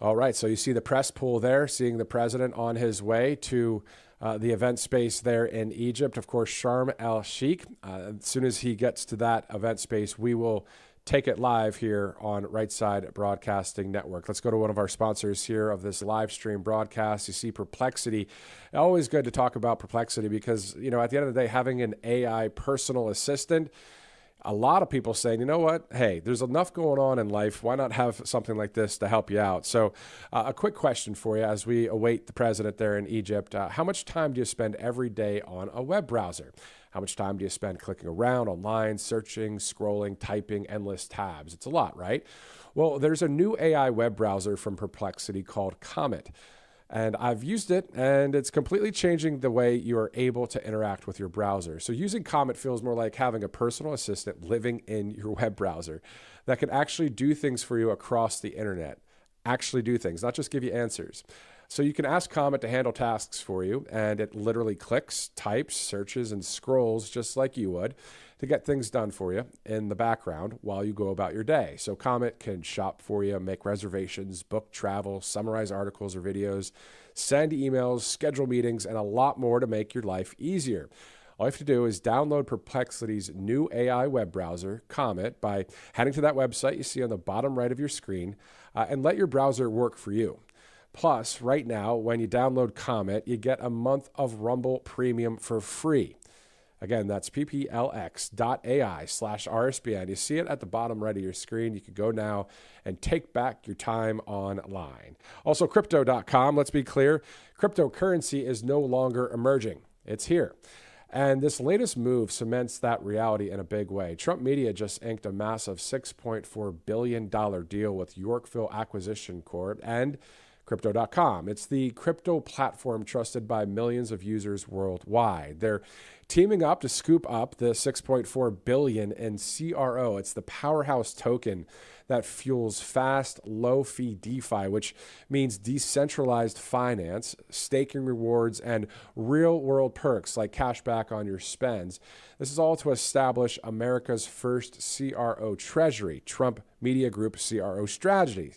All right, so you see the press pool there, seeing the president on his way to the event space there in Egypt. Of course, Sharm el-Sheikh. As soon as he gets to that event space, we will take it live here on Right Side Broadcasting Network. Let's go to one of our sponsors here of this live stream broadcast. You see Perplexity. Always good to talk about Perplexity because, you know, at the end of the day, having an AI personal assistant, a lot of people saying, you know what, hey, there's enough going on in life. Why not have something like this to help you out? So a quick question for you as we await the president there in Egypt. How much time do you spend every day on a web browser? How much time do you spend clicking around online, searching, scrolling, typing endless tabs? It's a lot, right? Well, there's a new AI web browser from Perplexity called Comet. And I've used it, and it's completely changing the way you are able to interact with your browser. So using Comet feels more like having a personal assistant living in your web browser that can actually do things for you across the internet. Actually do things, not just give you answers. So you can ask Comet to handle tasks for you, and it literally clicks, types, searches, and scrolls just like you would to get things done for you in the background while you go about your day. So Comet can shop for you, make reservations, book travel, summarize articles or videos, send emails, schedule meetings, and a lot more to make your life easier. All you have to do is download Perplexity's new AI web browser, Comet, by heading to that website you see on the bottom right of your screen, and let your browser work for you. Plus, right now, when you download Comet, you get a month of Rumble Premium for free. Again, that's pplx.ai/RSBN. You see it at the bottom right of your screen. You can go now and take back your time online. Also, crypto.com. Let's be clear. Cryptocurrency is no longer emerging. It's here. And this latest move cements that reality in a big way. Trump Media just inked a massive $6.4 billion deal with Yorkville Acquisition Corp. and Crypto.com. It's the crypto platform trusted by millions of users worldwide. They're teaming up to scoop up the $6.4 billion in CRO. It's the powerhouse token that fuels fast, low-fee DeFi, which means decentralized finance, staking rewards, and real-world perks like cashback on your spends. This is all to establish America's first CRO treasury, Trump Media Group CRO strategy.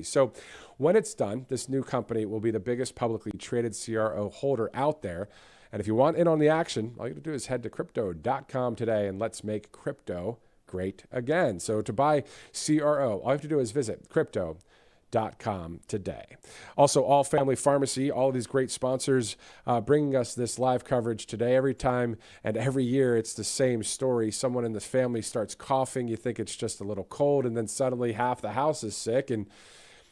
So when it's done, this new company will be the biggest publicly traded CRO holder out there. And if you want in on the action, all you have to do is head to crypto.com today and let's make crypto great again. So to buy CRO, all you have to do is visit crypto.com today. Also, All Family Pharmacy, all of these great sponsors bringing us this live coverage today. Every time and every year, it's the same story. Someone in the family starts coughing. You think it's just a little cold, and then suddenly half the house is sick. And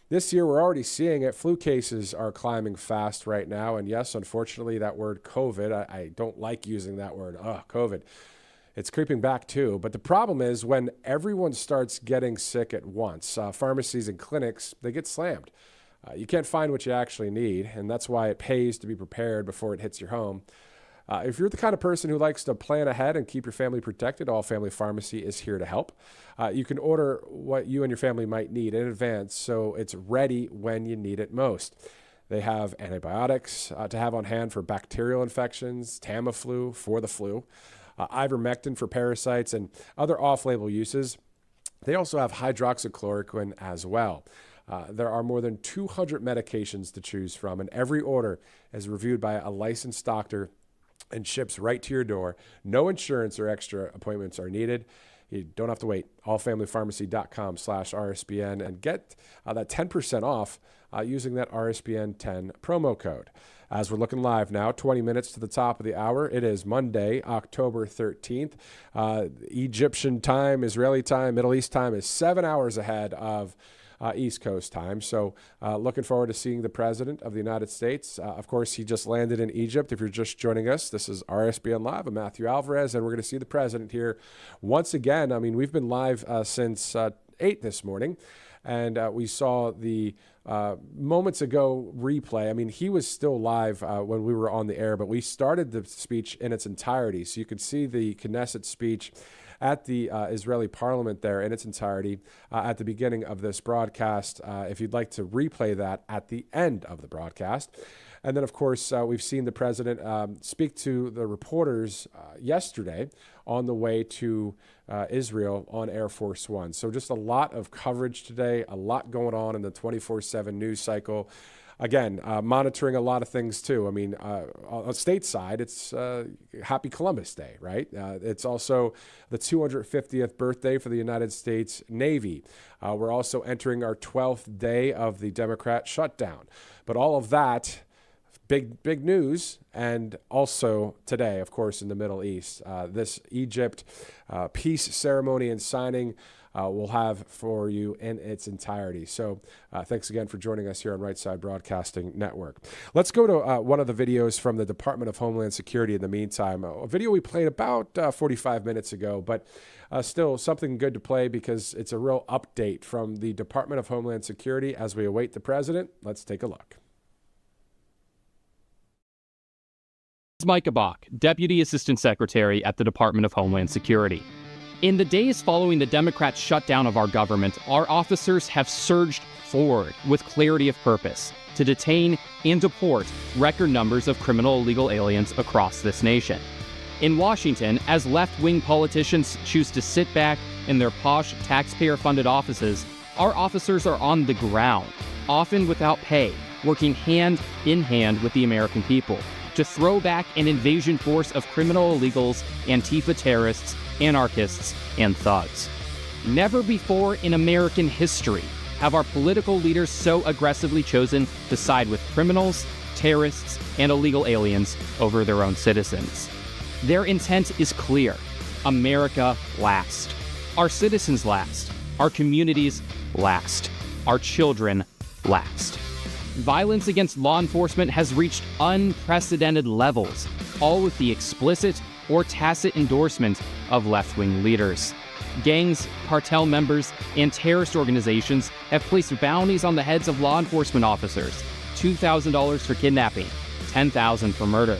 this year, we're already seeing it. Flu cases are climbing fast right now. And yes, unfortunately, that word COVID, I don't like using that word, COVID. It's creeping back too. But the problem is when everyone starts getting sick at once, pharmacies and clinics, they get slammed. You can't find what you actually need, and that's why it pays to be prepared before it hits your home. If you're the kind of person who likes to plan ahead and keep your family protected, All Family Pharmacy is here to help. You can order what you and your family might need in advance so it's ready when you need it most. They have antibiotics to have on hand for bacterial infections, Tamiflu for the flu, ivermectin for parasites, and other off-label uses. They also have hydroxychloroquine as well. There are more than 200 medications to choose from, and every order is reviewed by a licensed doctor and ships right to your door. No insurance or extra appointments are needed. You don't have to wait. allfamilypharmacy.com/RSBN and get that 10% off using that RSBN 10 promo code. As we're looking live now, 20 minutes to the top of the hour. It is Monday, October 13th. Egyptian time, Israeli time, Middle East time is 7 hours ahead of East Coast time. So looking forward to seeing the President of the United States. Of course, he just landed in Egypt. If you're just joining us, this is RSBN Live. I'm Matthew Alvarez, and we're going to see the President here once again. I mean, we've been live since 8 this morning, and we saw the moments ago replay. I mean, he was still live when we were on the air, but we started the speech in its entirety. So you could see the Knesset speech at the Israeli parliament there in its entirety at the beginning of this broadcast. If you'd like to replay that at the end of the broadcast. And then, of course, we've seen the president speak to the reporters yesterday on the way to Israel on Air Force One. So just a lot of coverage today, a lot going on in the 24/7 news cycle. Again, monitoring a lot of things too. I mean, on stateside, it's Happy Columbus Day, right? It's also the 250th birthday for the United States Navy. We're also entering our 12th day of the Democrat shutdown. But all of that, big news. And also today, of course, in the Middle East, this Egypt peace ceremony and signing we'll have for you in its entirety. So thanks again for joining us here on Right Side Broadcasting Network. Let's go to one of the videos from the Department of Homeland Security in the meantime. A video we played about 45 minutes ago, but still something good to play because it's a real update from the Department of Homeland Security as we await the president. Let's take a look. Micah Bach, Deputy Assistant Secretary at the Department of Homeland Security. In the days following the Democrats' shutdown of our government, our officers have surged forward with clarity of purpose to detain and deport record numbers of criminal illegal aliens across this nation. In Washington, as left-wing politicians choose to sit back in their posh, taxpayer-funded offices, our officers are on the ground, often without pay, working hand in hand with the American people to throw back an invasion force of criminal illegals, Antifa terrorists, anarchists, and thugs. Never before in American history have our political leaders so aggressively chosen to side with criminals, terrorists, and illegal aliens over their own citizens. Their intent is clear: America last. Our citizens last. Our communities last. Our children last. Violence against law enforcement has reached unprecedented levels, all with the explicit or tacit endorsement of left-wing leaders. Gangs, cartel members, and terrorist organizations have placed bounties on the heads of law enforcement officers: $2,000 for kidnapping, $10,000 for murder.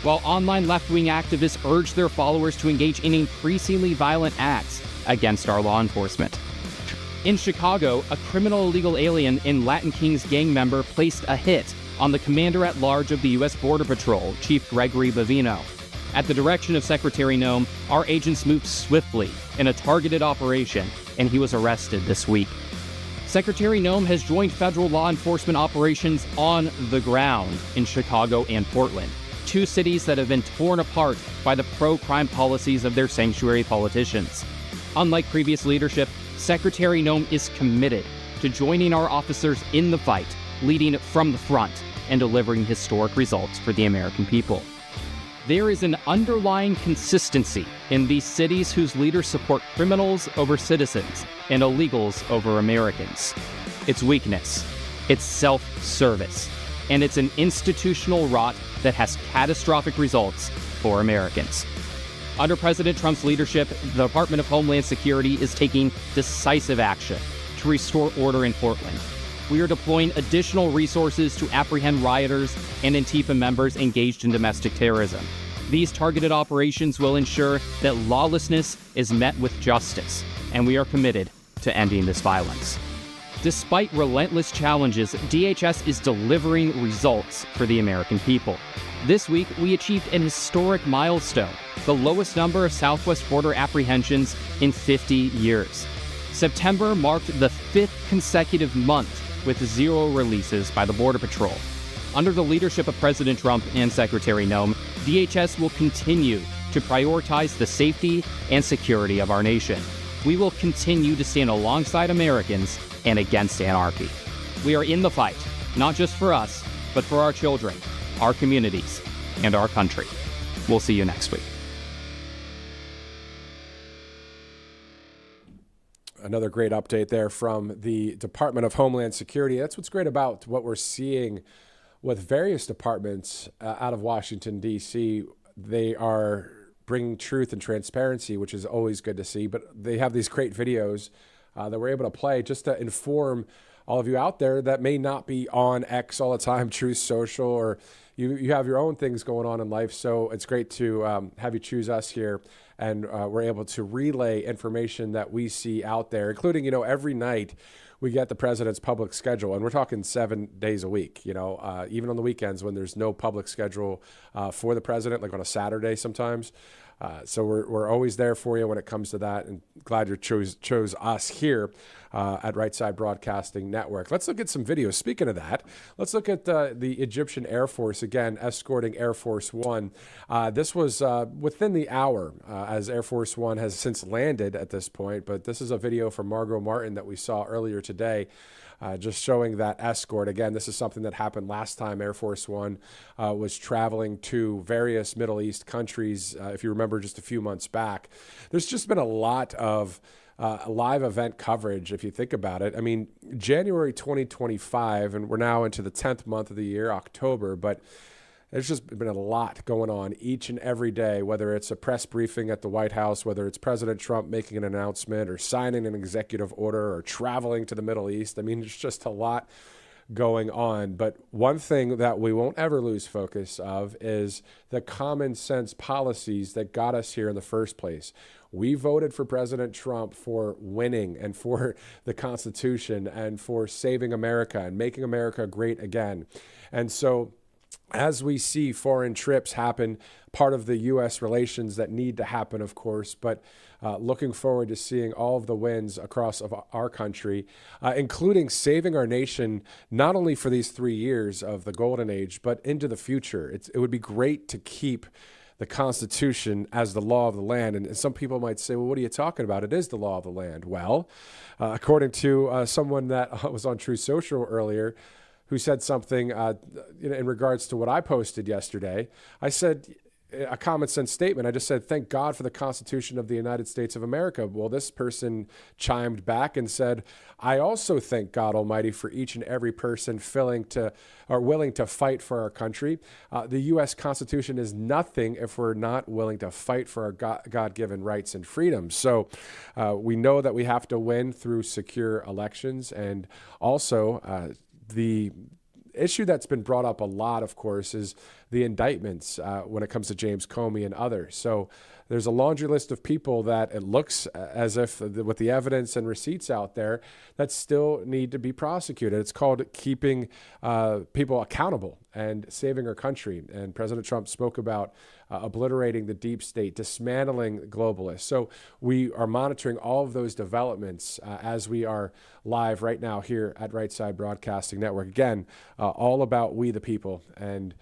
While online left-wing activists urge their followers to engage in increasingly violent acts against our law enforcement. In Chicago, a criminal illegal alien and Latin Kings gang member placed a hit on the commander-at-large of the U.S. Border Patrol, Chief Gregory Bavino. At the direction of Secretary Noem, our agents moved swiftly in a targeted operation, and he was arrested this week. Secretary Noem has joined federal law enforcement operations on the ground in Chicago and Portland, two cities that have been torn apart by the pro-crime policies of their sanctuary politicians. Unlike previous leadership, Secretary Noem is committed to joining our officers in the fight, leading from the front, and delivering historic results for the American people. There is an underlying consistency in these cities whose leaders support criminals over citizens and illegals over Americans. It's weakness, it's self-service, and it's an institutional rot that has catastrophic results for Americans. Under President Trump's leadership, the Department of Homeland Security is taking decisive action to restore order in Portland. We are deploying additional resources to apprehend rioters and Antifa members engaged in domestic terrorism. These targeted operations will ensure that lawlessness is met with justice, and we are committed to ending this violence. Despite relentless challenges, DHS is delivering results for the American people. This week, we achieved an historic milestone, the lowest number of southwest border apprehensions in 50 years. September marked the 5th consecutive month with 0 releases by the Border Patrol. Under the leadership of President Trump and Secretary Noem, DHS will continue to prioritize the safety and security of our nation. We will continue to stand alongside Americans and against anarchy. We are in the fight, not just for us, but for our children, our communities, and our country. We'll see you next week. Another great update there from the Department of Homeland Security. That's what's great about what we're seeing with various departments out of Washington, D.C. They are bringing truth and transparency, which is always good to see. But they have these great videos that we're able to play just to inform all of you out there that may not be on X all the time, Truth Social, or you have your own things going on in life. So it's great to have you choose us here and we're able to relay information that we see out there, including, every night we get the president's public schedule, and we're talking 7 days a week, even on the weekends when there's no public schedule for the president, like on a Saturday sometimes. So we're always there for you when it comes to that, and glad you chose us here at Right Side Broadcasting Network. Let's look at some videos. Speaking of that, let's look at the Egyptian Air Force, again, escorting Air Force One. This was within the hour, as Air Force One has since landed at this point, but this is a video from Margot Martin that we saw earlier today. Just showing that escort. Again, this is something that happened last time Air Force One was traveling to various Middle East countries, if you remember just a few months back. There's just been a lot of live event coverage, if you think about it. I mean, January 2025, and we're now into the 10th month of the year, October, but there's just been a lot going on each and every day, whether it's a press briefing at the White House, whether it's President Trump making an announcement or signing an executive order or traveling to the Middle East. I mean, there's just a lot going on. But one thing that we won't ever lose focus of is the common sense policies that got us here in the first place. We voted for President Trump for winning and for the Constitution and for saving America and making America great again. And so as we see foreign trips happen, part of the U.S. relations that need to happen, of course, but looking forward to seeing all of the wins across of our country, including saving our nation, not only for these 3 years of the golden age, but into the future. It would be great to keep the Constitution as the law of the land. And some people might say, well, what are you talking about? It is the law of the land. Well, according to someone that was on True Social earlier, who said something in regards to what I posted yesterday. I said a common sense statement. I just said, thank God for the Constitution of the United States of America. Well, this person chimed back and said, I also thank God Almighty for each and every person willing to fight for our country. The U.S. Constitution is nothing if we're not willing to fight for our God-given rights and freedoms. So we know that we have to win through secure elections, and also the issue that's been brought up a lot, of course, is the indictments when it comes to James Comey and others. So there's a laundry list of people that it looks as if with the evidence and receipts out there that still need to be prosecuted. It's called keeping people accountable and saving our country. And President Trump spoke about obliterating the deep state, dismantling globalists. So we are monitoring all of those developments as we are live right now here at Right Side Broadcasting Network. Again, all about we the people and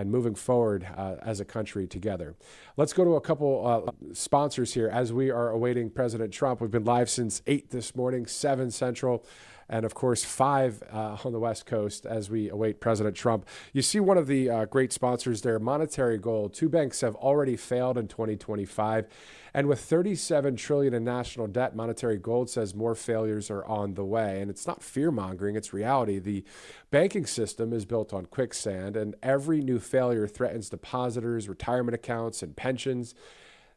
moving forward as a country together. Let's go to a couple sponsors here as we are awaiting President Trump. We've been live since 8 this morning, 7 Central, and of course 5 on the West Coast as we await President Trump. You see one of the great sponsors there, Monetary Gold. 2 banks have already failed in 2025. And with $37 trillion in national debt, Monetary Gold says more failures are on the way. And it's not fear-mongering, it's reality. The banking system is built on quicksand, and every new failure threatens depositors, retirement accounts, and pensions.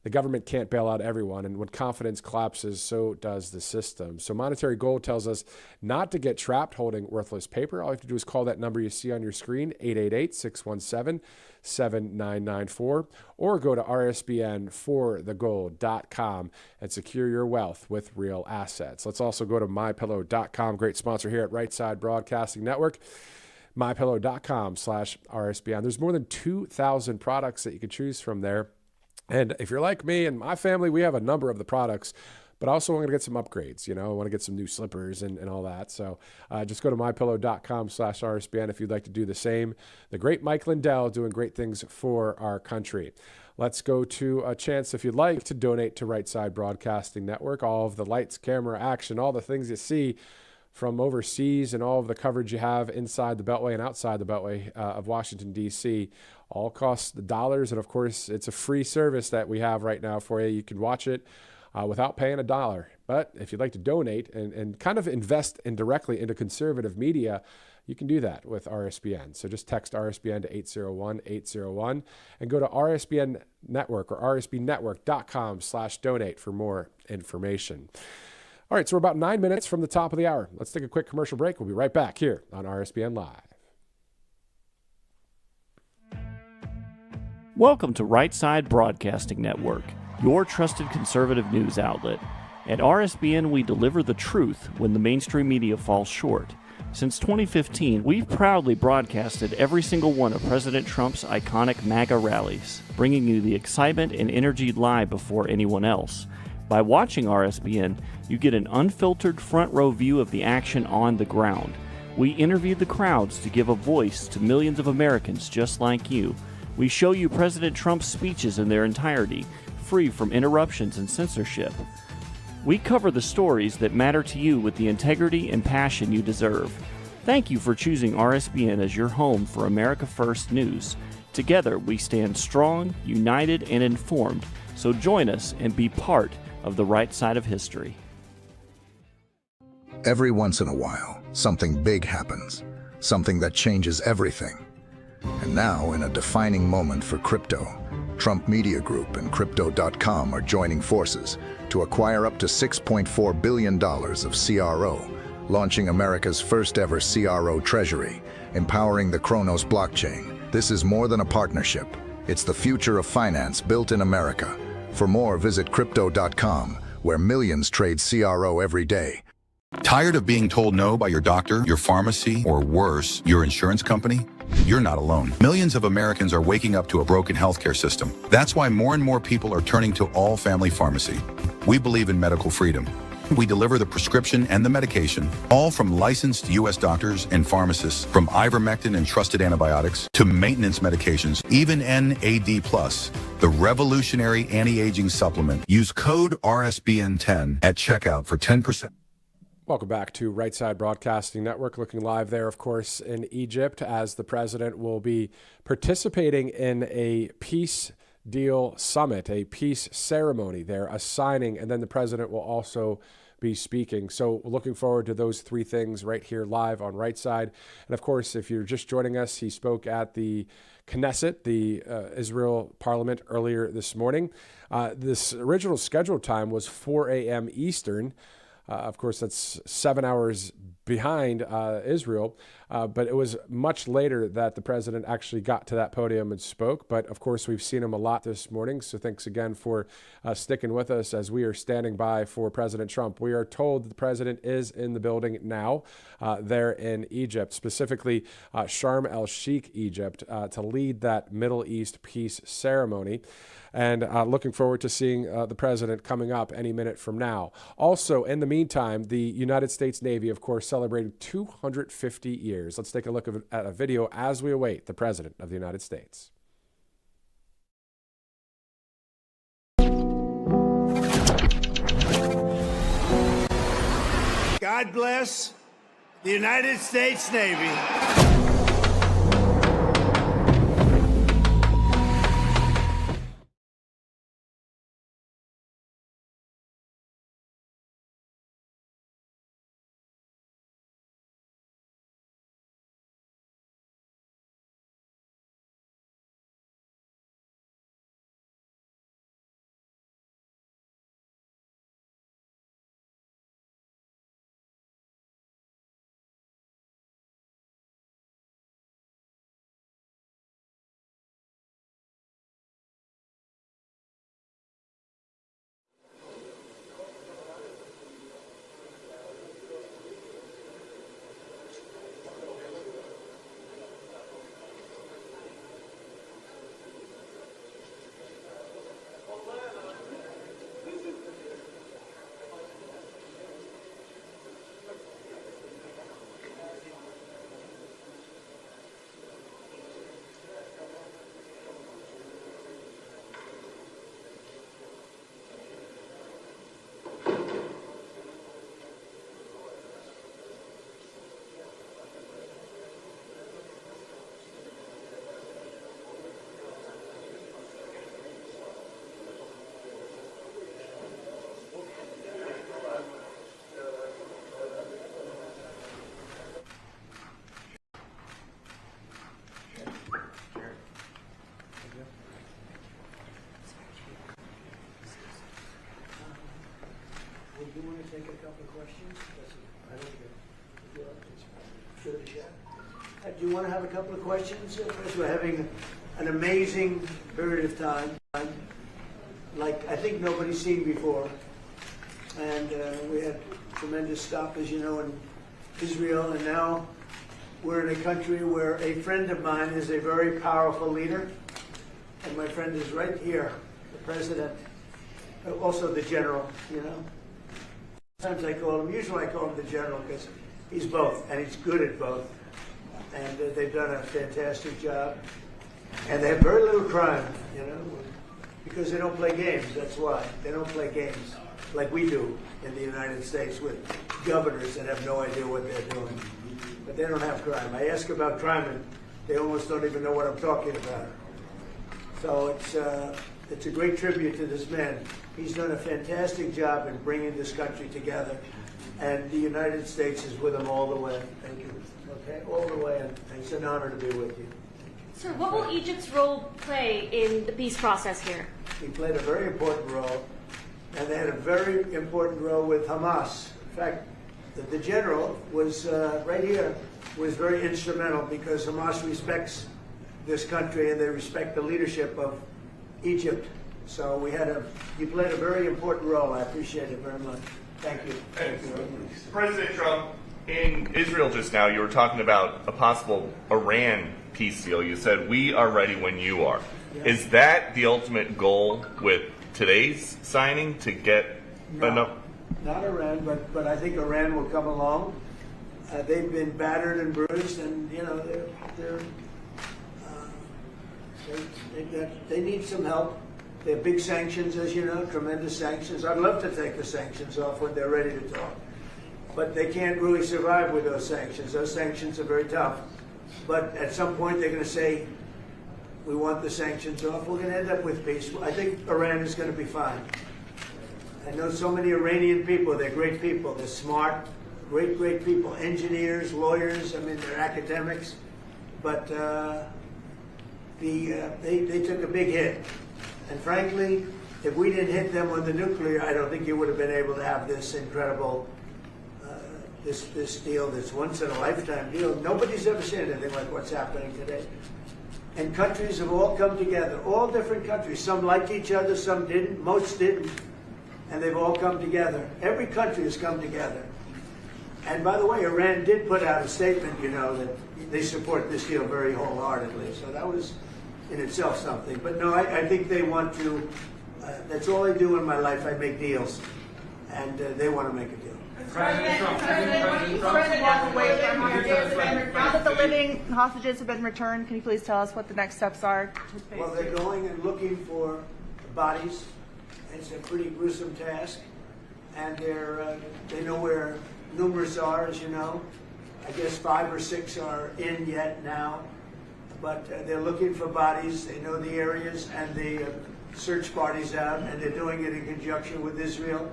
The government can't bail out everyone, and when confidence collapses, so does the system. So Monetary Gold tells us not to get trapped holding worthless paper. All you have to do is call that number you see on your screen, 888-617-7994, or go to rsbnforthegold.com and secure your wealth with real assets. Let's also go to mypillow.com, great sponsor here at Right Side Broadcasting Network. mypillow.com/RSBN. There's more than 2,000 products that you can choose from there. And if you're like me and my family, we have a number of the products, but I also want to get some upgrades. I want to get some new slippers and all that. So just go to mypillow.com/RSBN if you'd like to do the same. The great Mike Lindell doing great things for our country. Let's go to a chance if you'd like to donate to Right Side Broadcasting Network. All of the lights, camera, action, all the things you see from overseas and all of the coverage you have inside the Beltway and outside the Beltway of Washington, D.C. all costs dollars. And, of course, it's a free service that we have right now for you. You can watch it without paying $1. But if you'd like to donate and kind of invest indirectly into conservative media, you can do that with RSBN. So just text RSBN to 801-801 and go to RSBN Network or rsbnetwork.com/donate for more information. All right, so we're about 9 minutes from the top of the hour. Let's take a quick commercial break. We'll be right back here on RSBN Live. Welcome to Right Side Broadcasting Network. your trusted conservative news outlet. At RSBN, we deliver the truth when the mainstream media falls short. Since 2015, we've proudly broadcasted every single one of President Trump's iconic MAGA rallies, bringing you the excitement and energy live before anyone else. By watching RSBN, you get an unfiltered front row view of the action on the ground. We interview the crowds to give a voice to millions of Americans just like you. We show you President Trump's speeches in their entirety, free from interruptions and censorship. We cover the stories that matter to you with the integrity and passion you deserve. Thank you for choosing RSBN as your home for America First News. Together, we stand strong, united, and informed. So join us and be part of the right side of history. Every once in a while, something big happens, something that changes everything. And now, in a defining moment for crypto, Trump Media Group and Crypto.com are joining forces to acquire up to $6.4 billion of CRO, launching America's first ever CRO treasury, empowering the Kronos blockchain. This is more than a partnership. It's the future of finance built in America. For more, visit Crypto.com, where millions trade CRO every day. Tired of being told no by your doctor, your pharmacy, or worse, your insurance company? You're not alone. Millions of Americans are waking up to a broken healthcare system. That's why more and more people are turning to All Family Pharmacy. We believe in medical freedom. We deliver the prescription and the medication, all from licensed U.S. doctors and pharmacists, from ivermectin and trusted antibiotics to maintenance medications, even NAD+, the revolutionary anti-aging supplement. Use code RSBN10 at checkout for 10%. Welcome back to Right Side Broadcasting Network. Looking live there, of course, in Egypt, as the president will be participating in a peace deal summit, a peace ceremony there, a signing, and then the president will also be speaking. So looking forward to those three things right here live on Right Side. And of course, if you're just joining us, he spoke at the Knesset, the Israel parliament, earlier this morning. This original scheduled time was 4 a.m. Eastern. Of course, that's 7 hours behind Israel, but it was much later that the president actually got to that podium and spoke. But of course, we've seen him a lot this morning. So thanks again for sticking with us as we are standing by for President Trump. We are told that the president is in the building now there in Egypt, specifically Sharm el-Sheikh, Egypt, to lead that Middle East peace ceremony. And looking forward to seeing the president coming up any minute from now. Also, in the meantime, the United States Navy, of course, celebrated 250 years. Let's take a look at a video as we await the President of the United States. God bless the United States Navy. You want to take a couple of questions? I don't care. Do you want to have a couple of questions? Because we're having an amazing period of time. like I think nobody's seen before. And we had tremendous stop, as you know, in Israel, and now we're in a country where a friend of mine is a very powerful leader, and my friend is right here, the president, also the general, you know. Sometimes usually I call him the general because he's both, and he's good at both. And they've done a fantastic job. And they have very little crime, you know, because they don't play games, that's why. They don't play games like we do in the United States with governors that have no idea what they're doing. But they don't have crime. I ask about crime and they almost don't even know what I'm talking about. So it's a great tribute to this man. He's done a fantastic job in bringing this country together, and the United States is with him all the way. Thank you. Okay, all the way, and it's an honor to be with you. Sir, what will Egypt's role play in the peace process here? He played a very important role, and they had a very important role with Hamas. In fact, the general was right here, was very instrumental because Hamas respects this country and they respect the leadership of Egypt. So you played a very important role. I appreciate it very much. Thank you. Thank you very much. President Trump, in Israel just now, you were talking about a possible Iran peace deal. You said, we are ready when you are. Yeah. Is that the ultimate goal with today's signing, to get enough? Not Iran, but I think Iran will come along. They've been battered and bruised, and you know they need some help. They have big sanctions, as you know, tremendous sanctions. I'd love to take the sanctions off when they're ready to talk, but they can't really survive with those sanctions. Those sanctions are very tough. But at some point, they're going to say, we want the sanctions off. We're going to end up with peace. I think Iran is going to be fine. I know so many Iranian people. They're great people. They're smart, great people. Engineers, lawyers. I mean, they're academics. But they took a big hit. And frankly, if we didn't hit them with the nuclear, I don't think you would have been able to have this incredible, this deal, this once-in-a-lifetime deal. Nobody's ever seen anything like what's happening today. And countries have all come together, all different countries. Some liked each other, some didn't, most didn't. And they've all come together. Every country has come together. And by the way, Iran did put out a statement, you know, that they support this deal very wholeheartedly. So that was in itself something. But no, I think they want to, that's all I do in my life. I make deals. And they want to make a deal. Now that the living hostages have been returned, can you please tell us what the next steps are? Well, they're going and looking for bodies. It's a pretty gruesome task. And they know where numerous are, as you know. I guess 5 or 6 are in yet now. But they're looking for bodies. They know the areas, and they search parties out, and they're doing it in conjunction with Israel.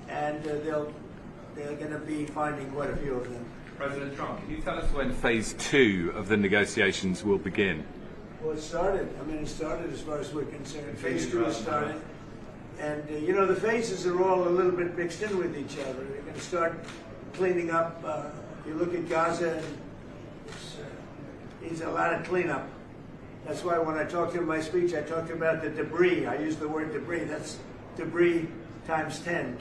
And they're going to be finding quite a few of them. President Trump, can you tell us when phase 2 of the negotiations will begin? Well, it started. I mean, it started as far as we're concerned. Phase 2 has started. And, you know, the phases are all a little bit mixed in with each other. They're going to start cleaning up. You look at Gaza, and it needs a lot of cleanup. That's why when I talked in my speech, I talked about the debris. I used the word debris. That's debris times 10.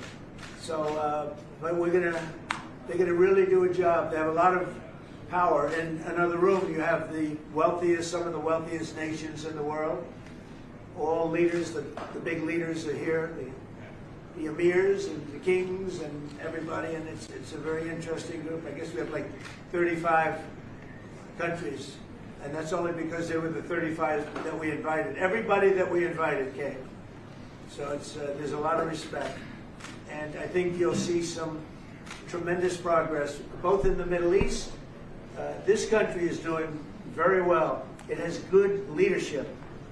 So, but they're gonna really do a job. They have a lot of power. In another room, you have some of the wealthiest nations in the world. All leaders, the big leaders are here. The emirs and the kings and everybody, and it's a very interesting group. I guess we have like 35 countries, and that's only because they were the 35 that we invited. Everybody that we invited came. So there's a lot of respect. And I think you'll see some tremendous progress, both in the Middle East. This country is doing very well. It has good leadership.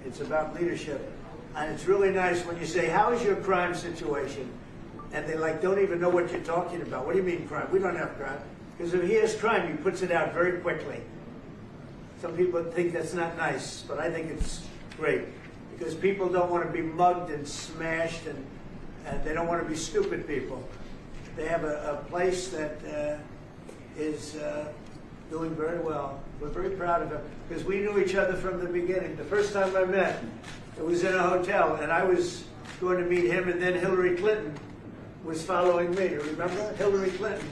It's about leadership. And it's really nice when you say, how is your crime situation? And they don't even know what you're talking about. What do you mean crime? We don't have crime. Because if he has crime, he puts it out very quickly. Some people think that's not nice, but I think it's great. Because people don't want to be mugged and smashed, and they don't want to be stupid people. They have a place that is doing very well. We're very proud of him because we knew each other from the beginning. The first time I met, it was in a hotel, and I was going to meet him, and then Hillary Clinton was following me. Remember Hillary Clinton?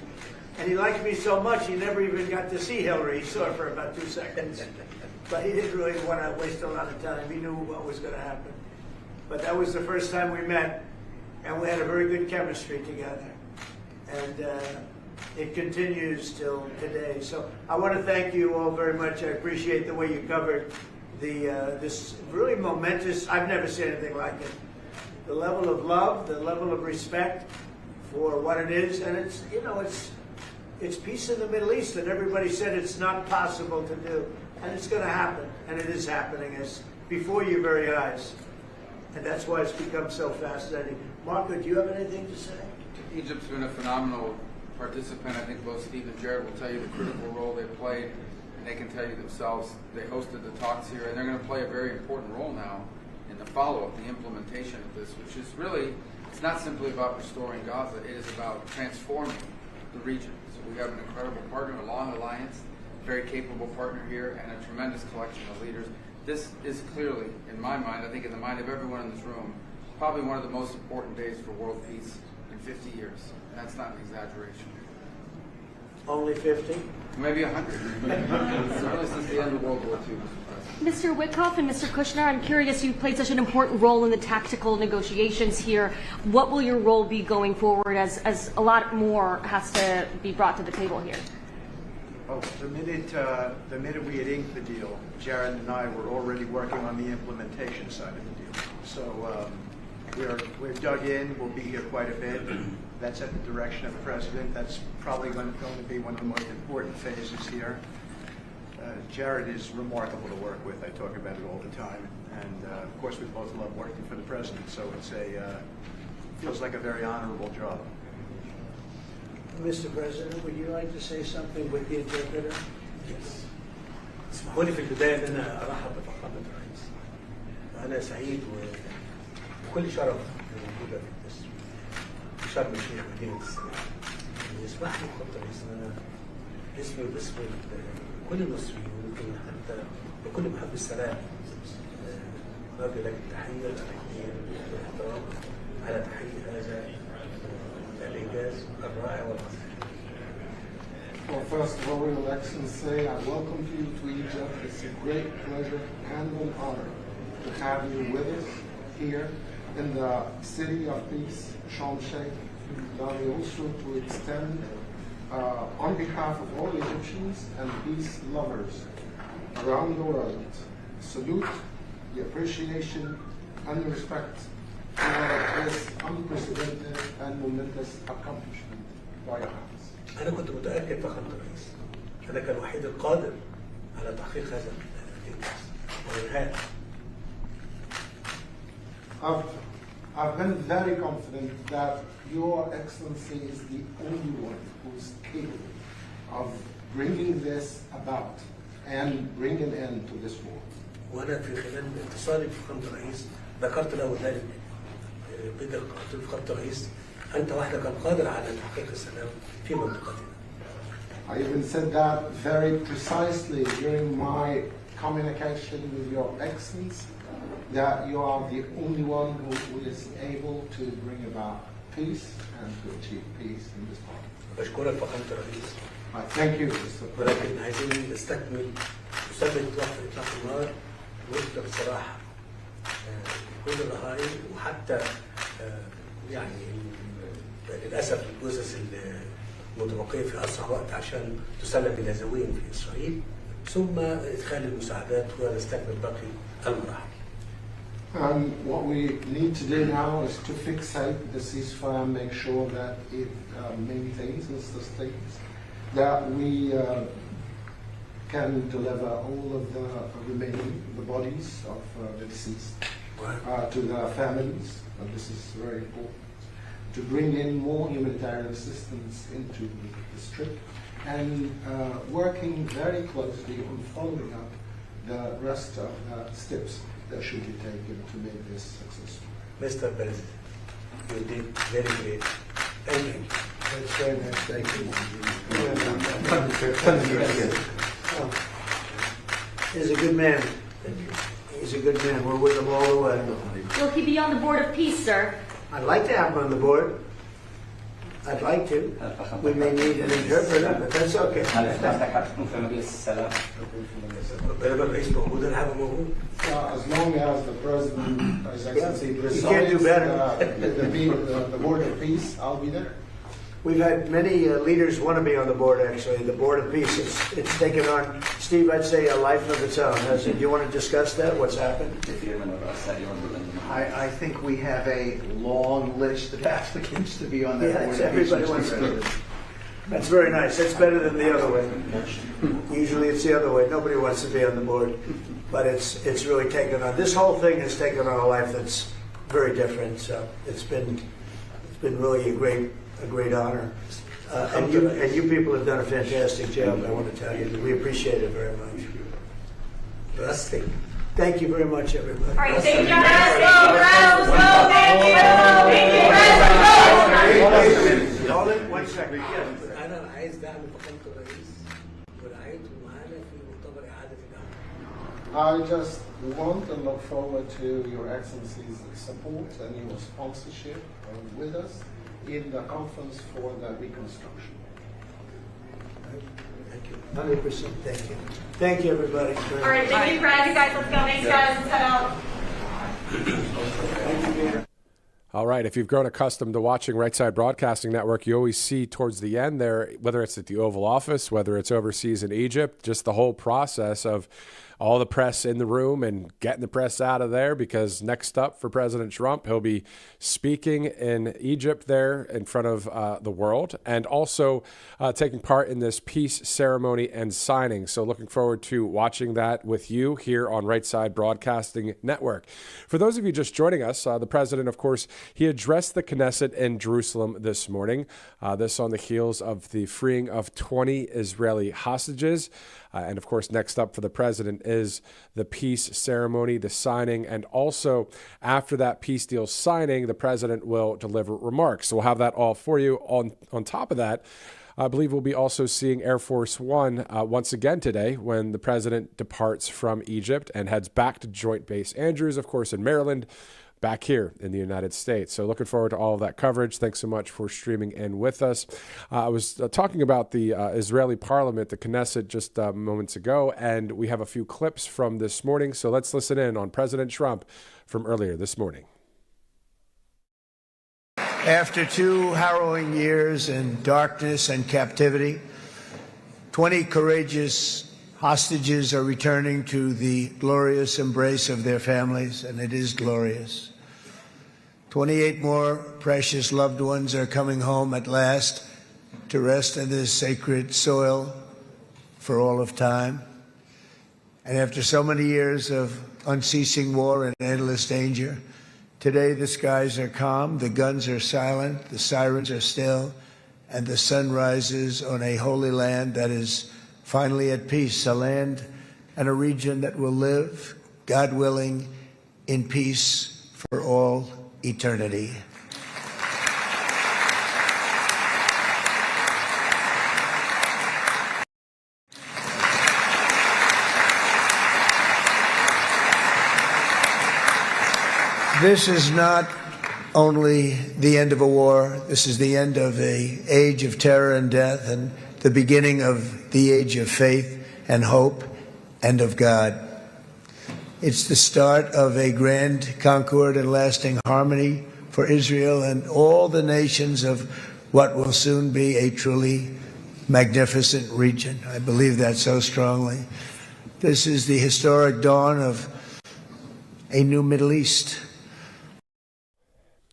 And he liked me so much, he never even got to see Hillary. He saw her for about 2 seconds. But he didn't really want to waste a lot of time. He knew what was going to happen. But that was the first time we met, and we had a very good chemistry together. And it continues till today. So I want to thank you all very much. I appreciate the way you covered this really momentous, I've never seen anything like it. The level of love, the level of respect for what it is, and it's, you know, it's peace in the Middle East, and everybody said it's not possible to do, and it's going to happen, and it is happening as before your very eyes, and that's why it's become so fascinating. Marco, do you have anything to say? Egypt's been a phenomenal participant. I think both Steve and Jared will tell you the critical role they played, and they can tell you themselves. They hosted the talks here, and they're going to play a very important role now in the follow-up, the implementation of this, which is really, it's not simply about restoring Gaza, it is about transforming the region. So we have an incredible partner, a long alliance, very capable partner here, and a tremendous collection of leaders. This is clearly, in my mind, I think in the mind of everyone in this room, probably one of the most important days for world peace in 50 years. And that's not an exaggeration. Only 50? Maybe 100. Certainly since the end of World War II. Mr. Witkoff and Mr. Kushner, I'm curious, you played such an important role in the tactical negotiations here. What will your role be going forward as a lot more has to be brought to the table here? Oh, the minute we had inked the deal, Jared and I were already working on the implementation side of the deal. So we're dug in. We'll be here quite a bit. That's at the direction of the president. That's probably going to be one of the most important phases here. Jared is remarkable to work with. I talk about it all the time. And of course, we both love working for the president. So it's feels like a very honorable job. Mr. President, would you like to say something with the interpreter? Yes. اسمحوا لي في البداية أن أنا أرحب بفخامة الرئيس. أنا سعيد وكل شرف موجودة في شرم الشيخ مدينة السلام. يسمح لي فخامة الرئيس أن أنا اسمي واسم كل المصريين ويمكن حتى وكل محب السلام نرجو لك التحية الأخيرة والاحترام على تحقيق هذا الإنجاز الرائع والعظيم. Well, first of all, Your Excellency, I welcome you to Egypt. It's a great pleasure and an honor to have you with us here in the city of peace, Sharm el-Sheikh. Allow me also to extend, on behalf of all Egyptians and peace lovers around the world, salute, the appreciation, and the respect for this unprecedented and momentous accomplishment by your hands. أنا كنت متأكد فخامة الرئيس أنا كان الوحيد القادر على تحقيق هذا الإنجاز وإنهائه. I've been very confident that Your Excellency is the only one who's capable of bringing this about and bringing an end to this war. وأنا في خلال اتصالي بفخامة الرئيس ذكرت له ذلك بدقة. قلت له فخامة الرئيس أنت وحدك القادر على تحقيق السلام في منطقتنا. I even said that very precisely during my communication with Your Excellency, that you are the only one who is able to bring about peace and to achieve peace in this part. بشكرك فخامة الرئيس. I thank you, Mr. President. ولكن عايزين نستكمل مسابقة إطلاق النار وفق بصراحة كل الرهائن وحتى يعني للأسف الجثث المتبقية في أسرع وقت عشان تسلم إلى ذويهم في إسرائيل ثم إدخال المساعدات ونستكمل باقي المراحل. And what we need to do now is to fixate the ceasefire, make sure that it maintains and sustains, that we can deliver all of the remaining, the bodies of the deceased to their families, and this is very important, to bring in more humanitarian assistance into the Strip, and working very closely on following up the rest of the steps that should be taken to make this successful. Mr. President, you did very great. Thank you. That's very nice. Thank you. He's a good man. He's He's a good man. We're with him all the way. Will he be on the Board of Peace, sir? I'd like to have him on the board. I'd like to. We may need an interpreter, but that's okay. As long as the President, His Excellency, You can't do better. the Board of Peace, I'll be there. We've had many leaders want to be on the board, actually. The Board of Peace, it's taken on, Steve, I'd say a life of its own. Do you want to discuss that? What's happened? I think we have a long list of applicants to be on that board. Everybody wants to do it. That's very nice. That's better than the other way. Usually it's the other way. Nobody wants to be on the board. But it's really taken on, this whole thing has taken on a life that's very different. So it's been really a great honor. And you people have done a fantastic job, I want to tell you. We appreciate it very much. Thank you very much, everybody. All right, thank you. Thank you. Hold it 1 second. أنا عايز دعم فخامة الرئيس ورعايته معانا في مؤتمر إعادة العمل. I just want and look forward to Your Excellency's support and your sponsorship with us in the conference for the reconstruction. Thank you. 100%. Thank you. Thank you, everybody. All right, thank you, Brad. You guys, let's go. Thanks, guys. Let's head out. Thank you. All right, if you've grown accustomed to watching Right Side Broadcasting Network, you always see towards the end there, whether it's at the Oval Office, whether it's overseas in Egypt, just the whole process of all the press in the room and getting the press out of there, because next up for President Trump, he'll be speaking in Egypt there in front of the world, and also taking part in this peace ceremony and signing. So looking forward to watching that with you here on Right Side Broadcasting Network. For those of you just joining us, the president, of course, he addressed the Knesset in Jerusalem this morning. This on the heels of the freeing of 20 Israeli hostages. And of course, next up for the president is the peace ceremony, the signing, and also after that peace deal signing, the president will deliver remarks. So we'll have that all for you. On top of that, I believe we'll be also seeing Air Force One once again today when the president departs from Egypt and heads back to Joint Base Andrews, of course, in Maryland, back here in the United States. So looking forward to all of that coverage. Thanks so much for streaming in with us. I was talking about the Israeli parliament, the Knesset, just moments ago, and we have a few clips from this morning. So let's listen in on President Trump from earlier this morning. After 2 harrowing years in darkness and captivity, 20 courageous hostages are returning to the glorious embrace of their families, and it is glorious. 28 more precious loved ones are coming home at last to rest in this sacred soil for all of time. And after so many years of unceasing war and endless danger, today the skies are calm, the guns are silent, the sirens are still, and the sun rises on a holy land that is finally at peace, a land and a region that will live, God willing, in peace for all eternity. This is not only the end of a war, this is the end of an age of terror and death, and the beginning of the age of faith and hope and of God. It's the start of a grand concord and lasting harmony for Israel and all the nations of what will soon be a truly magnificent region. I believe that so strongly. This is the historic dawn of a new Middle East.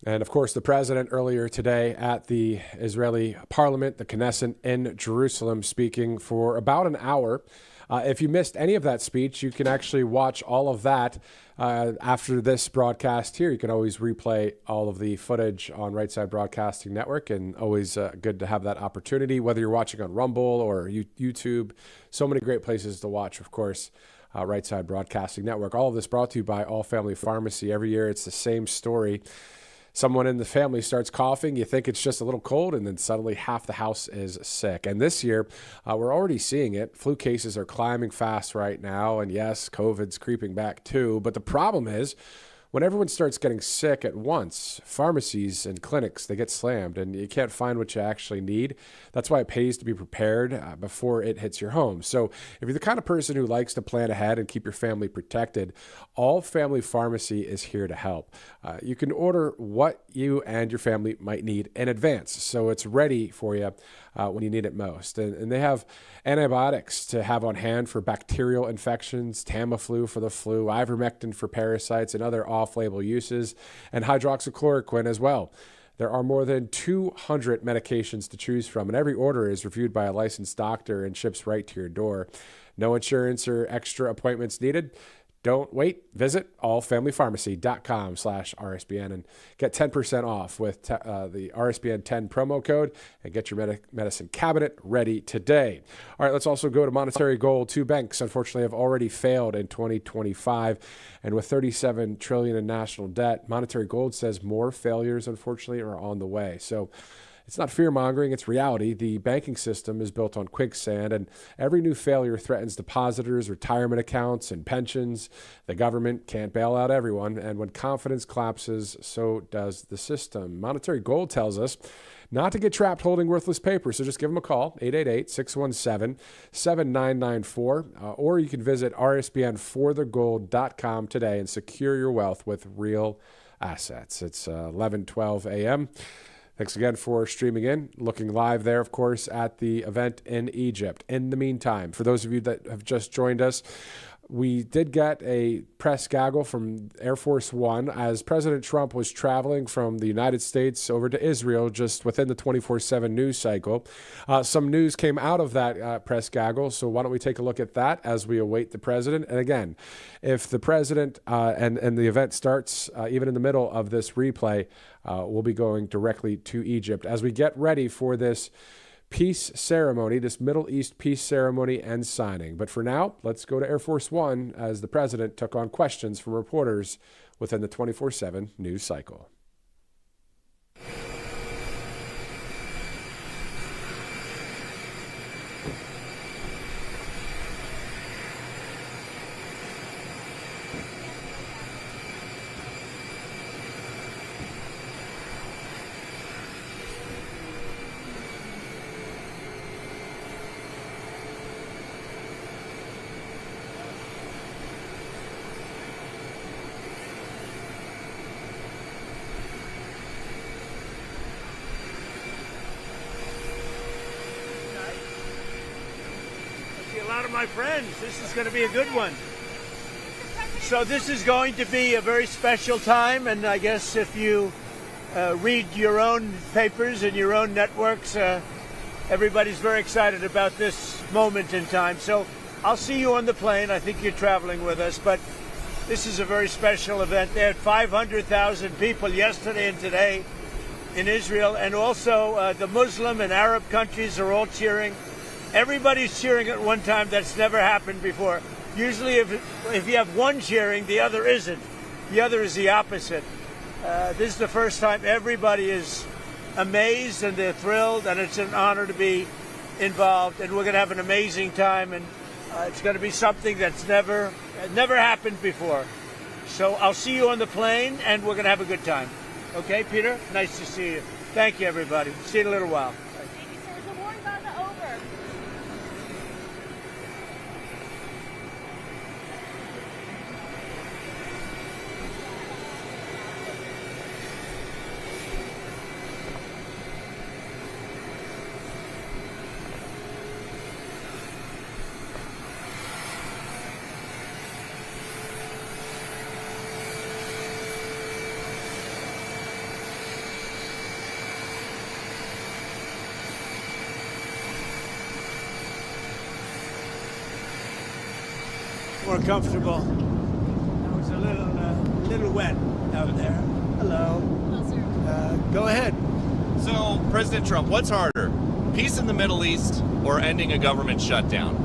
And of course, the president earlier today at the Israeli parliament, the Knesset in Jerusalem, speaking for about an hour. If you missed any of that speech, you can actually watch all of that after this broadcast here. You can always replay all of the footage on Right Side Broadcasting Network, and always good to have that opportunity, whether you're watching on Rumble or YouTube. So many great places to watch, of course. Right Side Broadcasting Network. All of this brought to you by All Family Pharmacy. Every year it's the same story. Someone in the family starts coughing, you think it's just a little cold, and then suddenly half the house is sick. And this year, we're already seeing it. Flu cases are climbing fast right now, and yes, COVID's creeping back too. But the problem is, when everyone starts getting sick at once, pharmacies and clinics, they get slammed, and you can't find what you actually need. That's why it pays to be prepared before it hits your home. So if you're the kind of person who likes to plan ahead and keep your family protected, All Family Pharmacy is here to help. You can order what you and your family might need in advance, so it's ready for you when you need it most. And they have antibiotics to have on hand for bacterial infections, Tamiflu for the flu, ivermectin for parasites and other off-label uses, and hydroxychloroquine as well. There are more than 200 medications to choose from, and every order is reviewed by a licensed doctor and ships right to your door. No insurance or extra appointments needed. Don't wait. Visit allfamilypharmacy.com/RSBN and get 10% off with the RSBN 10 promo code and get your medicine cabinet ready today. All right, let's also go to monetary gold. Two banks, unfortunately, have already failed in 2025. And with $37 trillion in national debt, monetary gold says more failures, unfortunately, are on the way. So it's not fear-mongering, it's reality. The banking system is built on quicksand, and every new failure threatens depositors, retirement accounts, and pensions. The government can't bail out everyone, and when confidence collapses, so does the system. Monetary Gold tells us not to get trapped holding worthless paper, so just give them a call, 888-617-7994, or you can visit rsbnforthegold.com today and secure your wealth with real assets. It's 11:12 a.m., Thanks again for streaming in, looking live there, of course, at the event in Egypt. In the meantime, for those of you that have just joined us, we did get a press gaggle from Air Force One as President Trump was traveling from the United States over to Israel just within the 24/7 news cycle. Some news came out of that press gaggle, so why don't we take a look at that as we await the president. And again, if the president and the event starts even in the middle of this replay, we'll be going directly to Egypt as we get ready for this peace ceremony, this Middle East peace ceremony and signing. But for now, let's go to Air Force One as the president took on questions from reporters within the 24/7 news cycle. My friends, this is going to be a good one. So this is going to be a very special time, and I guess if you read your own papers and your own networks, everybody's very excited about this moment in time. So I'll see you on the plane. I think you're traveling with us, but this is a very special event. They had 500,000 people yesterday and today in Israel, and also the Muslim and Arab countries are all cheering. Everybody's cheering at one time. That's never happened before. Usually if you have one cheering, the other isn't. The other is the opposite. This is the first time everybody is amazed and they're thrilled, and it's an honor to be involved. And we're going to have an amazing time, and it's going to be something that's never happened before. So I'll see you on the plane, and we're going to have a good time. Okay, Peter? Nice to see you. Thank you, everybody. See you in a little while. More comfortable. It was a little wet out there. Hello. Hello, sir. Go ahead. So, President Trump, what's harder, peace in the Middle East or ending a government shutdown?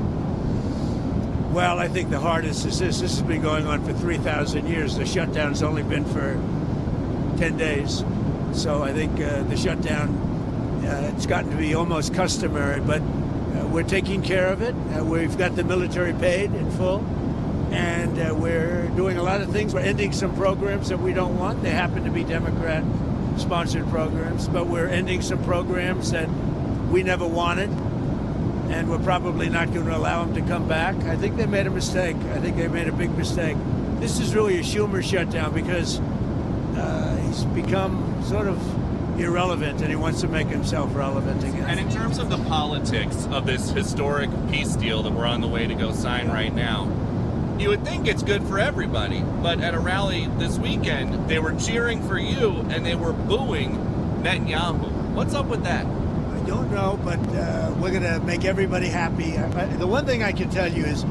Well, I think the hardest is this. This has been going on for 3,000 years. The shutdown's only been for 10 days. So I think the shutdown, it's gotten to be almost customary, but we're taking care of it. We've got the military paid in full, and we're doing a lot of things. We're ending some programs that we don't want. They happen to be Democrat-sponsored programs, but we're ending some programs that we never wanted, and we're probably not going to allow them to come back. I think they made a mistake. I think they made a big mistake. This is really a Schumer shutdown because he's become sort of irrelevant, and he wants to make himself relevant again. And in terms of the politics of this historic peace deal that we're on the way to go sign right now, you would think it's good for everybody, but at a rally this weekend, they were cheering for you and they were booing Netanyahu. What's up with that? I don't know, but we're going to make everybody happy. The one thing I can tell you is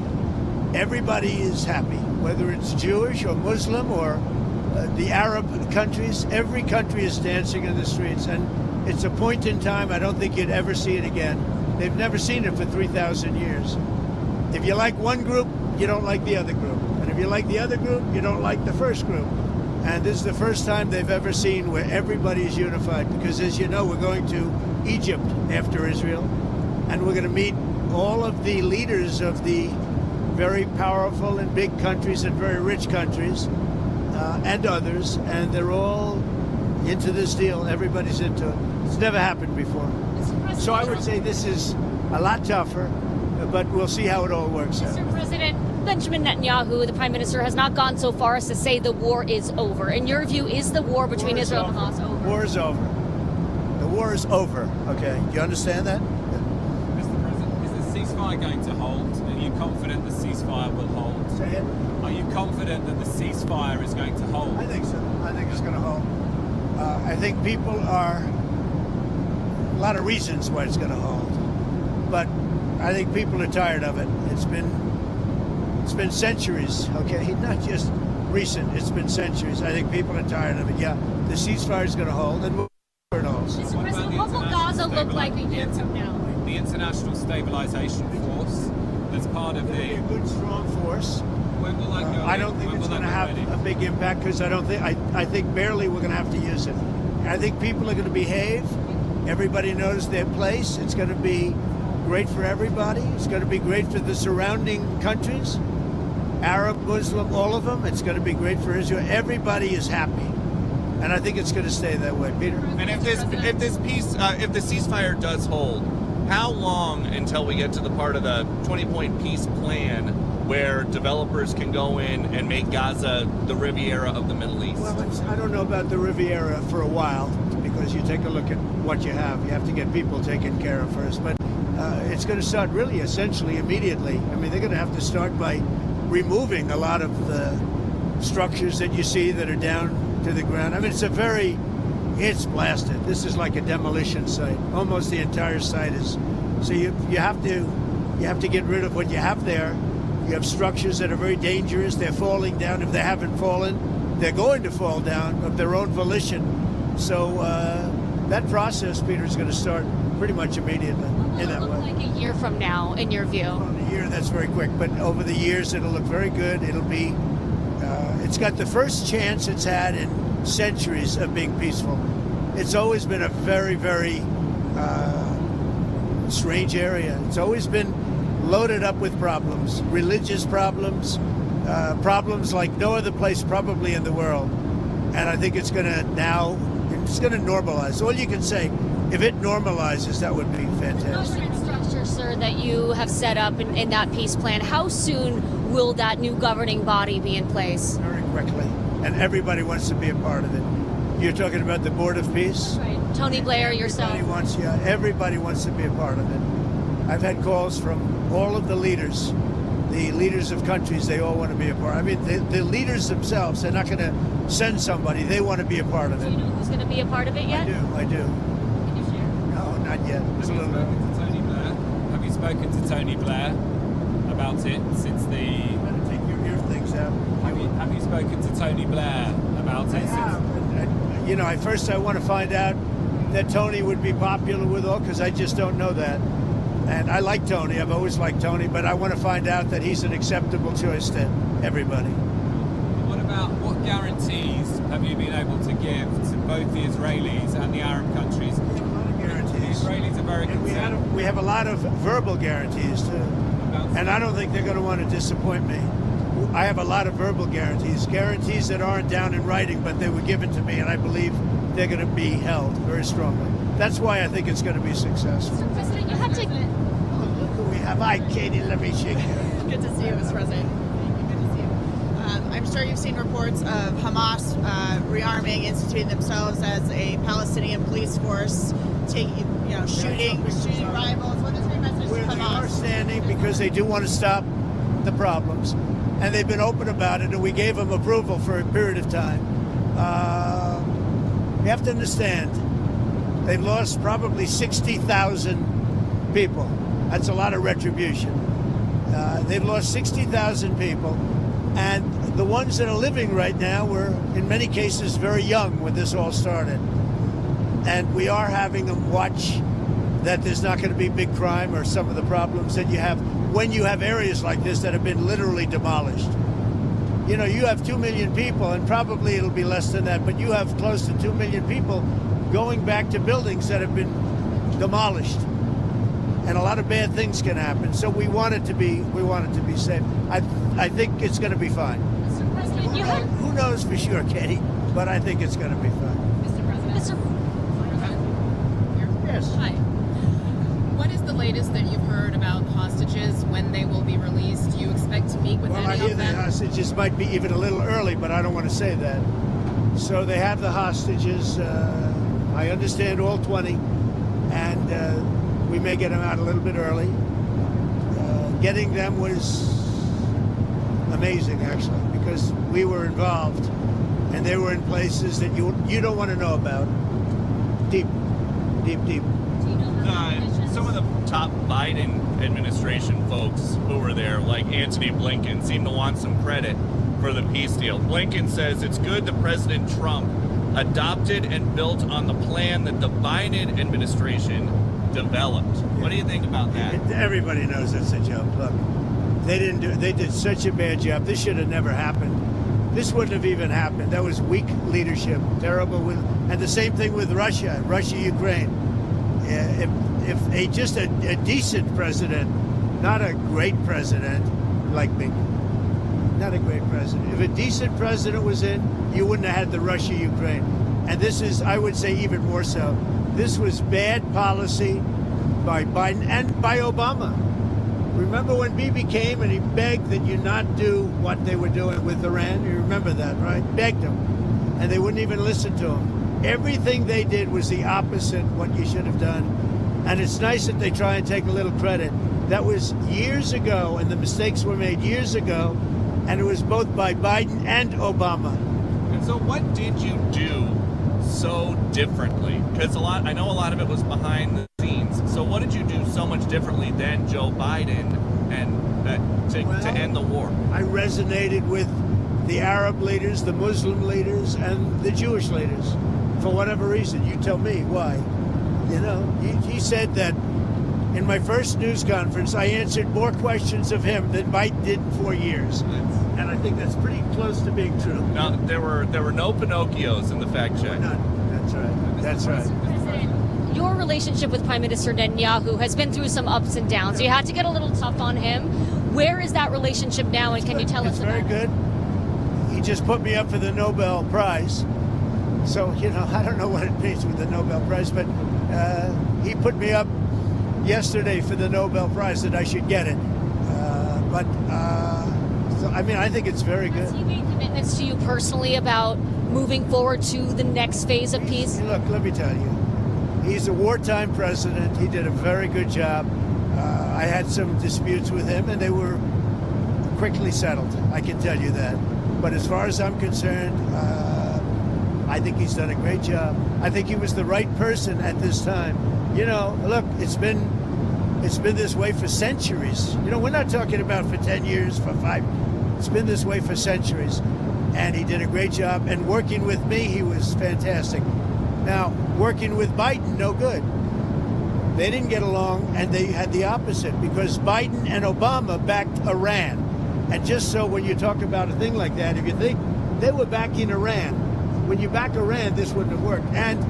everybody is happy, whether it's Jewish or Muslim or the Arab countries. Every country is dancing in the streets, and it's a point in time. I don't think you'd ever see it again. They've never seen it for 3,000 years. If you like one group, you don't like the other group. And if you like the other group, you don't like the first group. And this is the first time they've ever seen where everybody is unified, because as you know, we're going to Egypt after Israel, and we're going to meet all of the leaders of the very powerful and big countries and very rich countries and others, and they're all into this deal. Everybody's into it. It's never happened before. So I would say this is a lot tougher, but we'll see how it all works out. Mr. President, Benjamin Netanyahu, the Prime Minister, has not gone so far as to say the war is over. In your view, is the war between Israel and Hamas over? The war is over. The war is over, okay? Do you understand that? Mr. President, is the ceasefire going to hold? Are you confident the ceasefire will hold? Say it. Are you confident that the ceasefire is going to hold? I think so. I think it's going to hold. I think people are... a lot of reasons why it's going to hold. But I think people are tired of it. It's been centuries, okay? Not just recent, it's been centuries. I think people are tired of it. Yeah, the ceasefire is going to hold, and we'll see where it holds. Mr. President, what will Gaza look like a year from now? The International Stabilization Force, that's part of a good, strong force. When will that go? I don't think it's going to have a big impact, because I think barely we're going to have to use it. I think people are going to behave. Everybody knows their place. It's going to be great for everybody. It's going to be great for the surrounding countries, Arab, Muslim, all of them. It's going to be great for Israel. Everybody is happy, and I think it's going to stay that way. Peter? And if the ceasefire does hold, how long until we get to the part of the 20-point peace plan where developers can go in and make Gaza the Riviera of the Middle East? Well, I don't know about the Riviera for a while, because you take a look at what you have. You have to get people taken care of first, but it's going to start really essentially immediately. I mean, they're going to have to start by removing a lot of the structures that you see that are down to the ground. I mean, it's blasted. This is like a demolition site. Almost the entire site is. So you have to get rid of what you have there. You have structures that are very dangerous. They're falling down. If they haven't fallen, they're going to fall down of their own volition. So that process, Peter, is going to start pretty much immediately in that way. Like a year from now, in your view? Well, a year, that's very quick. But over the years, it'll look very good. It'll be, it's got the first chance it's had in centuries of being peaceful. It's always been a very, very strange area. It's always been loaded up with problems, religious problems, problems like no other place probably in the world. And I think it's going to now, it's going to normalize. All you can say, if it normalizes, that would be fantastic. The structure, sir, that you have set up in that peace plan, how soon will that new governing body be in place? Very quickly. And everybody wants to be a part of it. You're talking about the Board of Peace? Right. Tony Blair, yourself. Everybody wants to be a part of it. I've had calls from all of the leaders of countries. They all want to be a part. I mean, the leaders themselves, they're not going to send somebody. They want to be a part of it. Do you know who's going to be a part of it yet? I do. Can you share? No, not yet. Have you spoken to Tony Blair about it since the... You better take your ear things out. Have you spoken to Tony Blair about it? You know, first I want to find out that Tony would be popular with all, because I just don't know that. And I like Tony. I've always liked Tony, but I want to find out that he's an acceptable choice to everybody. What guarantees have you been able to give to both the Israelis and the Arab countries? Guarantees. The Israelis are very concerned. We have a lot of verbal guarantees too, and I don't think they're going to want to disappoint me. I have a lot of verbal guarantees that aren't down in writing, but they were given to me, and I believe they're going to be held very strongly. That's why I think it's going to be successful. Mr. President, you have to. Oh, look who we have. Hi, Katie. Let me shake you. Good to see you, Mr. President. Good to see you. I'm sure you've seen reports of Hamas rearming, instituting themselves as a Palestinian police force, shooting rivals. What is your message to Hamas? We are standing because they do want to stop the problems, and they've been open about it, and we gave them approval for a period of time. You have to understand, they've lost probably 60,000 people. That's a lot of retribution. They've lost 60,000 people, and the ones that are living right now were, in many cases, very young when this all started. And we are having them watch that there's not going to be big crime or some of the problems that you have when you have areas like this that have been literally demolished. You know, you have 2 million people, and probably it'll be less than that, but you have close to 2 million people going back to buildings that have been demolished. And a lot of bad things can happen. So we want it to be safe. I think it's going to be fine. Mr. President, who knows for sure, Katie, but I think it's going to be fine. Mr. President. Yes. Hi. What is the latest that you've heard about hostages, when they will be released? Do you expect to meet with Well, I any hear of the them? hostages might be even a little early, but I don't want to say that. So they have the hostages. I understand all 20, and we may get them out a little bit early. Getting them was amazing, actually, because we were involved, and they were in places that you don't want to know about. Deep. Some of the top Biden administration folks who were there, like Antony Blinken, seem to want some credit for the peace deal. Blinken says it's good that President Trump adopted and built on the plan that the Biden administration developed. What do you think about that? Everybody knows it's a joke. Look, they did such a bad job. This should have never happened. This wouldn't have even happened. That was weak leadership, terrible. And the same thing with Russia, Ukraine. If just a decent president, not a great president like me, not a great president. If a decent president was in, you wouldn't have had the Russia-Ukraine. And this is, I would say, even more so. This was bad policy by Biden and by Obama. Remember when Bibi came and he begged that you not do what they were doing with Iran? You remember that, right? Begged them. And they wouldn't even listen to him. Everything they did was the opposite what you should have done. And it's nice that they try and take a little credit. That was years ago, and the mistakes were made years ago, and it was both by Biden and Obama. And so what did you do so differently? Because I know a lot of it was behind the scenes. So what did you do so much differently than Joe Biden and to end the war? I resonated with the Arab leaders, the Muslim leaders, and the Jewish leaders. For whatever reason, you tell me why. You know, he said that in my first news conference, I answered more questions of him than Biden did in 4 years. And I think that's pretty close to being true. Now, there were no Pinocchios in the fact check. None. That's right. Your relationship with Prime Minister Netanyahu has been through some ups and downs. You had to get a little tough on him. Where is that relationship now, and can you tell us about it? It's very good. He just put me up for the Nobel Prize. So, you know, I don't know what it means with the Nobel Prize, but he put me up yesterday for the Nobel Prize that I should get it. So, I mean, I think it's very good. Has he made commitments to you personally about moving forward to the next phase of peace? Look, let me tell you, he's a wartime president. He did a very good job. I had some disputes with him, and they were quickly settled. I can tell you that. But as far as I'm concerned, I think he's done a great job. I think he was the right person at this time. You know, look, it's been this way for centuries. You know, we're not talking about for 10 years, for 5. It's been this way for centuries. And he did a great job. And working with me, he was fantastic. Now, working with Biden, no good. They didn't get along, and they had the opposite, because Biden and Obama backed Iran. And just so when you talk about a thing like that, if you think they were backing Iran, when you back Iran, this wouldn't have worked. And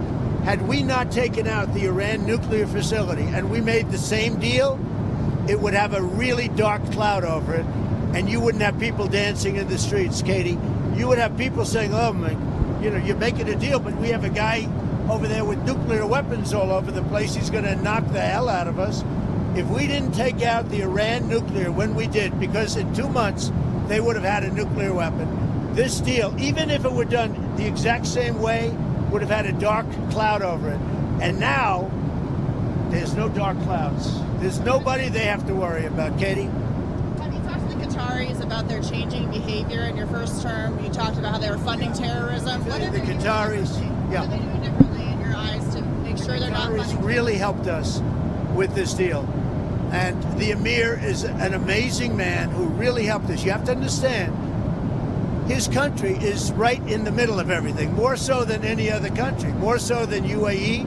had we not taken out the Iran nuclear facility and we made the same deal, it would have a really dark cloud over it, and you wouldn't have people dancing in the streets, Katie. You would have people saying, oh, my, you're making a deal, but we have a guy over there with nuclear weapons all over the place. He's going to knock the hell out of us. If we didn't take out the Iran nuclear when we did, because in 2 months they would have had a nuclear weapon, this deal, even if it were done the exact same way, would have had a dark cloud over it. And now, there's no dark clouds. There's nobody they have to worry about. Katie? Have you talked to the Qataris about their changing behavior in your first term? You talked about how they were funding terrorism. The Qataris, What are they doing differently in your eyes to make sure they're not funding? Really helped us with this deal. And the Emir is an amazing man who really helped us. You have to understand, his country is right in the middle of everything, more so than any other country, more so than UAE,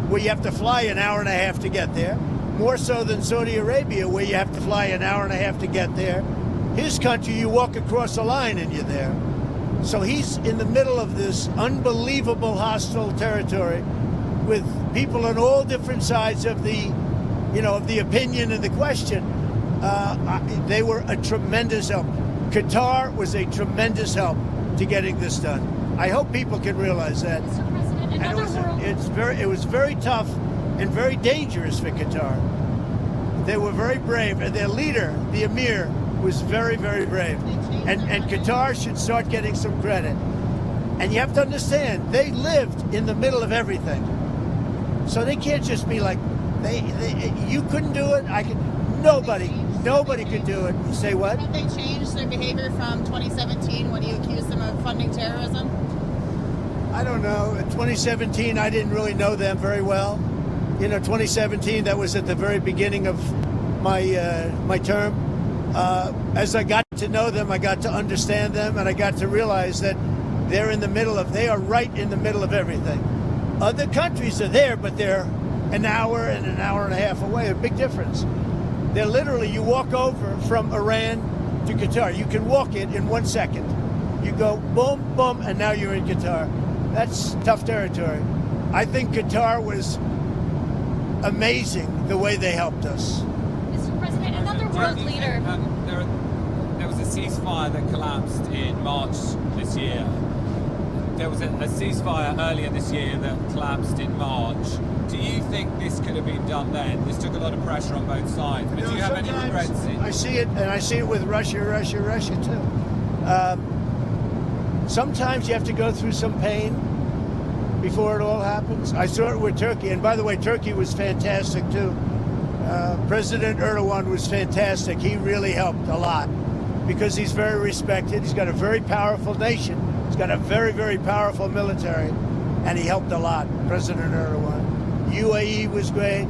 where you have to fly an hour and a half to get there, more so than Saudi Arabia, where you have to fly an hour and a half to get there. His country, you walk across a line and you're there. So he's in the middle of this unbelievable hostile territory with people on all different sides of the, of the opinion and the question. They were a tremendous help. Qatar was a tremendous help to getting this done. I hope people can realize that. Mr. President, And it was very tough and very dangerous for Qatar. They were very brave, and their leader, the Emir, was very, very brave. And Qatar should start getting some credit. And you have to understand, they lived in the middle of everything. So they can't just be like, you couldn't do it, I could. Nobody could do it. You say what? Have they changed their behavior from 2017 when you accused them of funding terrorism? I don't know. In 2017, I didn't really know them very well. 2017, that was at the very beginning of my term. As I got to know them, I got to understand them, and I got to realize that they are right in the middle of everything. Other countries are there, but they're an hour and a half away. A big difference. They're literally, you walk over from Iran to Qatar. You can walk it in 1 second. You go boom, boom, and now you're in Qatar. That's tough territory. I think Qatar was amazing the way they helped us. Mr. President, another world leader. There was a ceasefire that collapsed in March this year. There was a ceasefire earlier this year that collapsed in March. Do you think this could have been done then? This took a lot of pressure on both sides. But do you have any regrets? I see it, and I see it with Russia too. Sometimes you have to go through some pain before it all happens. I saw it with Turkey, and by the way, Turkey was fantastic too. President Erdogan was fantastic. He really helped a lot because he's very respected. He's got a very powerful nation. He's got a very, very powerful military, and he helped a lot, President Erdogan. UAE was great.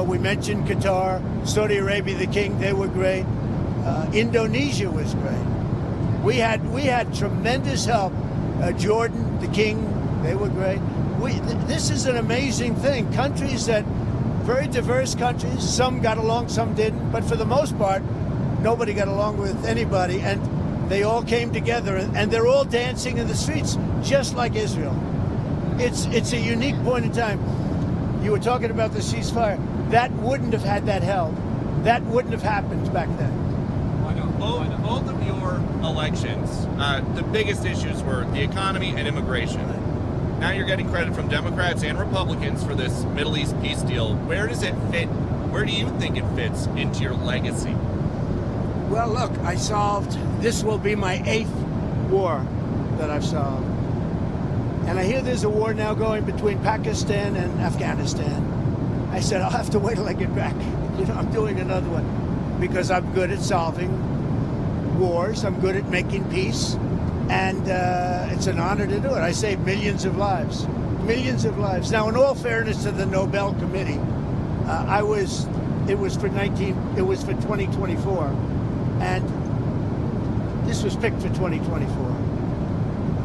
We mentioned Qatar, Saudi Arabia, the king, they were great. Indonesia was great. We had tremendous help. Jordan, the king, they were great. This is an amazing thing. Countries very diverse countries, some got along, some didn't, but for the most part, nobody got along with anybody, and they all came together, and they're all dancing in the streets, just like Israel. It's a unique point in time. You were talking about the ceasefire. That wouldn't have had that held. That wouldn't have happened back then. Both of your elections, the biggest issues were the economy and immigration. Now you're getting credit from Democrats and Republicans for this Middle East peace deal. Where does it fit? Where do you think it fits into your legacy? Well, look, this will be my 8th war that I've solved. And I hear there's a war now going between Pakistan and Afghanistan. I said, I'll have to wait till I get back. I'm doing another one because I'm good at solving wars. I'm good at making peace. And it's an honor to do it. I saved millions of lives. Millions of lives. Now, in all fairness to the Nobel Committee, it was for 2024. And this was picked for 2024.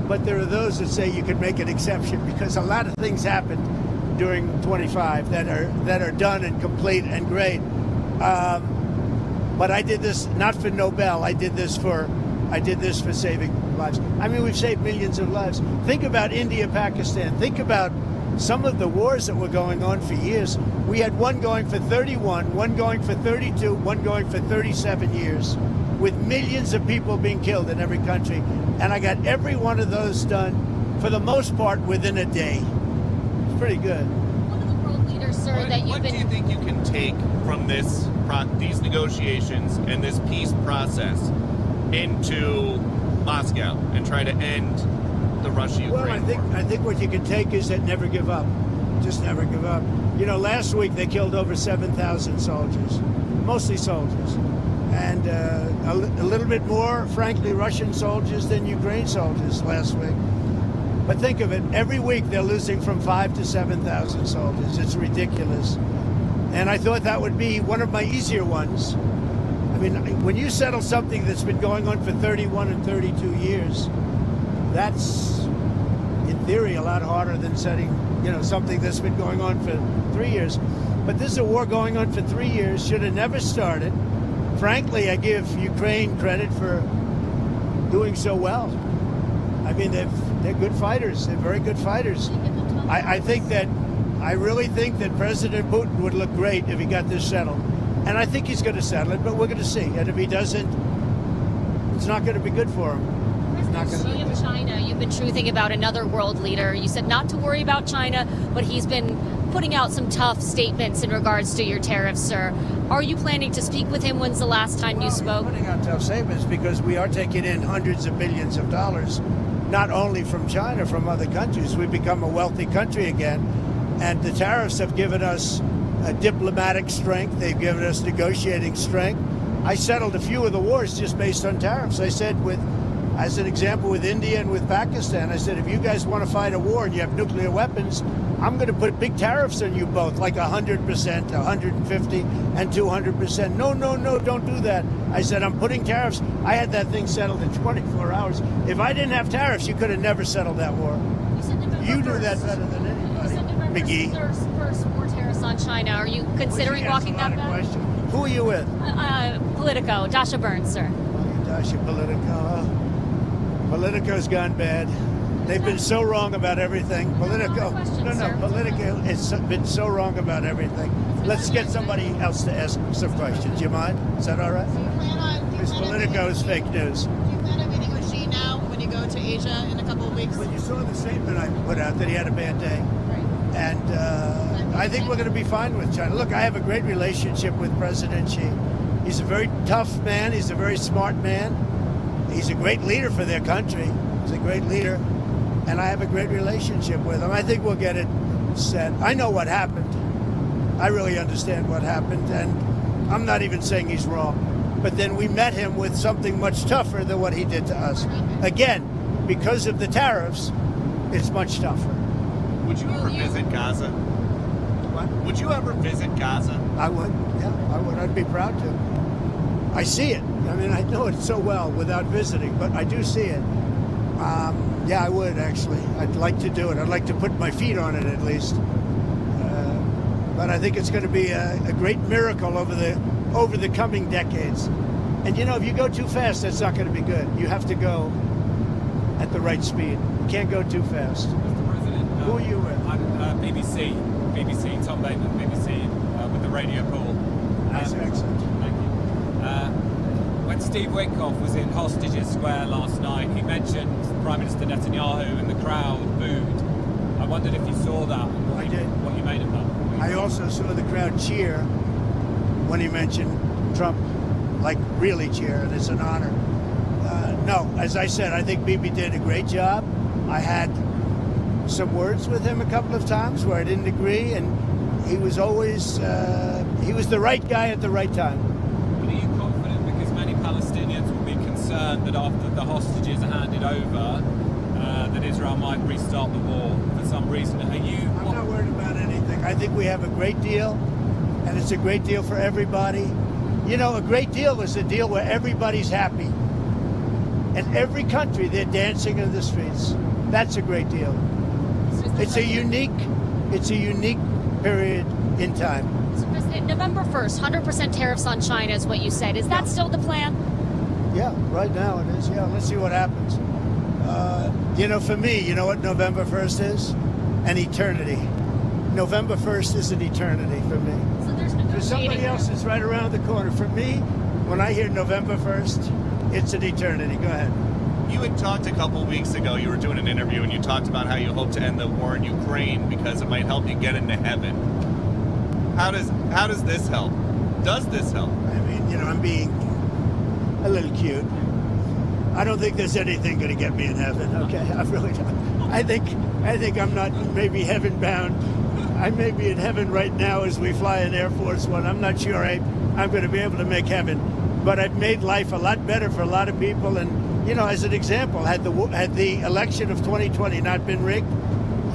But there are those that say you could make an exception because a lot of things happened during 25 that are done and complete and great. But I did this not for Nobel. I did this for I did this for saving lives. I mean, we've saved millions of lives. Think about India, Pakistan. Think about some of the wars that were going on for years. We had one going for 31, one going for 32, one going for 37 years, with millions of people being killed in every country. And I got every one of those done, for the most part, within a day. It's pretty good. One of the world leaders, sir, What do you think you can take from these negotiations and this peace process into Moscow and try to end the Russia-Ukraine war? I think what you can take is that never give up. Just never give up. You know, last week they killed over 7,000 soldiers, mostly soldiers, and a little bit more, frankly, Russian soldiers than Ukraine soldiers last week. But think of it, every week they're losing from 5,000 to 7,000 soldiers. It's ridiculous. And I thought that would be one of my easier ones. I mean, when you settle something that's been going on for 31 and 32 years, that's, in theory, a lot harder than setting, something that's been going on for 3 years. But this is a war going on for 3 years, should have never started. Frankly, I give Ukraine credit for doing so well. I mean, they're good fighters. They're very good fighters. I really think that President Putin would look great if he got this settled. And I think he's going to settle it, but we're going to see. And if he doesn't, it's not going to be good for him. It's not going to be good. China, you've been truthing about another world leader. You said not to worry about China, but he's been putting out some tough statements in regards to your tariffs, sir. Are you planning to speak with him? When's the last time you spoke? We're putting out tough statements because we are taking in hundreds of billions of dollars, not only from China, from other countries. We've become a wealthy country again, and the tariffs have given us diplomatic strength. They've given us negotiating strength. I settled a few of the wars just based on tariffs. I said, as an example, with India and with Pakistan, I said, if you guys want to fight a war and you have nuclear weapons, I'm going to put big tariffs on you both, like 100%, 150, and 200%. No, don't do that. I said, I'm putting tariffs. I had that thing settled in 24 hours. If I didn't have tariffs, you could have never settled that war. You do that better than anybody, McGee. First war tariffs on China. Are you considering walking that back? Who are you with? Politico, Dasha Burns, sir. Dasha Politico. Politico's gone bad. They've been so wrong about everything. Politico has been so wrong about everything. Let's get somebody else to ask some questions. You mind? Is that all right? Because Politico is fake news. Do you plan on meeting with Xi now when you go to Asia in a couple of weeks? Well, you saw the statement I put out that he had a bad day. Right. And I think we're going to be fine with China. Look, I have a great relationship with President Xi. He's a very tough man. He's a very smart man. He's a great leader for their country. He's a great leader. And I have a great relationship with him. I think we'll get it set. I know what happened. I really understand what happened. And I'm not even saying he's wrong. But then we met him with something much tougher than what he did to us. Again, because of the tariffs, it's much tougher. Would you ever visit Gaza? What? Would you ever visit Gaza? I would, yeah, I would. I'd be proud to. I see it. I mean, I know it so well without visiting, but I do see it. Yeah, I would, actually. I'd like to do it. I'd like to put my feet on it, at least. But I think it's going to be a great miracle over the coming decades. And, if you go too fast, that's not going to be good. You have to go at the right speed. You can't go too fast. Mr. President, who are you with? BBC, Tom Bateman, BBC, with the radio call. Nice accent. Thank you. When Steve Witkoff was in Hostages Square last night, he mentioned Prime Minister Netanyahu and the crowd booed. I wondered if you saw that and what you made of that. I also saw the crowd cheer when he mentioned Trump, like really cheer, and it's an honor. No, as I said, I think Bibi did a great job. I had some words with him a couple of times where I didn't agree, and he was always, he was the right guy at the right time. But are you confident, because many Palestinians will be concerned that after the hostages are handed over, that Israel might restart the war for some reason? Are you? I'm not worried about anything. I think we have a great deal, and it's a great deal for everybody. A great deal is a deal where everybody's happy. And every country, they're dancing in the streets. That's a great deal. It's a unique period in time. So, President, November 1st, 100% tariffs on China is what you said. Is that still the plan? Yeah, right now it is. Yeah, let's see what happens. For me, you know what November 1st is? An eternity. November 1st is an eternity for me. So there's For somebody else, it's right around the corner. For me, when I hear November 1st, it's an eternity. Go ahead. You had talked a couple weeks ago, you were doing an interview, and you talked about how you hope to end the war in Ukraine because it might help you get into heaven. How does this help? Does this help? I mean, I'm being a little cute. I don't think there's anything going to get me in heaven. Okay, I really don't. I think I'm not maybe heaven bound. I may be in heaven right now as we fly in Air Force One. I'm not sure I'm going to be able to make heaven, but I've made life a lot better for a lot of people. And as an example, had the election of 2020 not been rigged,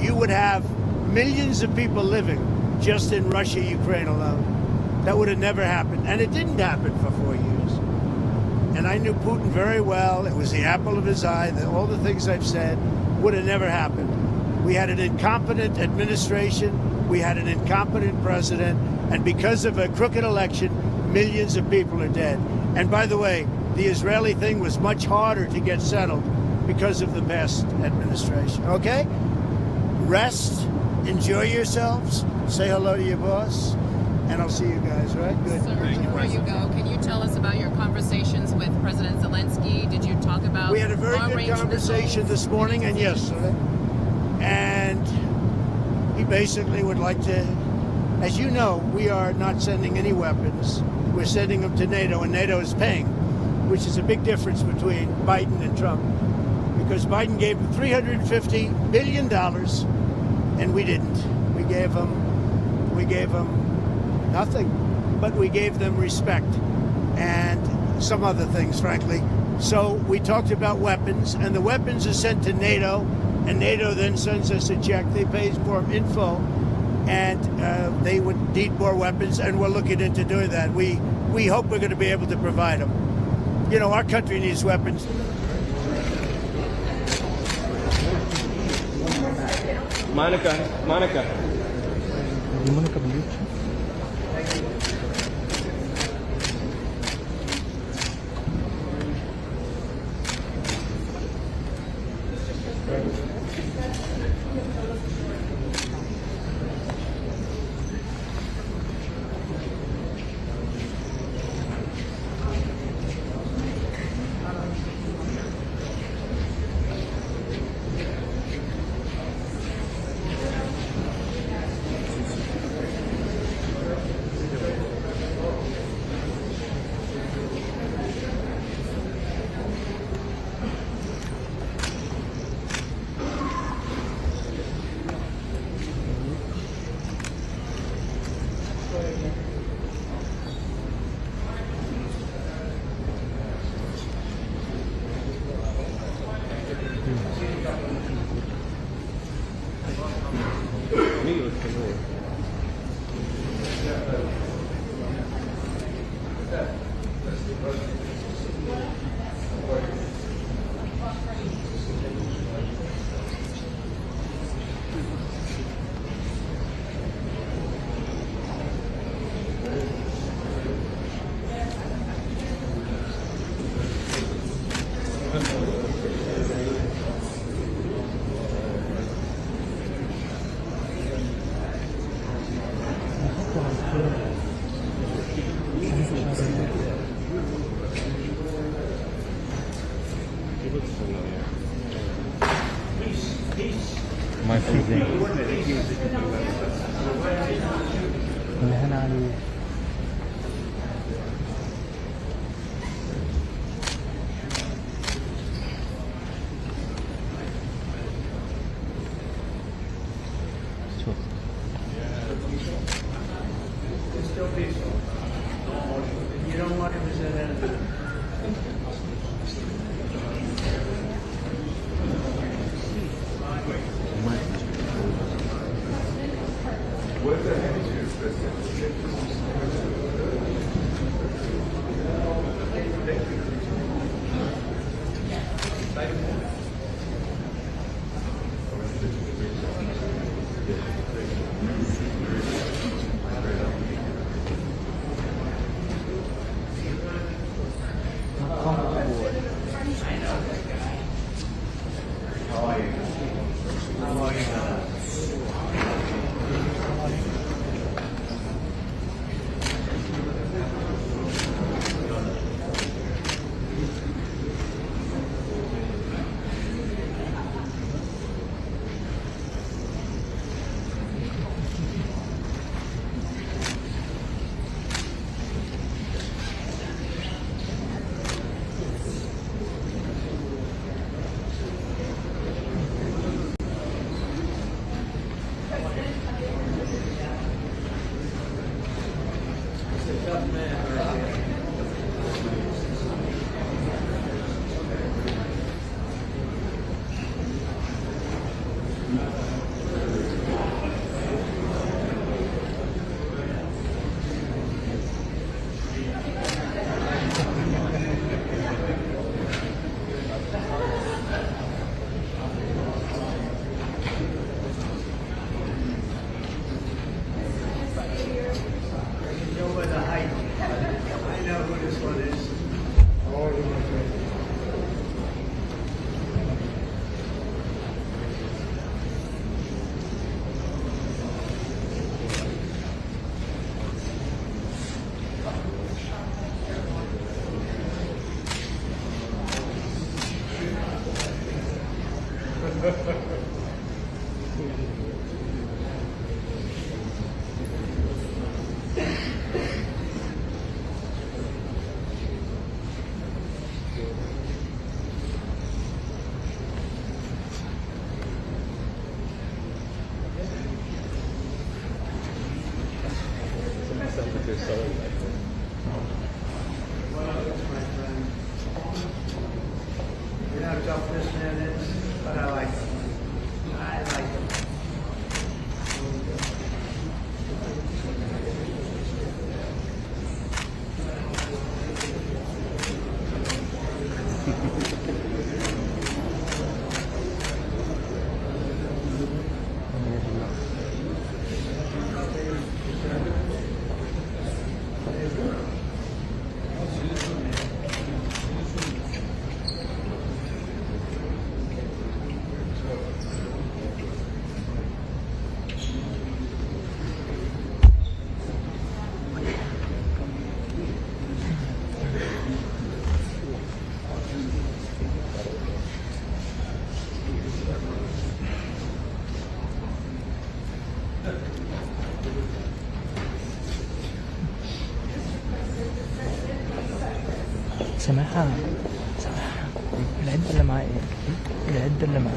you would have millions of people living just in Russia, Ukraine alone. That would have never happened, and it didn't happen for 4 years. And I knew Putin very well. It was the apple of his eye. All the things I've said would have never happened. We had an incompetent administration. We had an incompetent president. And because of a crooked election, millions of people are dead. And by the way, the Israeli thing was much harder to get settled because of the past administration. Okay? Rest. Enjoy yourselves. Say hello to your boss. And I'll see you guys, right? Good. So before you go, can you tell us about your conversations with President Zelensky? Did you talk about We had a very good conversation this morning and yesterday. And he basically would like to, as you know, we are not sending any weapons. We're sending them to NATO, and NATO is paying, which is a big difference between Biden and Trump. Because Biden gave them $350 billion, and we didn't. We gave them nothing, but we gave them respect and some other things, frankly. So we talked about weapons, and the weapons are sent to NATO, and NATO then sends us a check. They pay for them in full, and they would need more weapons, and we're looking into doing that. We hope we're going to be able to provide them. Our country needs weapons. Monica. You don't want to present anything. You know how tough this man is, but I like him. I like him. سماحة العدة اللي معي العدة اللي معي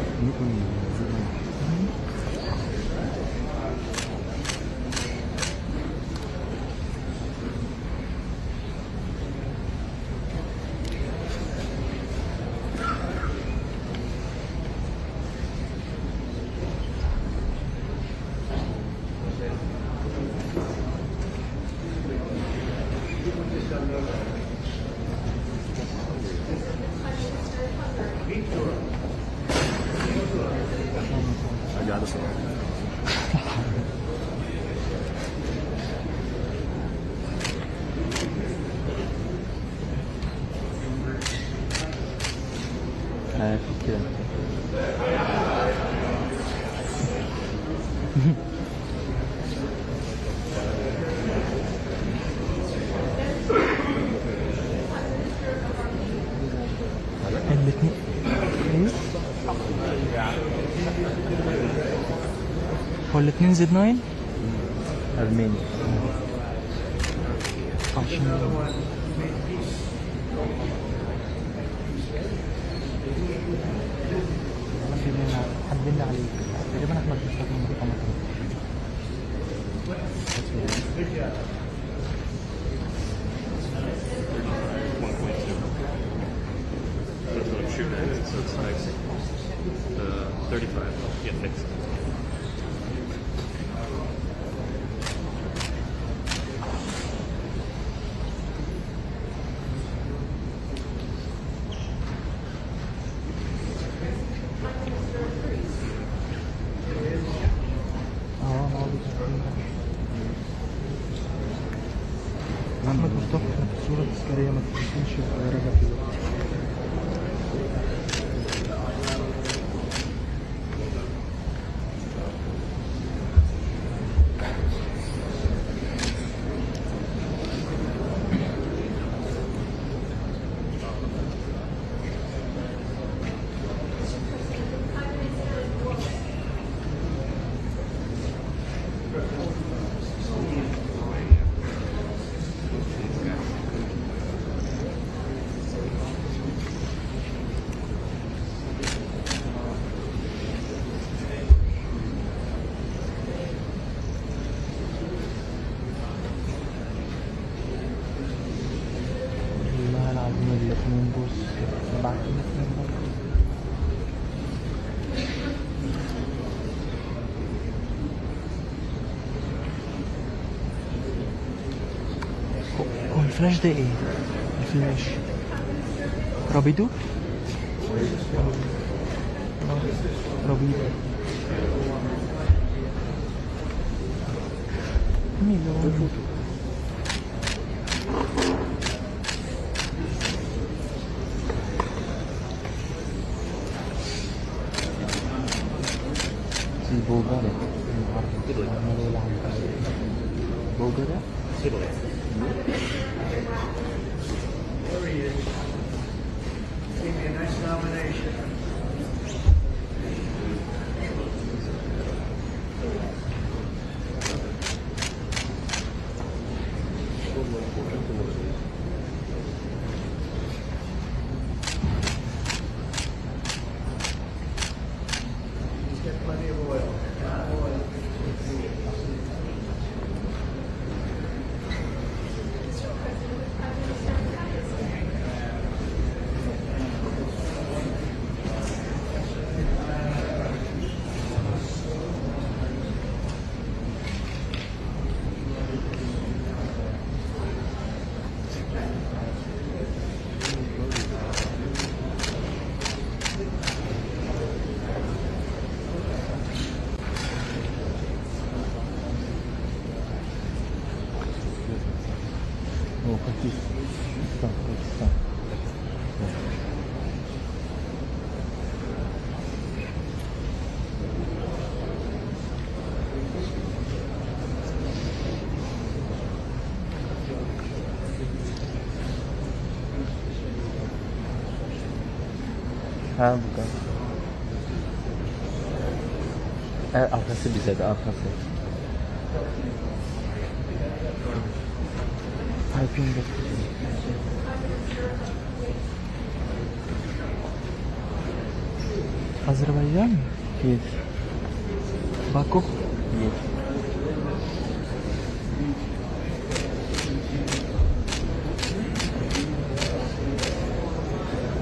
كده هو الاثنين زد 9 ألماني حدنا عليك تقريبا احنا بنستخدم رقم That's what I'm shooting at, so it's nice. 35, yeah, fixed. محمد مصطفى احنا في الصورة التذكارية ما تنسيش راجع دلوقتي. الاثنين بص بعد هو الفلاش ده ايه؟ الفلاش رابيدو؟ رابيدو مين اللي هو؟ البوغرة بوغرة There he is. Gave me a nice nomination. Ha bu kadar. Evet, arkası bize de arkası. Typing de. Azerbaycan mı? Değil. Baku? Değil.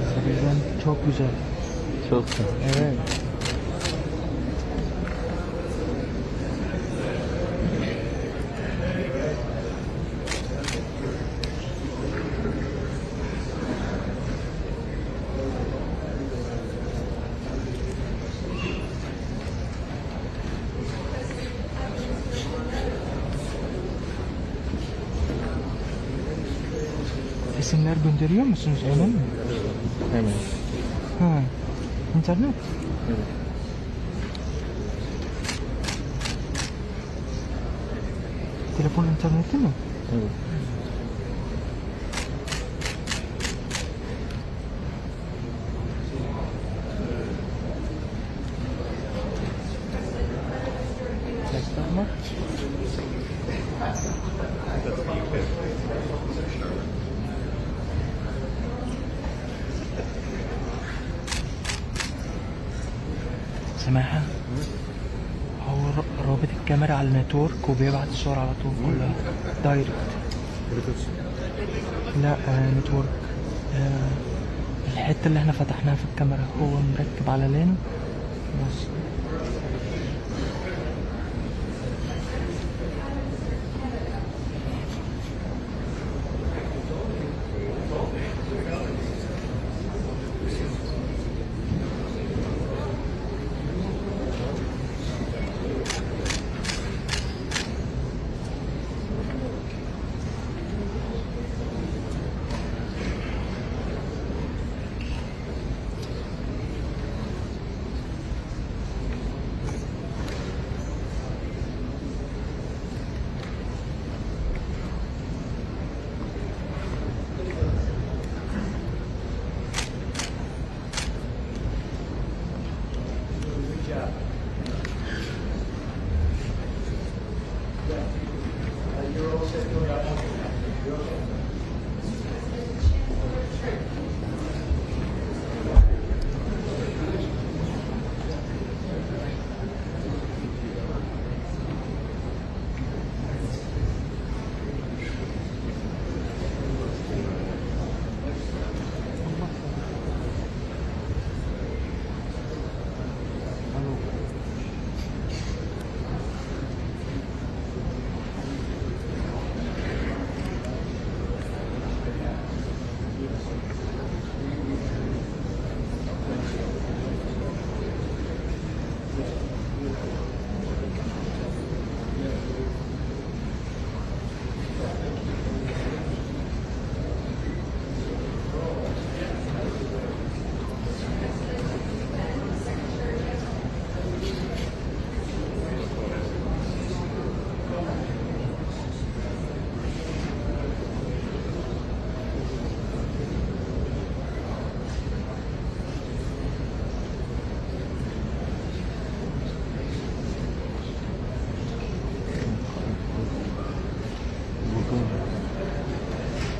Azerbaycan çok güzel. Çok güzel. Evet. Resimler gönderiyor musunuz ona mı? Evet. Ha. İnternet? Evet. Telefon interneti mi? Evet. Reklam var. سماحة هو رابط الكاميرا على النتورك وبيبعت الصور على طول كلها دايركت. لا نتورك. الحتة اللي احنا فتحناها في الكاميرا هو مركب على لين بس.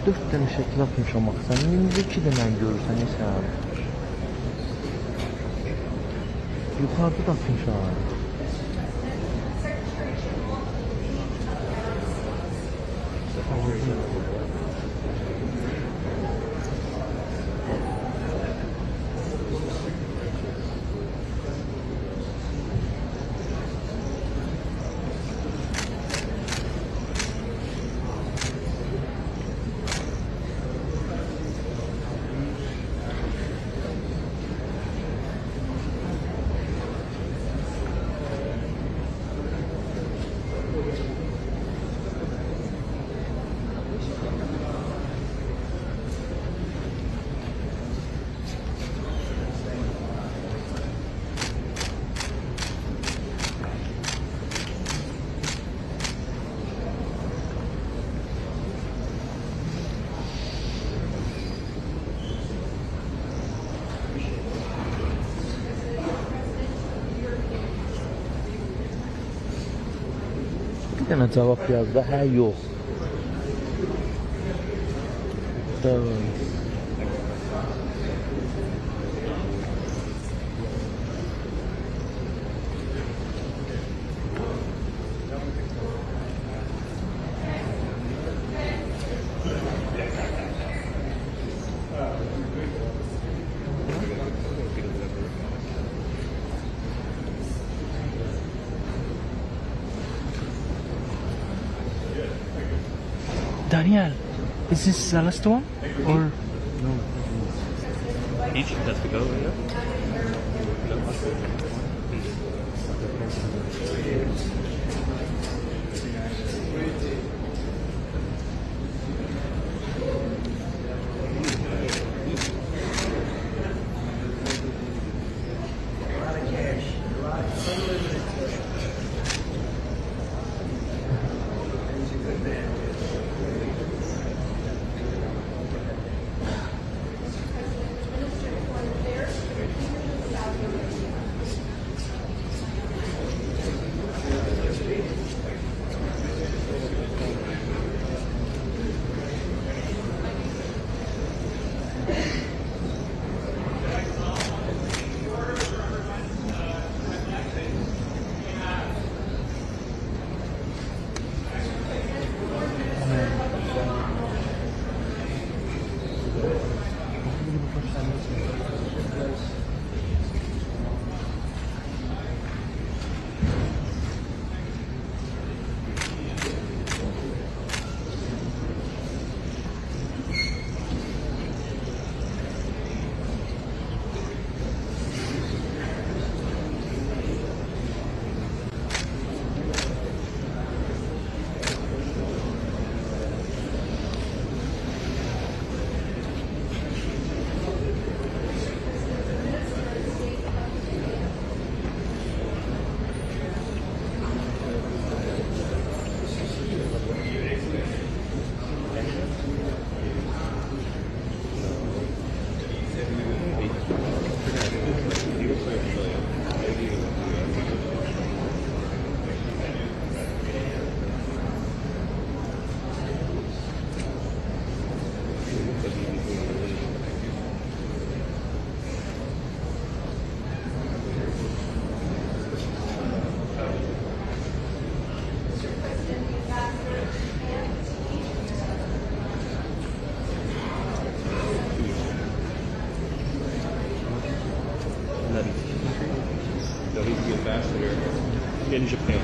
Dört tane şekil atmış olmak. Sen önümüzdeki de ben görürsen neyse abi. Yukarıda da atmış abi. Kena jawab ya hayo. Daniel, is this the last one? Or no? Each has to go, yeah? In Japan.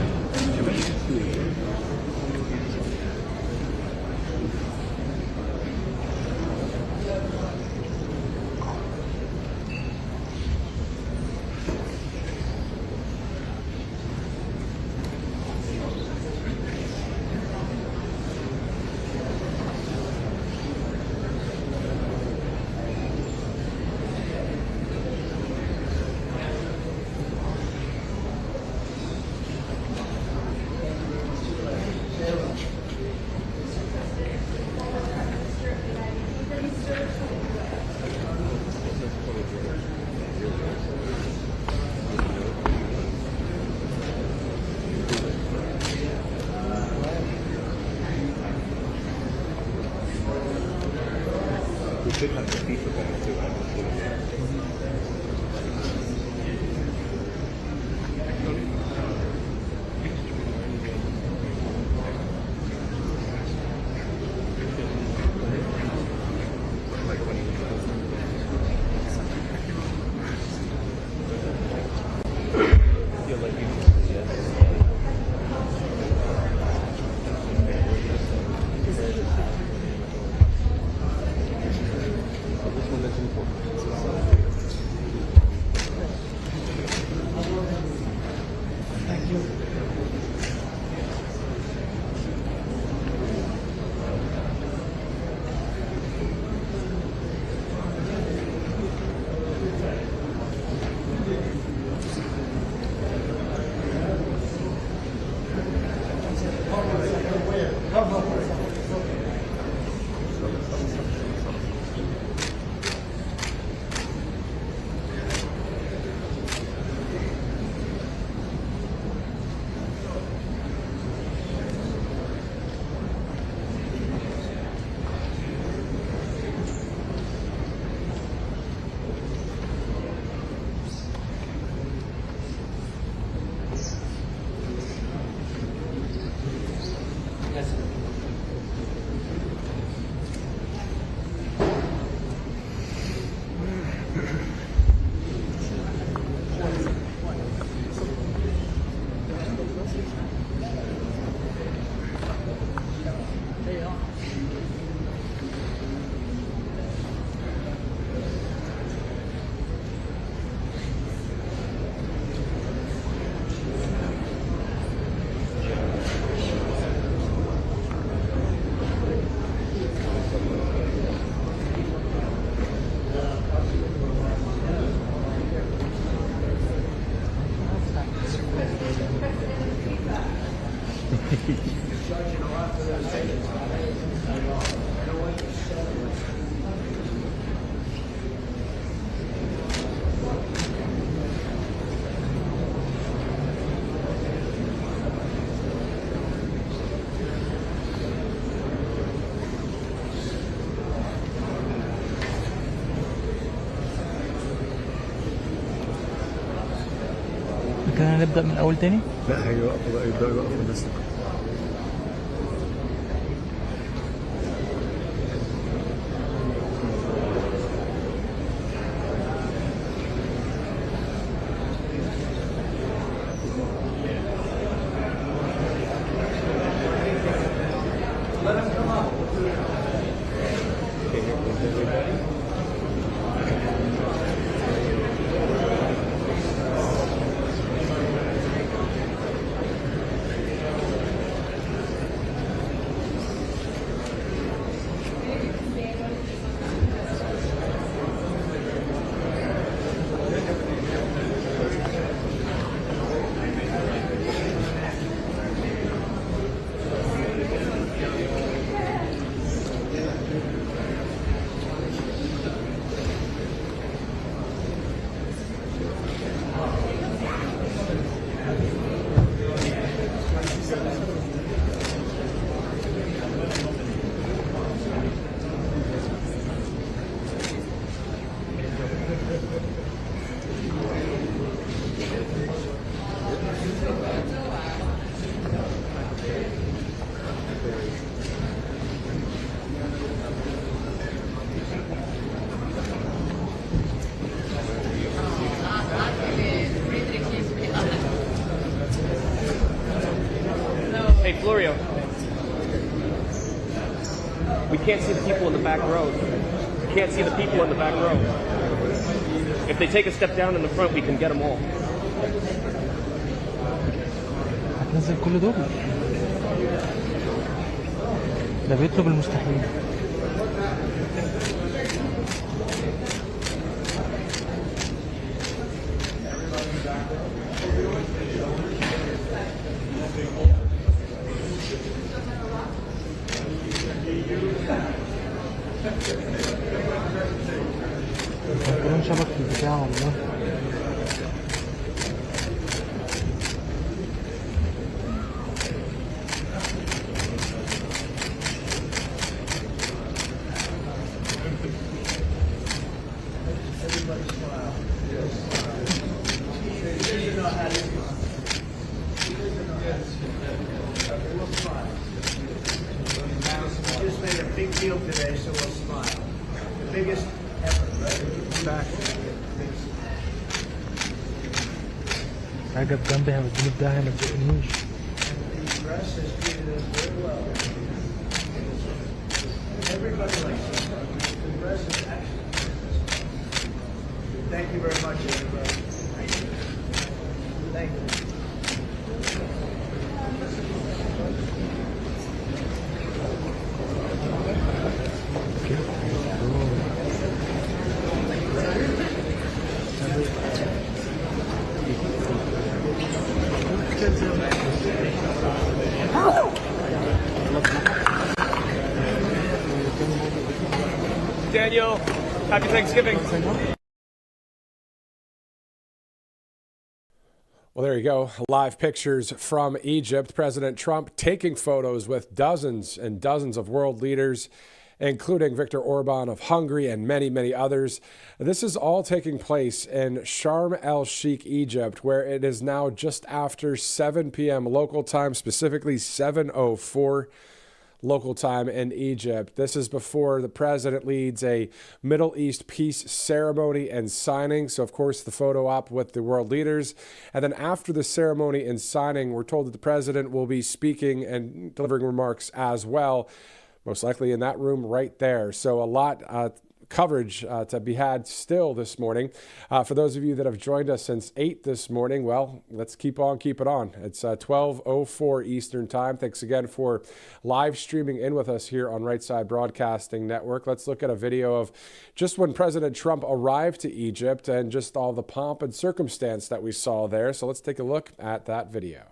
We should have the FIFA back too. I don't think كده نبدأ من أول تاني؟ لا هيوقفوا بقى يبدأوا يوقفوا الناس. Hey, Florio. We can't see the people in the back row. We can't see the people in the back row. If they take a step down in the front, we can get them all. هتنزل كل دول؟ ده بيطلب المستحيل. كلهم شبك في البتاع والله. Just made a big deal today, so we'll smile. The biggest effort, right? Back. عجب جنبي هيوديني في داهية ما تزقنيش. The press has treated us very well. Everybody likes us. The press is actually. Thank you very much, everybody. Thank you. Daniel, happy Thanksgiving. Well, there you go. Live pictures from Egypt. President Trump taking photos with dozens and dozens of world leaders, including Viktor Orban of Hungary and many, many others. This is all taking place in Sharm el-Sheikh, Egypt, where it is now just after 7 p.m. local time, specifically 7:04 local time in Egypt. This is before the president leads a Middle East peace ceremony and signing. So, of course, the photo op with the world leaders. And then after the ceremony and signing, we're told that the president will be speaking and delivering remarks as well, most likely in that room right there. So a lot coverage to be had still this morning. For those of you that have joined us since 8 this morning, well, let's keep it on. It's 12:04 Eastern Time. Thanks again for live streaming in with us here on Right Side Broadcasting Network. Let's look at a video of just when President Trump arrived to Egypt and just all the pomp and circumstance that we saw there. So let's take a look at that video.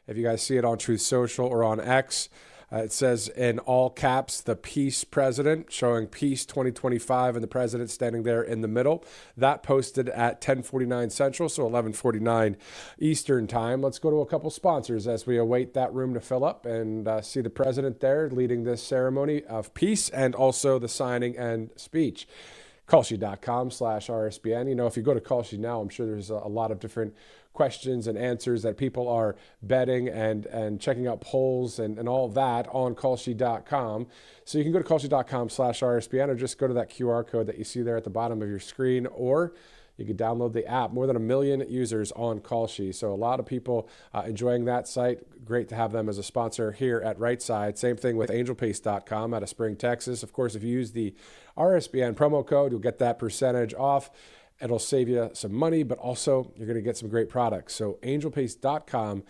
If you guys see it on Truth Social or on X, it says in all caps, the Peace President, showing Peace 2025 and the President standing there in the middle. That posted at 10:49 Central, so 11:49 Eastern Time. Let's go to a couple sponsors as we await that room to fill up and see the President there leading this ceremony of peace and also the signing and speech. Kalshi.com/RSBN. You know, if you go to Kalshi now, I'm sure there's a lot of different questions and answers that people are betting and checking out polls and all of that on Kalshi.com. So you can go to Kalshi.com/RSBN or just go to that QR code that you see there at the bottom of your screen, or you can download the app. More than 1 million users on Kalshi. So a lot of people enjoying that site. Great to have them as a sponsor here at Right Side. Same thing with angelpaste.com out of Spring, Texas. Of course, if you use the RSBN promo code, you'll get that percentage off. It'll save you some money, but also you're going to get some great products. So angelpaste.com,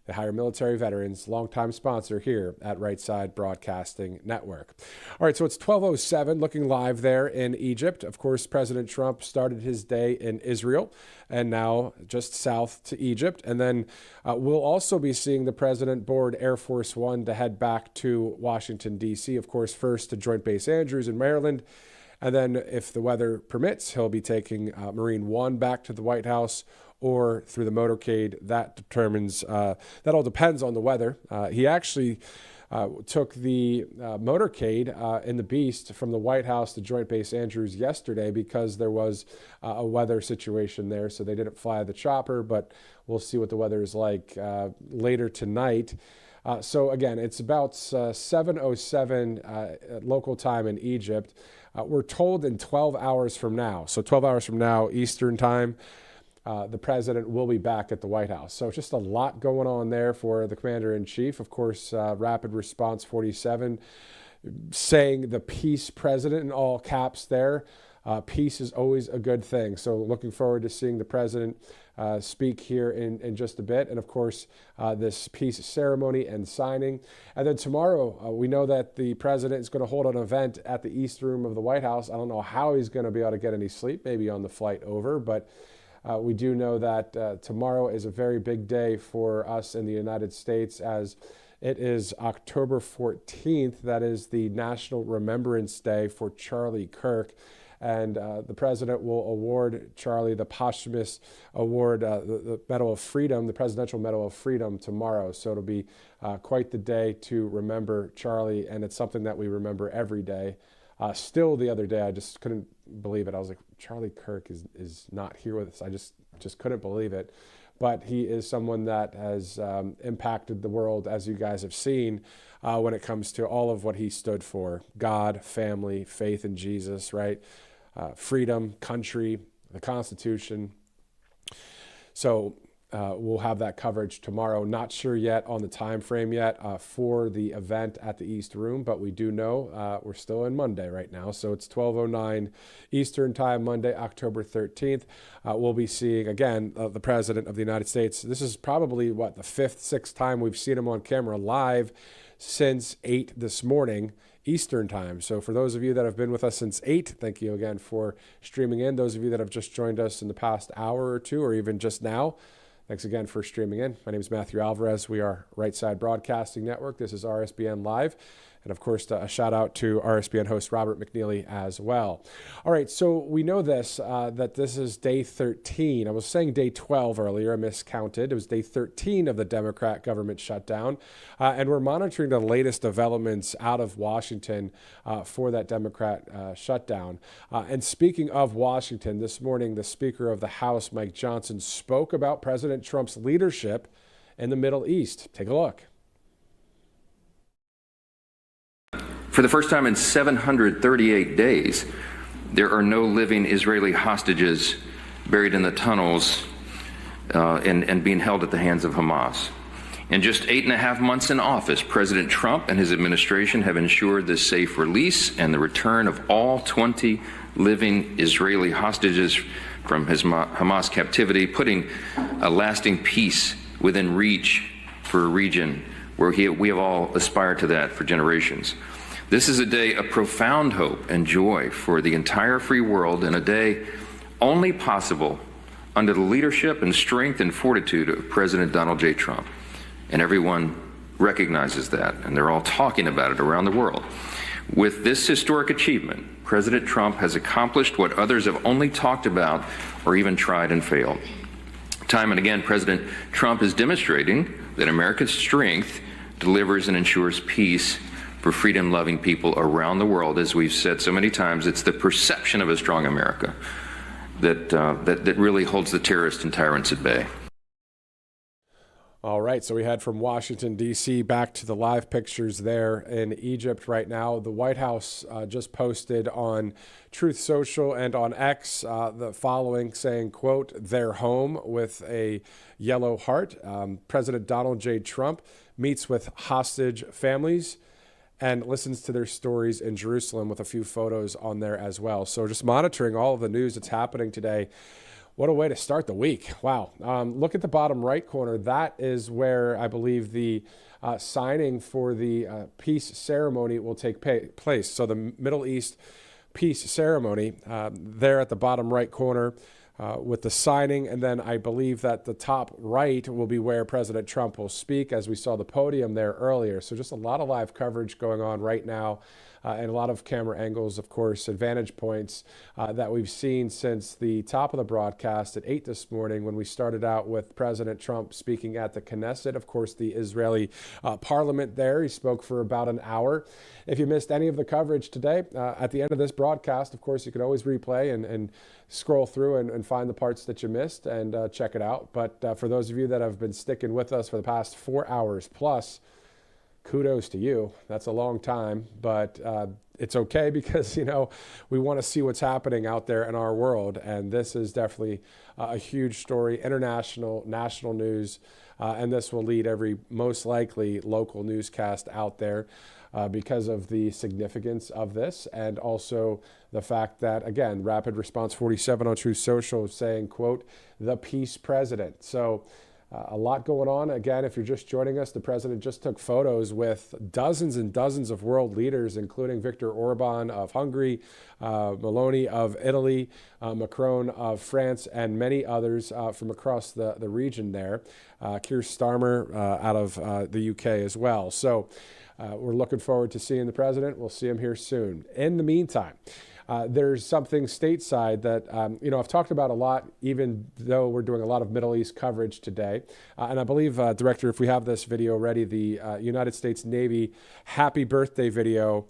they hire military veterans, longtime sponsor here at Right Side Broadcasting Network. All right, so it's 12:07, looking live there in Egypt. Of course, President Trump started his day in Israel and now just south to Egypt. And then we'll also be seeing the president board Air Force One to head back to Washington, D.C., of course, first to Joint Base Andrews in Maryland. And then if the weather permits, he'll be taking Marine One back to the White House or through the motorcade. That determines, that all depends on the weather. He actually took the motorcade in the Beast from the White House to Joint Base Andrews yesterday because there was a weather situation there. So they didn't fly the chopper, but we'll see what the weather is like later tonight. So again, it's about 7:07 local time in Egypt. We're told in 12 hours from now, so 12 hours from now, Eastern time, the president will be back at the White House. So just a lot going on there for the commander-in-chief. Of course, Rapid Response 47 saying the peace president in all caps there. Peace is always a good thing. So looking forward to seeing the president speak here in just a bit. And of course, this peace ceremony and signing. And then tomorrow, we know that the president is going to hold an event at the East Room of the White House. I don't know how he's going to be able to get any sleep, maybe on the flight over, but we do know that tomorrow is a very big day for us in the United States, as it is October 14th. That is the National Remembrance Day for Charlie Kirk. And the president will award Charlie the posthumous award, the Medal of Freedom, the Presidential Medal of Freedom tomorrow. So it'll be quite the day to remember Charlie, and it's something that we remember every day. Still the other day, I just couldn't believe it. I was like, Charlie Kirk is not here with us. I just couldn't believe it. But he is someone that has impacted the world, as you guys have seen, when it comes to all of what he stood for: God, family, faith in Jesus, right? Freedom, country, the Constitution. So we'll have that coverage tomorrow. Not sure yet on the time frame yet for the event at the East Room, but we do know we're still in Monday right now. So it's 12:09 Eastern Time, Monday, October 13th. We'll be seeing, again, the President of the United States. This is probably, the 5th, 6th time we've seen him on camera live since 8 this morning Eastern Time. So for those of you that have been with us since 8, thank you again for streaming in. Those of you that have just joined us in the past hour or two, or even just now, thanks again for streaming in. My name is Matthew Alvarez. We are Right Side Broadcasting Network. This is RSBN Live. And of course, a shout out to RSBN host Robert McNeely as well. All right, so we know this, that this is day 13. I was saying day 12 earlier, I miscounted. It was day 13 of the Democrat government shutdown. And we're monitoring the latest developments out of Washington for that Democrat shutdown. And speaking of Washington, this morning, the Speaker of the House, Mike Johnson, spoke about President Trump's leadership in the Middle East. Take a look. For the first time in 738 days, there are no living Israeli hostages buried in the tunnels and being held at the hands of Hamas. In just 8.5 months in office, President Trump and his administration have ensured the safe release and the return of all 20 living Israeli hostages from Hamas captivity, putting a lasting peace within reach for a region where we have all aspired to that for generations. This is a day of profound hope and joy for the entire free world, and a day only possible under the leadership and strength and fortitude of President Donald J. Trump. and everyone recognizes that, and they're all talking about it around the world. With this historic achievement, President Trump has accomplished what others have only talked about or even tried and failed. Time and again, President Trump is demonstrating that America's strength delivers and ensures peace for freedom-loving people around the world. As we've said so many times, it's the perception of a strong America that really holds the terrorists and tyrants at bay. All right, so we head from Washington, D.C. back to the live pictures there in Egypt right now. The White House just posted on Truth Social and on X the following, saying, quote, "They're home," with a yellow heart. President Donald J. Trump meets with hostage families and listens to their stories in Jerusalem, with a few photos on there as well. So just monitoring all of the news that's happening today. What a way to start the week. Wow. Look at the bottom right corner. That is where I believe the signing for the peace ceremony will take place. So the Middle East peace ceremony there at the bottom right corner with the signing. And then I believe that the top right will be where President Trump will speak, as we saw the podium there earlier. So just a lot of live coverage going on right now. And a lot of camera angles, of course, and vantage points that we've seen since the top of the broadcast at 8 this morning, when we started out with President Trump speaking at the Knesset, of course, the Israeli parliament there. He spoke for about an hour. If you missed any of the coverage today, at the end of this broadcast, of course, you can always replay and scroll through and find the parts that you missed and check it out. But for those of you that have been sticking with us for the past 4 hours plus, kudos to you. That's a long time, but it's okay, because, you know, we want to see what's happening out there in our world. And this is definitely a huge story, international, national news. And this will lead every most likely local newscast out there because of the significance of this. And also the fact that, again, Rapid Response 47 on Truth Social is saying, quote, "the peace president." So a lot going on. Again, if you're just joining us, the president just took photos with dozens and dozens of world leaders, including Viktor Orban of Hungary, Meloni of Italy, Macron of France, and many others from across the region there. Keir Starmer out of the UK as well. So we're looking forward to seeing the president. We'll see him here soon. In the meantime, there's something stateside that, I've talked about a lot, even though we're doing a lot of Middle East coverage today. And I believe, Director, if we have this video ready, the United States Navy happy birthday video,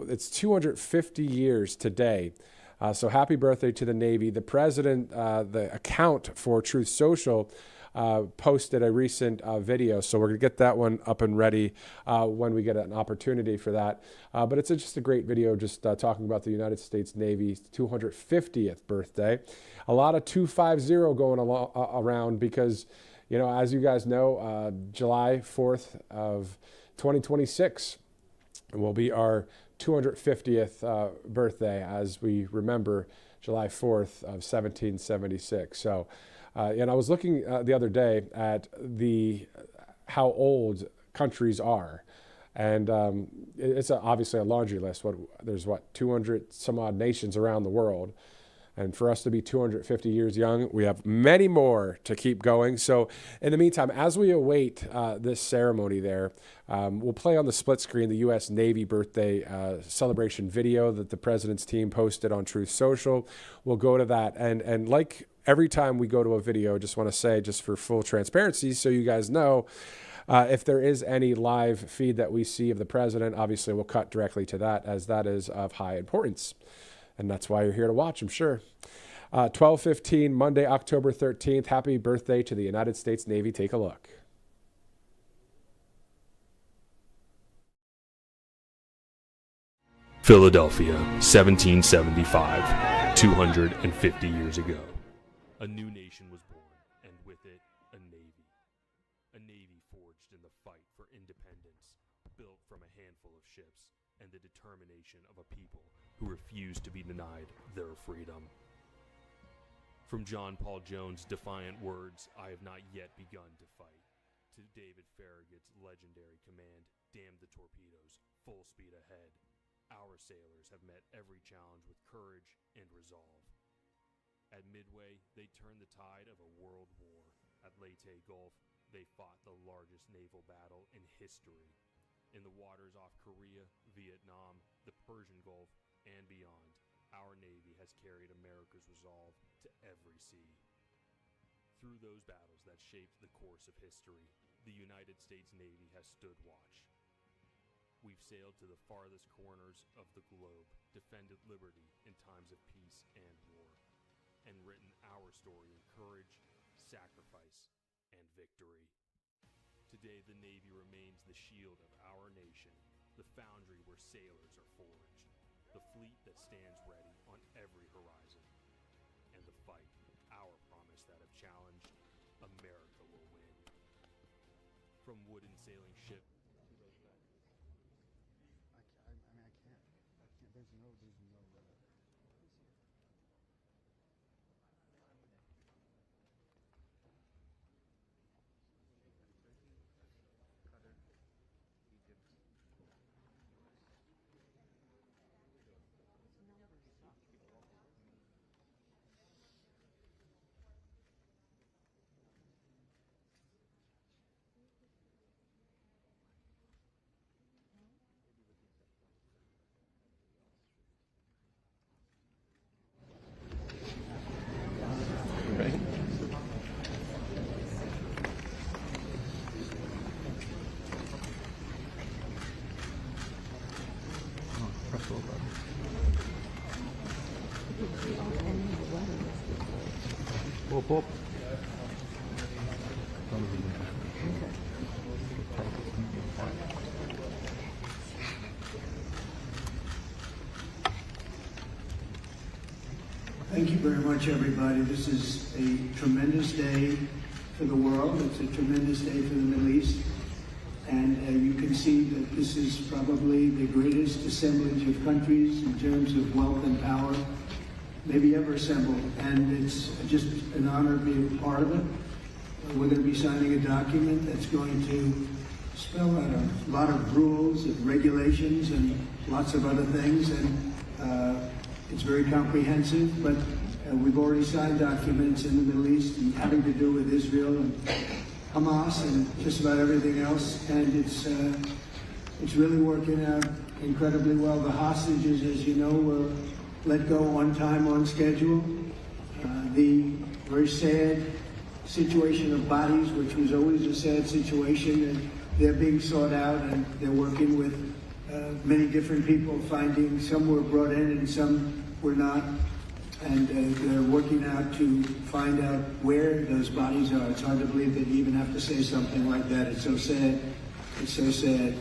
it's 250 years today. So happy birthday to the Navy. The president, the account for Truth Social, posted a recent video, so we're going to get that one up and ready when we get an opportunity for that. But it's just a great video, just talking about the United States Navy's 250th birthday. A lot of 250 going around because, as you guys know, July 4th of 2026 will be our 250th birthday, as we remember July 4th of 1776. So. And I was looking the other day at how old countries are, and it's obviously a laundry list. There's 200 some odd nations around the world, and for us to be 250 years young, we have many more to keep going. So in the meantime, as we await this ceremony there, we'll play on the split screen the U.S. Navy birthday celebration video that the president's team posted on Truth Social. We'll go to that, and like every time we go to a video, just want to say, just for full transparency, so you guys know, if there is any live feed that we see of the president, obviously we'll cut directly to that, as that is of high importance. And that's why you're here to watch, I'm sure. 12:15, Monday, October 13th. Happy birthday to the United States Navy. Take a look. Philadelphia, 1775, 250 years ago. A new nation was born, and with it, a navy. A navy forged in the fight for independence, built from a handful of ships, and the determination of a people who refused to be denied their freedom. From John Paul Jones' defiant words, "I have not yet begun to fight," to David Farragut's legendary command, "Damn the torpedoes, full speed ahead," our sailors have met every challenge with courage and resolve. At Midway, they turned the tide of a world war. At Leyte Gulf, they fought the largest naval battle in history. In the waters off Korea, Vietnam, the Persian Gulf, and beyond, our Navy has carried America's resolve to every sea. Through those battles that shaped the course of history, the United States Navy has stood watch. We've sailed to the farthest corners of the globe, defended liberty in times of peace and war, and written our story in courage, sacrifice, and victory. Today, the Navy remains the shield of our nation, the foundry where sailors are forged, the fleet that stands ready on every horizon, and the fight, our promise that if challenged, America will win. From wooden sailing ship. I can't. There's no. Whoop. Thank you very much, everybody. This is a tremendous day for the world. It's a tremendous day for the Middle East. And you can see that this is probably the greatest assemblage of countries in terms of wealth and power maybe ever assembled. And it's just an honor to be a part of it. We're going to be signing a document that's going to spell out a lot of rules and regulations and lots of other things. And it's very comprehensive, but we've already signed documents in the Middle East and having to do with Israel and Hamas and just about everything else. And it's really working out incredibly well. The hostages, as you know, were let go on time, on schedule. The very sad situation of bodies, which was always a sad situation, and they're being sought out, and they're working with many different people, finding some were brought in and some were not, and they're working out to find out where those bodies are. It's hard to believe that you even have to say something like that. It's so sad. It's so sad.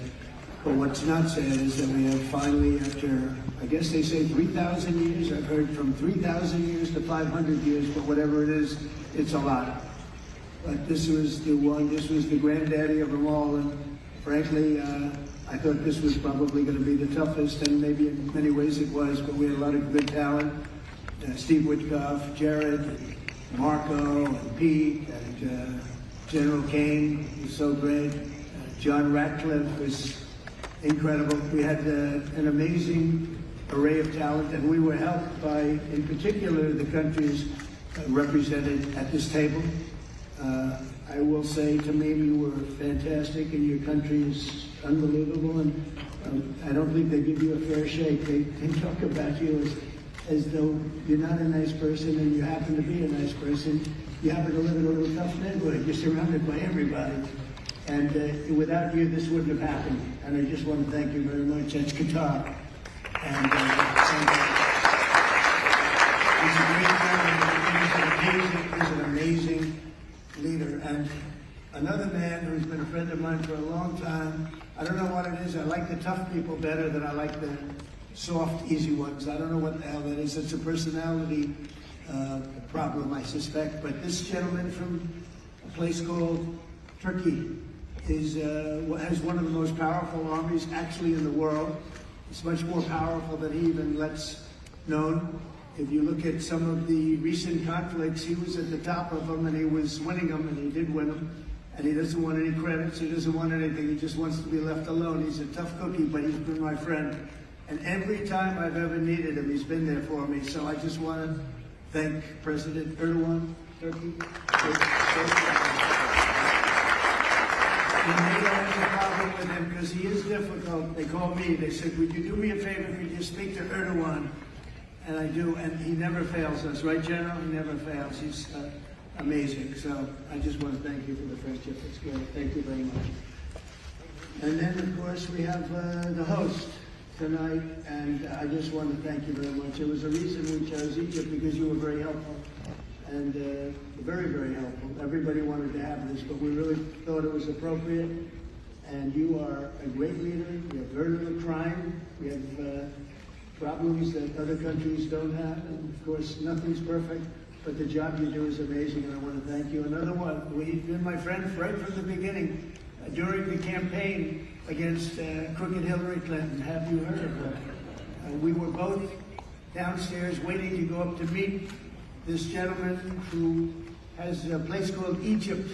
But what's not sad is that we have finally, after, I guess they say 3,000 years, I've heard from 3,000 years to 500 years, but whatever it is, it's a lot. But this was the one, this was the granddaddy of them all, and frankly, I thought this was probably going to be the toughest, and maybe in many ways it was, but we had a lot of good talent. Steve Witkoff, Jared, and Marco, and Pete, and General Kane, who's so great. John Ratcliffe was incredible. We had an amazing array of talent, and we were helped by, in particular, the countries represented at this table. I will say, to me, you were fantastic, and your country is unbelievable, and I don't think they give you a fair shake. They talk about you as though you're not a nice person, and you happen to be a nice person. You happen to live in a little tough neighborhood. You're surrounded by everybody. And without you, this wouldn't have happened. And I just want to thank you very much. That's Qatar. And he's an amazing leader. And another man who's been a friend of mine for a long time, I don't know what it is. I like the tough people better than I like the soft, easy ones. I don't know what the hell that is. It's a personality problem, I suspect. But this gentleman from a place called Turkey has one of the most powerful armies actually in the world. It's much more powerful than he even lets known. If you look at some of the recent conflicts, he was at the top of them, and he was winning them, and he did win them. And he doesn't want any credits, he doesn't want anything, he just wants to be left alone. He's a tough cookie, but he's been my friend. And every time I've ever needed him, he's been there for me. So I just want to thank President Erdogan, Turkey. they don't have a problem with him because he is difficult. They call me. They said, would you do me a favor? Could you speak to Erdogan? And I do, and he never fails us. Right, General? He never fails. He's amazing. So I just want to thank you for the friendship. It's great. Thank you very much. And then, of course, we have the host tonight, and I just want to thank you very much. There was a reason we chose Egypt, because you were very helpful, and very, very helpful. Everybody wanted to have this, but we really thought it was appropriate, and you are a great leader. We have very little crime. We have problems that other countries don't have, and of course, nothing's perfect, but the job you do is amazing, and I want to thank you. Another one, you've been my friend right from the beginning. During the campaign against crooked Hillary Clinton, have you heard of her? We were both downstairs waiting to go up to meet this gentleman who has a place called Egypt,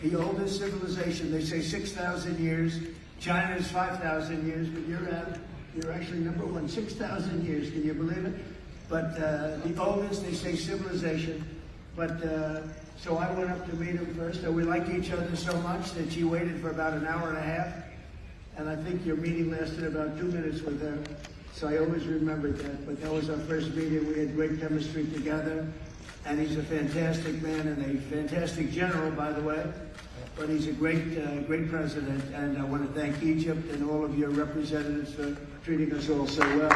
the oldest civilization. They say 6,000 years. China is 5,000 years, but you're actually number one, 6,000 years. Can you believe it? But the oldest, they say, civilization. But so I went up to meet him first, and we liked each other so much that she waited for about an hour and a half, and I think your meeting lasted about 2 minutes with her, so I always remembered that. But that was our first meeting. We had great chemistry together, and he's a fantastic man and a fantastic general, by the way, but he's a great, great president, and I want to thank Egypt and all of your representatives for treating us all so well.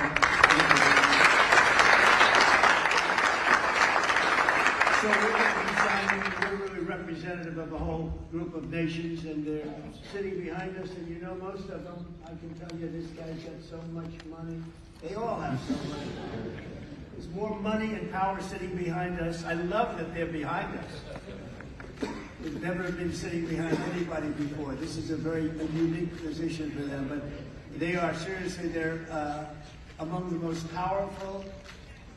So we're really representative of a whole group of nations, and they're sitting behind us, and you know most of them. I can tell you this guy's got so much money. They all have so much money. There's more money and power sitting behind us. I love that they're behind us. We've never been sitting behind anybody before. This is a very unique position for them, but they are seriously, they're among the most powerful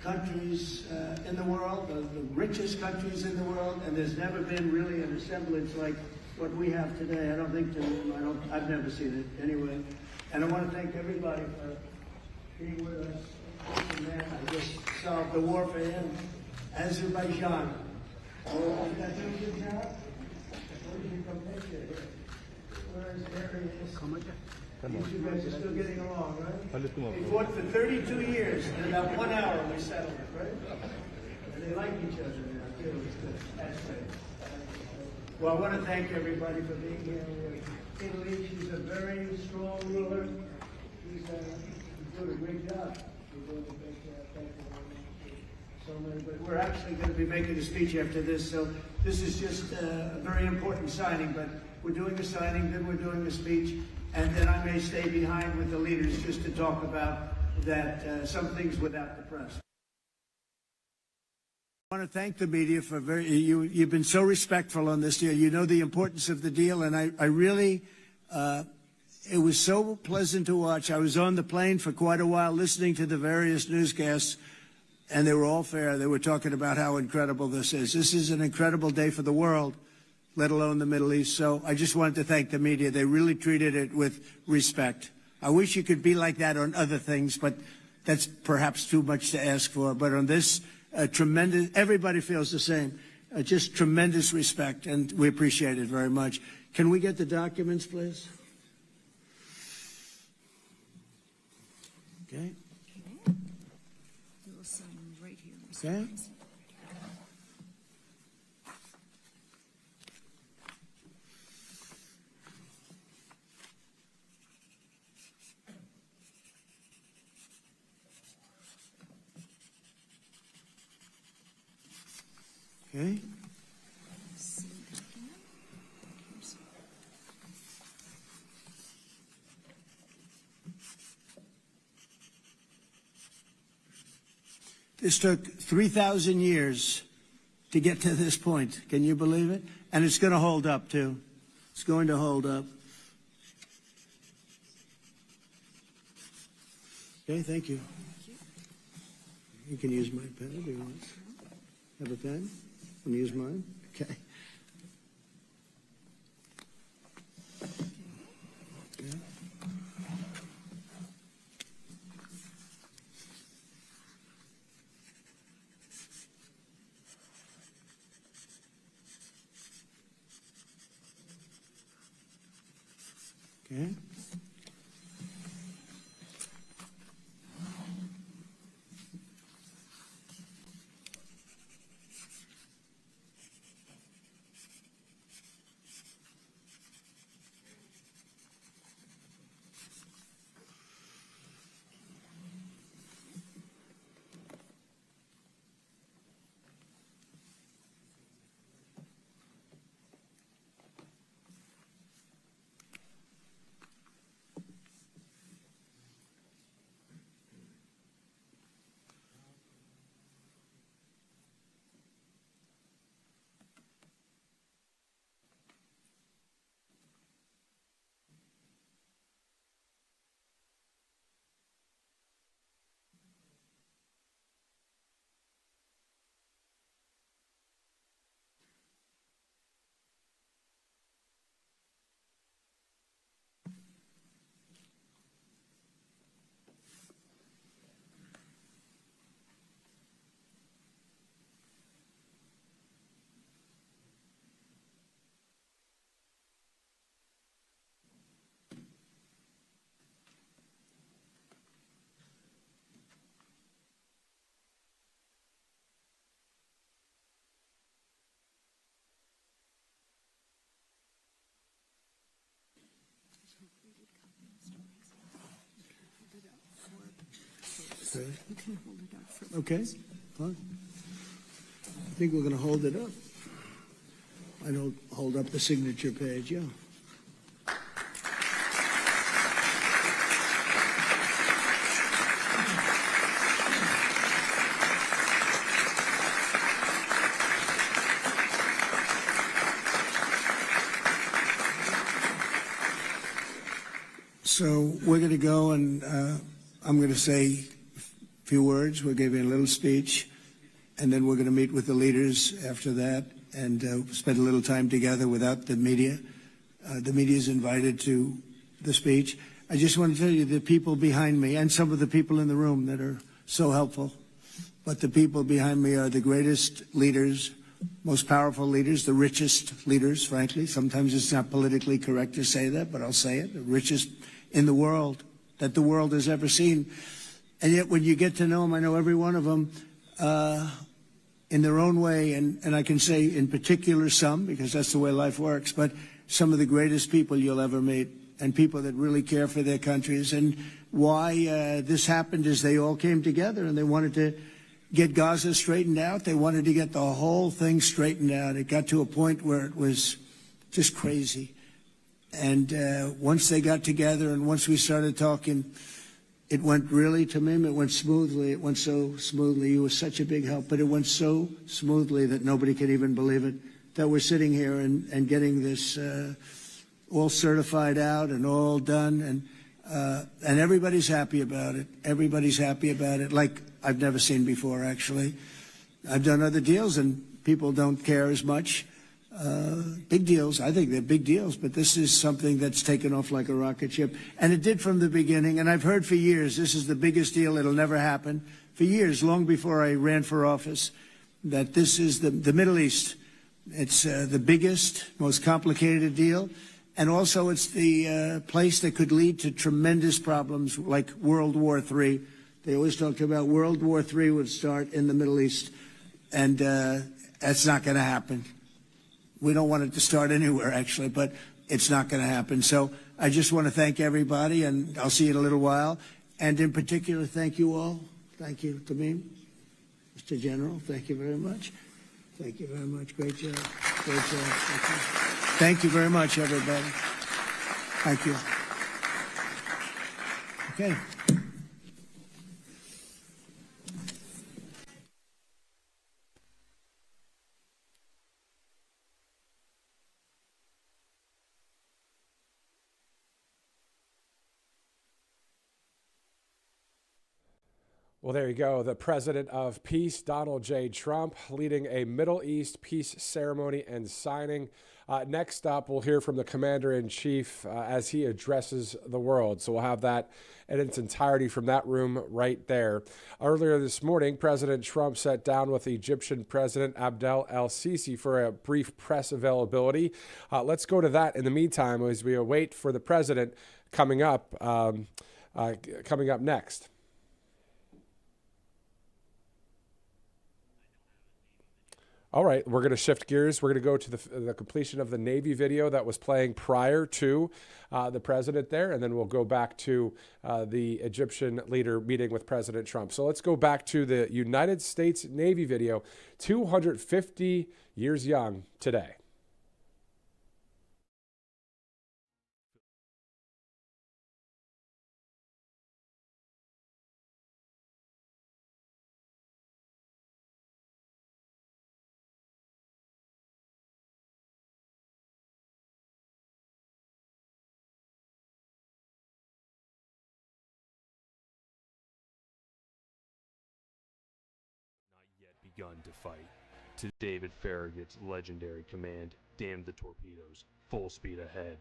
countries in the world, the richest countries in the world, and there's never been really an assemblage like what we have today. I don't think I've never seen it anyway. And I want to thank everybody for being with us. Man, I just solved the war for him. Azerbaijan. Oh, you guys doing a good job? Where did you come take it? Where is Darius? You guys are still getting along, right? We fought for 32 years, and in about 1 hour we settled it, right? And they like each other now, too. That's great. Well, I want to thank everybody for being here. Italy, she's a very strong ruler. She's doing a great job. You're doing a great job. Thank you very much. So many, but we're actually going to be making a speech after this, so this is just a very important signing, but we're doing a signing, then we're doing a speech. And then I may stay behind with the leaders just to talk about that, some things without the press. I want to thank the media for you've been so respectful on this deal. You know the importance of the deal, and I really, it was so pleasant to watch. I was on the plane for quite a while listening to the various newscasts, and they were all fair. They were talking about how incredible this is. This is an incredible day for the world, let alone the Middle East. So I just wanted to thank the media. They really treated it with respect. I wish you could be like that on other things, but that's perhaps too much to ask for. But on this, tremendous, everybody feels the same. Just tremendous respect, and we appreciate it very much. Can we get the documents, please? Okay. We'll sign right here. Okay. Okay. This took 3,000 years to get to this point. Can you believe it? And it's going to hold up, too. It's going to hold up. Okay, thank you. You can use my pen if you want. Have a pen? Want to use mine? Okay. Okay. Okay. Okay, fine. I think we're going to hold it up. I don't hold up the signature page, yeah. So we're going to go and I'm going to say a few words. We'll give you a little speech, and then we're going to meet with the leaders after that and spend a little time together without the media. The media is invited to the speech. I just want to tell you the people behind me and some of the people in the room that are so helpful, but the people behind me are the greatest leaders, most powerful leaders, the richest leaders, frankly. Sometimes it's not politically correct to say that, but I'll say it, the richest in the world that the world has ever seen. And yet when you get to know them, I know every one of them in their own way, and I can say in particular some, because that's the way life works, but some of the greatest people you'll ever meet, and people that really care for their countries. And why this happened is they all came together and they wanted to get Gaza straightened out. They wanted to get the whole thing straightened out. It got to a point where it was just crazy. And once they got together and once we started talking, it went really, Tamim, it went smoothly. It went so smoothly. You were such a big help, but it went so smoothly that nobody could even believe it, that we're sitting here and getting this all certified out and all done. And everybody's happy about it. Everybody's happy about it, like I've never seen before, actually. I've done other deals and people don't care as much. Big deals, I think they're big deals, but this is something that's taken off like a rocket ship. And it did from the beginning, and I've heard for years, this is the biggest deal, it'll never happen. For years, long before I ran for office, that this is the Middle East. It's the biggest, most complicated deal. And also it's the place that could lead to tremendous problems like World War III. They always talked about World War III would start in the Middle East, and that's not going to happen. We don't want it to start anywhere, actually, but it's not going to happen. So I just want to thank everybody, and I'll see you in a little while. And in particular, thank you all. Thank you, Tamim, Mr. General. Thank you very much. Thank you very much. Great job. Great job. Thank you very much, everybody. Thank you. Okay. Well, there you go. The president of peace, Donald J. Trump, leading a Middle East peace ceremony and signing. Next up, we'll hear from the commander-in-chief as he addresses the world. So we'll have that in its entirety from that room right there. Earlier this morning, President Trump sat down with Egyptian President Abdel El-Sisi for a brief press availability. Let's go to that in the meantime as we await for the president coming up next. All right, we're going to shift gears. We're going to go to the completion of the Navy video that was playing prior to the president there, and then we'll go back to the Egyptian leader meeting with President Trump. So let's go back to the United States Navy video, 250 years young today. Begun to fight. To David Farragut's legendary command, damn the torpedoes, full speed ahead.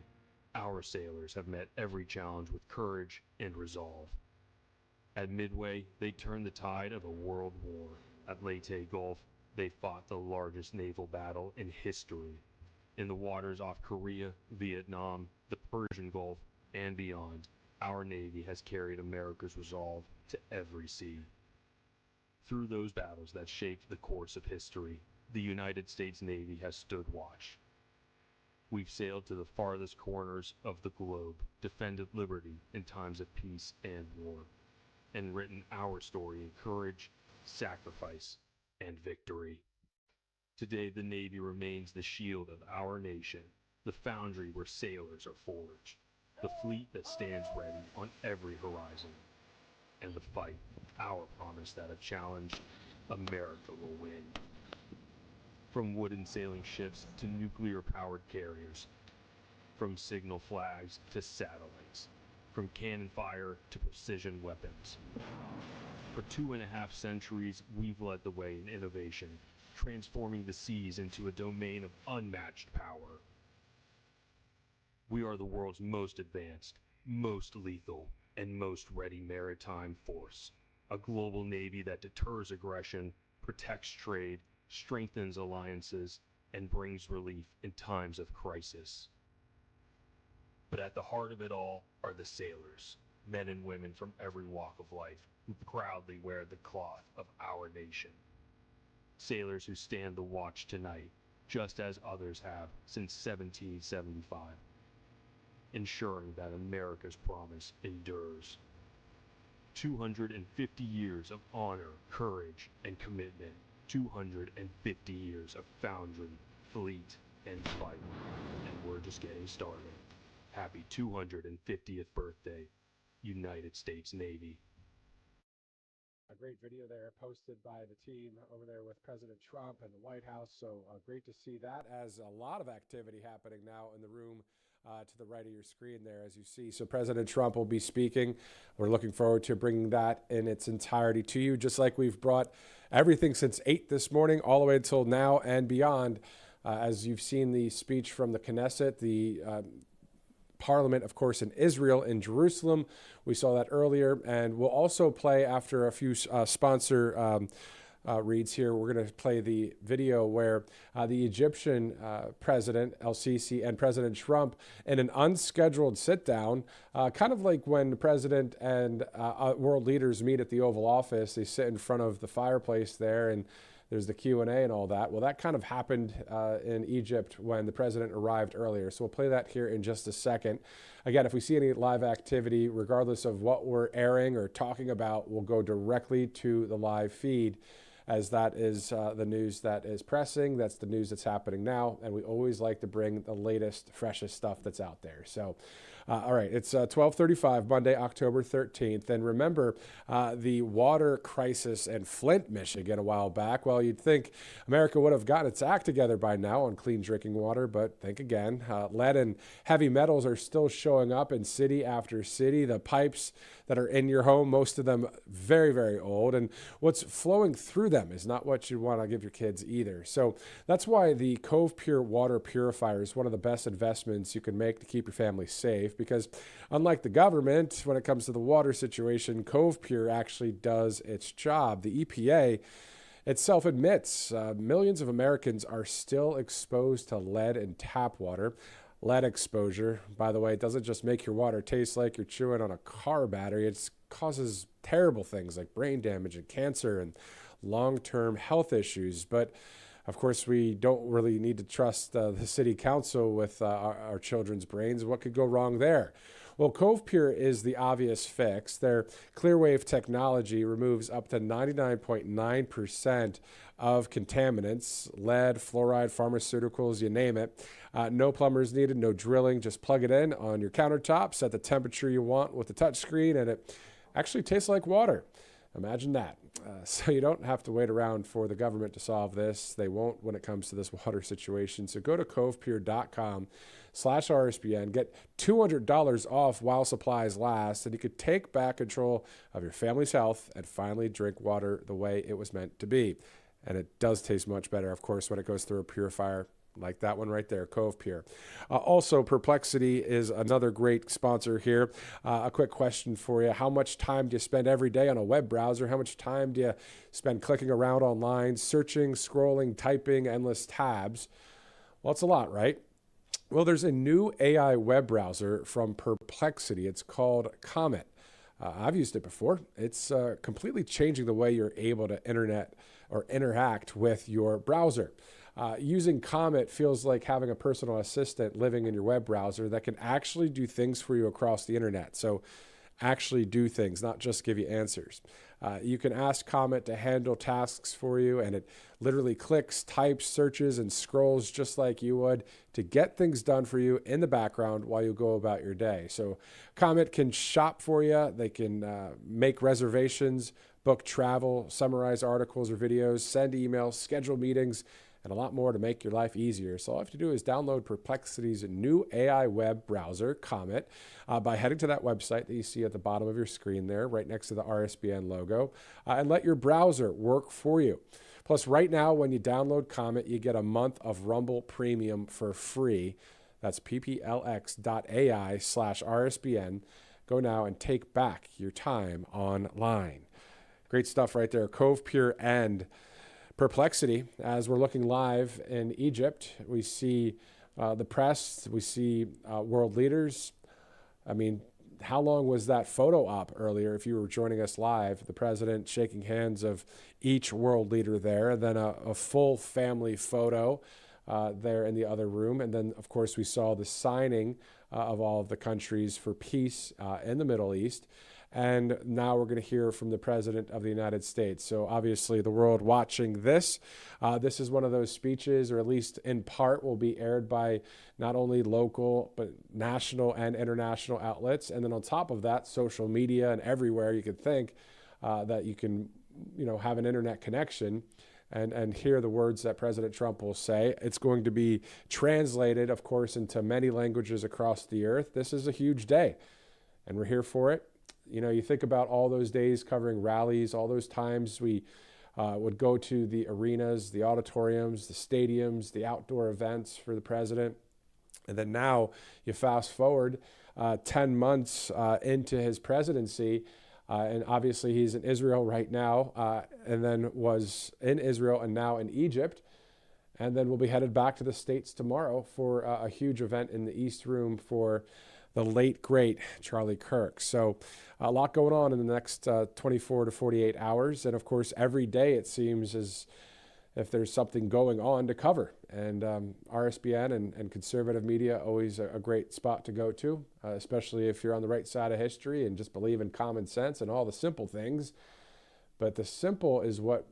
Our sailors have met every challenge with courage and resolve. At Midway, they turned the tide of a world war. At Leyte Gulf, they fought the largest naval battle in history. In the waters off Korea, Vietnam, the Persian Gulf, and beyond, our Navy has carried America's resolve to every sea. Through those battles that shaped the course of history, the United States Navy has stood watch. We've sailed to the farthest corners of the globe, defended liberty in times of peace and war, and written our story in courage, sacrifice, and victory. Today, the Navy remains the shield of our nation, the foundry where sailors are forged, the fleet that stands ready on every horizon, and the fight, our promise that a challenge, America will win. From wooden sailing ships to nuclear-powered carriers, from signal flags to satellites, from cannon fire to precision weapons. For 2.5 centuries, we've led the way in innovation, transforming the seas into a domain of unmatched power. We are the world's most advanced, most lethal, and most ready maritime force. A global navy that deters aggression, protects trade, strengthens alliances, and brings relief in times of crisis. But at the heart of it all are the sailors, men and women from every walk of life who proudly wear the cloth of our nation. Sailors who stand the watch tonight, just as others have since 1775, ensuring that America's promise endures. 250 years of honor, courage, and commitment. 250 years of foundry, fleet, and fight. And we're just getting started. Happy 250th birthday, United States Navy. A great video there posted by the team over there with President Trump and the White House. So great to see that, as a lot of activity happening now in the room to the right of your screen there, as you see. So President Trump will be speaking. We're looking forward to bringing that in its entirety to you, just like we've brought everything since 8 this morning all the way until now and beyond. As you've seen the speech from the Knesset, the Parliament, of course, in Israel, in Jerusalem. We saw that earlier, and we'll also play after a few sponsor reads here. We're going to play the video where the Egyptian President El-Sisi and President Trump, in an unscheduled sit-down, kind of like when the president and world leaders meet at the Oval Office. They sit in front of the fireplace there, and there's the Q&A and all that. Well, that kind of happened in Egypt when the president arrived earlier. So we'll play that here in just a second. Again, if we see any live activity, regardless of what we're airing or talking about, we'll go directly to the live feed, as that is the news that is pressing. That's the news that's happening now. And we always like to bring the latest, freshest stuff that's out there. So All right, it's 12:35 Monday, October 13th. And remember the water crisis in Flint, Michigan a while back. Well, you'd think America would have gotten its act together by now on clean drinking water, but think again. Lead and heavy metals are still showing up in city after city. The pipes that are in your home, most of them very, very old. And what's flowing through them is not what you want to give your kids either. So that's why the Cove Pure water purifier is one of the best investments you can make to keep your family safe, because unlike the government, when it comes to the water situation, Cove Pure actually does its job. The EPA itself admits millions of Americans are still exposed to lead in tap water. Lead exposure, by the way, it doesn't just make your water taste like you're chewing on a car battery. It causes terrible things like brain damage and cancer and long-term health issues. But of course, we don't really need to trust the city council with our children's brains. What could go wrong there? Well, Cove Pure is the obvious fix. Their Clearwave technology removes up to 99.9% of contaminants, lead, fluoride, pharmaceuticals, you name it. No plumbers needed, no drilling. Just plug it in on your countertop, set the temperature you want with the touchscreen, and it actually tastes like water. Imagine that. So you don't have to wait around for the government to solve this. They won't when it comes to this water situation. So go to covepure.com/RSBN. Get $200 off while supplies last, and you could take back control of your family's health and finally drink water the way it was meant to be. And it does taste much better, of course, when it goes through a purifier like that one right there, Cove Pure. Also, Perplexity is another great sponsor here. A quick question for you. How much time do you spend every day on a web browser? How much time do you spend clicking around online, searching, scrolling, typing, endless tabs? Well, it's a lot, right? Well, there's a new AI web browser from Perplexity. It's called Comet. I've used it before. It's completely changing the way you're able to interact with your browser. Using Comet feels like having a personal assistant living in your web browser that can actually do things for you across the internet. So actually do things, not just give you answers. You can ask Comet to handle tasks for you, and it literally clicks, types, searches, and scrolls just like you would to get things done for you in the background while you go about your day. So Comet can shop for you. They can make reservations, book travel, summarize articles or videos, send emails, schedule meetings, and a lot more to make your life easier. So all you have to do is download Perplexity's new AI web browser, Comet, by heading to that website that you see at the bottom of your screen there, right next to the RSBN logo, and let your browser work for you. Plus, right now, when you download Comet, you get a month of Rumble Premium for free. That's pplx.ai/RSBN. Go now and take back your time online. Great stuff right there. Cove Pure and Perplexity. As we're looking live in Egypt, we see the press, we see world leaders. I mean, how long was that photo op earlier? If you were joining us live, the president shaking hands of each world leader there, and then a full family photo there in the other room. And then, of course, we saw the signing of all of the countries for peace in the Middle East. And now we're going to hear from the President of the United States. So obviously the world watching this, this is one of those speeches, or at least in part, will be aired by not only local, but national and international outlets. And then on top of that, social media and everywhere you could think that you can, have an internet connection and hear the words that President Trump will say. It's going to be translated, of course, into many languages across the earth. This is a huge day, and we're here for it. You think about all those days covering rallies, all those times we would go to the arenas, the auditoriums, the stadiums, the outdoor events for the president. And then now you fast forward 10 months into his presidency, and obviously he's in Israel right now, and then was in Israel and now in Egypt. And then we'll be headed back to the States tomorrow for a huge event in the East Room for the late, great Charlie Kirk. So a lot going on in the next 24 to 48 hours. And of course, every day it seems as if there's something going on to cover. And RSBN and conservative media, always a great spot to go to, especially if you're on the right side of history and just believe in common sense and all the simple things. But the simple is what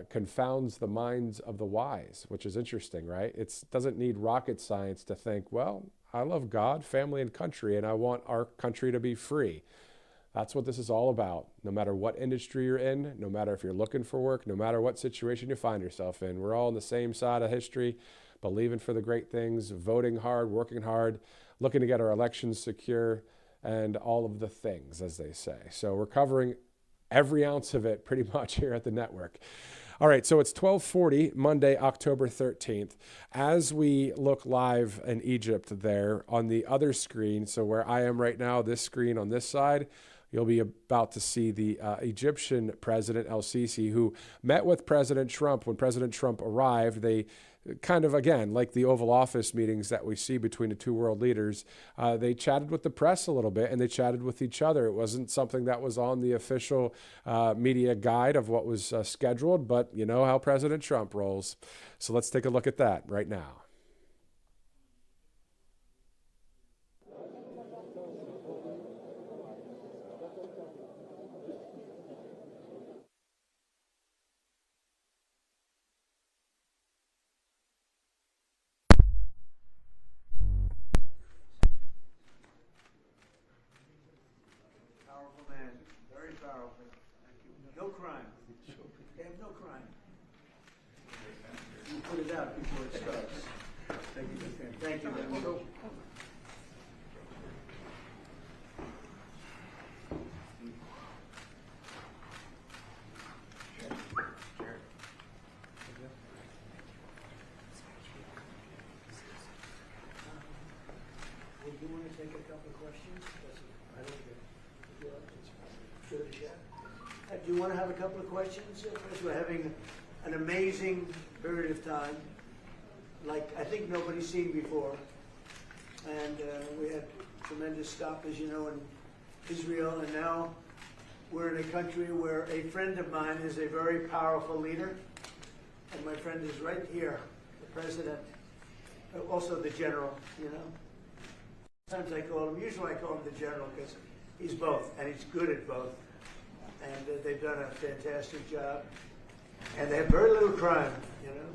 confounds the minds of the wise, which is interesting, right? It doesn't need rocket science to think, well, I love God, family, and country, and I want our country to be free. That's what this is all about. No matter what industry you're in, no matter if you're looking for work, no matter what situation you find yourself in, we're all on the same side of history, believing for the great things, voting hard, working hard, looking to get our elections secure, and all of the things, as they say. So we're covering every ounce of it pretty much here at the network. All right, so it's 12:40, Monday, October 13th. As we look live in Egypt there on the other screen, so where I am right now, this screen on this side, you'll be about to see the Egyptian president, El-Sisi, who met with President Trump. When President Trump arrived, they kind of, again, like the Oval Office meetings that we see between the two world leaders, they chatted with the press a little bit and they chatted with each other. It wasn't something that was on the official media guide of what was scheduled, but you know how President Trump rolls. So let's take a look at that right now. Powerful man, very powerful. No crime. They have no crime. You put it out before it starts. Thank you, Mr. Thank you. Would you want to take a couple of questions? I don't care. Do you want to have a couple of questions? We're having an amazing period of time, like I think nobody's seen before. And we had tremendous stop, as you know, in Israel, and now we're in a country where a friend of mine is a very powerful leader, and my friend is right here, the president, also the general, you know. Sometimes I call him, usually I call him the general because he's both, and he's good at both. And they've done a fantastic job. And they have very little crime, you know,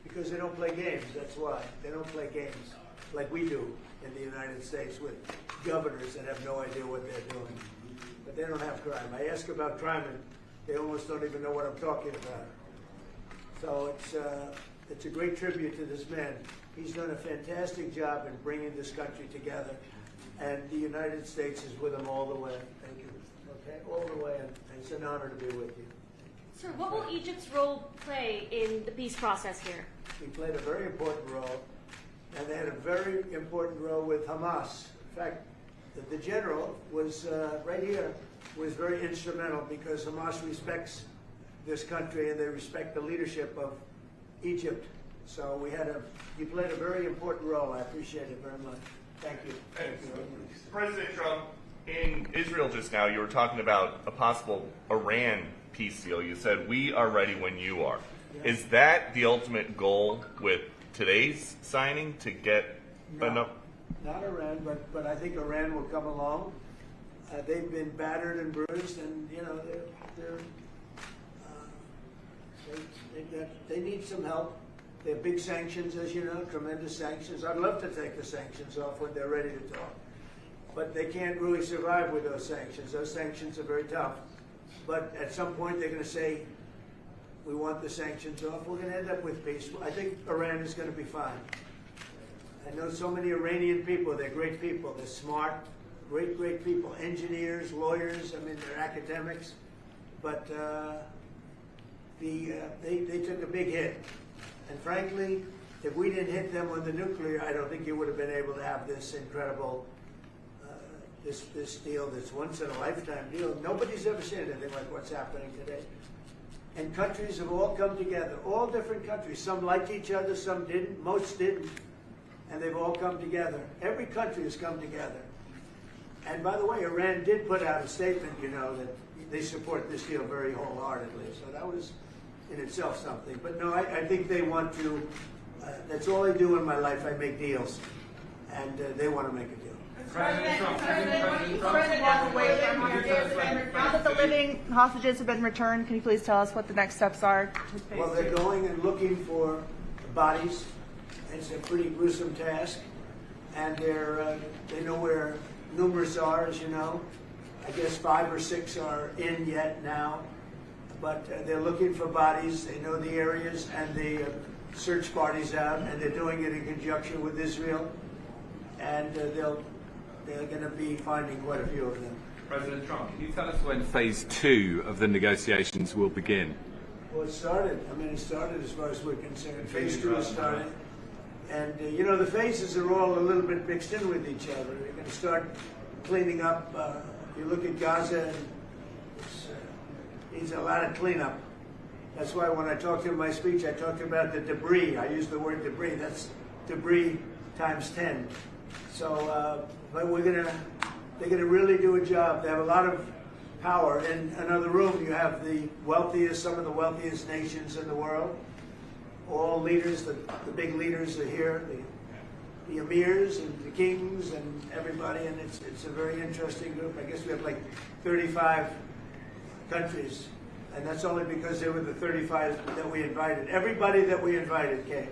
because they don't play games, that's why. They don't play games like we do in the United States with governors that have no idea what they're doing. But they don't have crime. I ask about crime and they almost don't even know what I'm talking about. So it's a great tribute to this man. He's done a fantastic job in bringing this country together. And the United States is with him all the way. Thank you. Okay, all the way, and it's an honor to be with you. Sir, what will Egypt's role play in the peace process here? We played a very important role, and they had a very important role with Hamas. In fact, the general was right here, was very instrumental because Hamas respects this country and they respect the leadership of Egypt. So you played a very important role. I appreciate it very much. Thank you. Thank you. President Trump, in Israel just now, you were talking about a possible Iran peace deal. You said, we are ready when you are. Yeah. Is that the ultimate goal with today's signing to get enough? Not Iran, but I think Iran will come along. They've been battered and bruised, and you know they need some help. They have big sanctions, as you know, tremendous sanctions. I'd love to take the sanctions off when they're ready to talk. But they can't really survive with those sanctions. Those sanctions are very tough. But at some point they're going to say, we want the sanctions off. We're going to end up with peace. I think Iran is going to be fine. I know so many Iranian people. They're great people. They're smart, great people. Engineers, lawyers, I mean, they're academics. But they took a big hit. And frankly, if we didn't hit them with the nuclear, I don't think you would have been able to have this incredible this deal, this once-in-a-lifetime deal. Nobody's ever seen anything like what's happening today. And countries have all come together, all different countries. Some liked each other, some didn't, most didn't. And they've all come together. Every country has come together. And by the way, Iran did put out a statement, you know, that they support this deal very wholeheartedly. So that was in itself something. But no, I think they want to, that's all I do in my life. I make deals. And they want to make a deal. President Trump, now that the living hostages have been returned, can you please tell us what the next steps are? Well, they're going and looking for bodies. It's a pretty gruesome task. and they know where numerous are, as you know. I guess 5 or 6 are in yet now, but they're looking for bodies. They know the areas, and the search parties out, and they're doing it in conjunction with Israel, and they're going to be finding quite a few of them. President Trump, can you tell us when phase 2 of the negotiations will begin? Well, it started. I mean, it started as far as we're concerned. Phase 2 has started. And, you know, the phases are all a little bit mixed in with each other. You're going to start cleaning up. You look at Gaza, and it needs a lot of cleanup. That's why when I talked in my speech, I talked about the debris. I used the word debris. That's debris times 10. So, but they're going to really do a job. They have a lot of power. In another room, you have the wealthiest, some of the wealthiest nations in the world. All leaders, the big leaders are here, the emirs and the kings and everybody, and it's a very interesting group. I guess we have like 35 countries, and that's only because they were the 35 that we invited. Everybody that we invited came.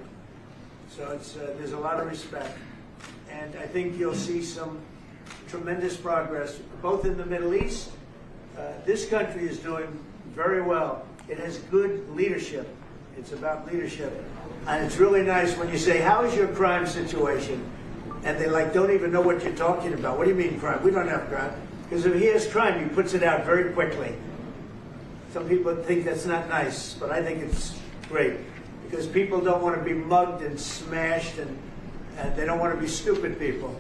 So there's a lot of respect. And I think you'll see some tremendous progress, both in the Middle East. This country is doing very well. It has good leadership. It's about leadership. And it's really nice when you say, how is your crime situation? And they don't even know what you're talking about. What do you mean crime? We don't have crime. Because if he has crime, he puts it out very quickly. Some people think that's not nice, but I think it's great. Because people don't want to be mugged and smashed, and they don't want to be stupid people.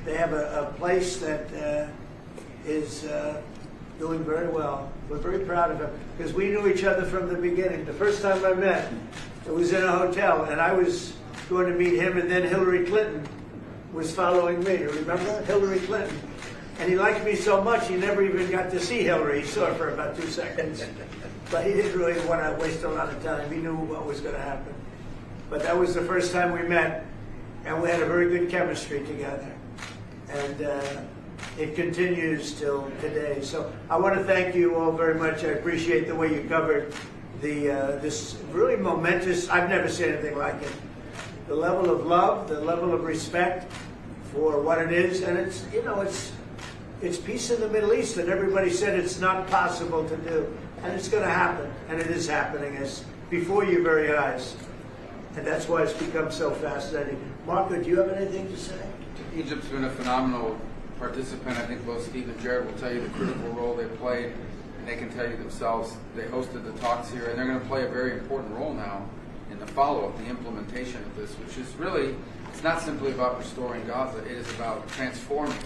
They have a place that is doing very well. We're very proud of him because we knew each other from the beginning. The first time I met, it was in a hotel, and I was going to meet him, and then Hillary Clinton was following me. You remember Hillary Clinton? And he liked me so much, he never even got to see Hillary. He saw her for about 2 seconds. But he didn't really want to waste a lot of time. He knew what was going to happen. But that was the first time we met, and we had a very good chemistry together. And it continues till today. So I want to thank you all very much. I appreciate the way you covered this really momentous, I've never seen anything like it. The level of love, the level of respect for what it is. And it's, you know, it's peace in the Middle East that everybody said it's not possible to do. And it's going to happen. And it is happening. It's before your very eyes. And that's why it's become so fascinating. Marco, do you have anything to say? Egypt's been a phenomenal participant. I think both Steve and Jared will tell you the critical role they played, and they can tell you themselves. They hosted the talks here, and they're going to play a very important role now in the follow-up, the implementation of this, which is really, it's not simply about restoring Gaza, it is about transforming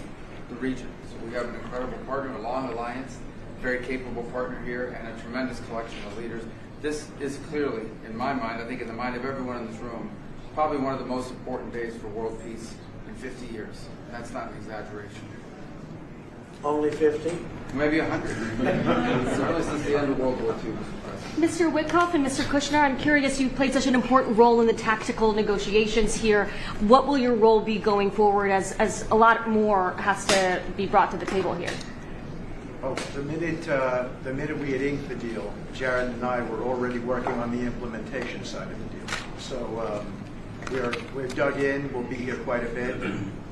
the region. So we have an incredible partner, a long alliance, very capable partner here, and a tremendous collection of leaders. This is clearly, in my mind, I think in the mind of everyone in this room, probably one of the most important days for world peace in 50 years. That's not an exaggeration. Only 50? Maybe 100. Certainly since the end of World War II. Mr. Witkoff and Mr. Kushner, I'm curious, you played such an important role in the tactical negotiations here. What will your role be going forward as a lot more has to be brought to the table here? Oh, the minute we had inked the deal, Jared and I were already working on the implementation side of the deal. So we're dug in. We'll be here quite a bit.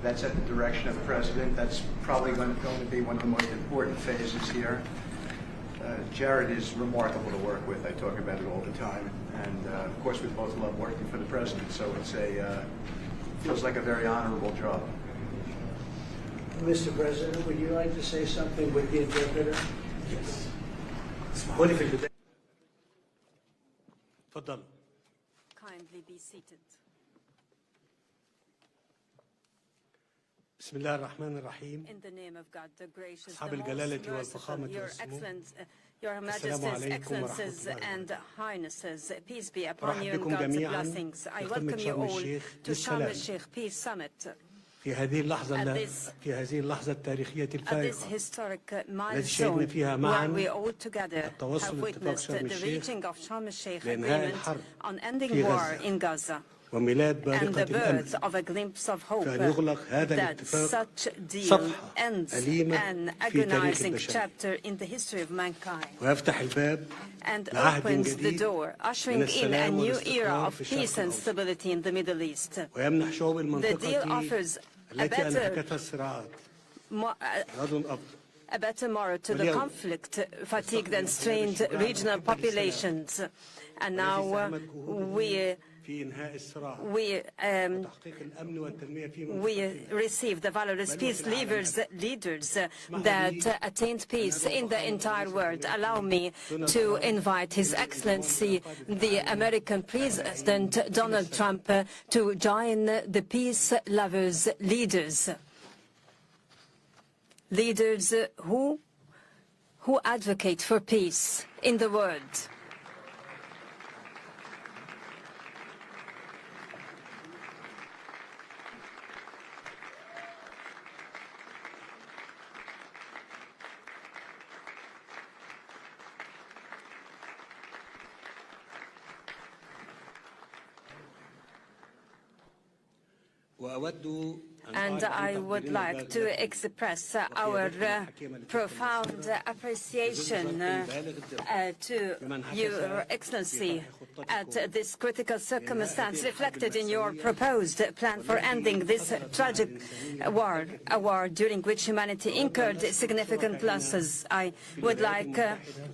That's at the direction of the president. That's probably going to be one of the most important phases here. Jared is remarkable to work with. I talk about it all the time. And of course, we both love working for the president. So it's feels like a very honorable job. Mr. President, would you like to say something with the interpreter? Yes. Kindly be seated. بسم الله الرحمن الرحيم. In the name of God, the gracious, أصحاب the most الجلالة merciful, والفخامة Your والسمو. Excellencies, Your السلام Majesties, عليكم Excellencies, ورحمة الله and Highnesses, peace be upon you أرحب and بكم God's جميعا blessings. I في welcome قمة you شرم all الشيخ to Sharm للسلام. el-Sheikh Peace Summit. في هذه اللحظة At في هذه اللحظة التاريخية At this الفارقة historic التي milestone, شهدنا فيها where معا we all together التوصل have لاتفاق witnessed شرم the الشيخ reaching of Sharm el-Sheikh لإنهاء agreement الحرب on ending في war غزة in Gaza, وميلاد and the بارقة الأمل birth of a glimpse of hope فأن يغلق هذا that الاتفاق such deal صفحة ends أليمة an في تاريخ agonizing البشرية chapter in the history of mankind, ويفتح الباب and لعهد opens the جديد door, ushering من in a السلام new era والاستقرار of في peace الشرق and الأوسط stability in the Middle East. ويمنح شعوب The deal المنطقة offers a better tomorrow to the conflict, fatigued and strained regional populations. And now we receive the valorous peace leaders that attained peace in the entire world. Allow me to invite His Excellency, the American President Donald Trump, to join the peace lovers leaders. Leaders who advocate for peace in the world. And I would like to express our profound appreciation to Your Excellency at this critical circumstance reflected in your proposed plan for ending this tragic war, a war during which humanity incurred significant losses. I would like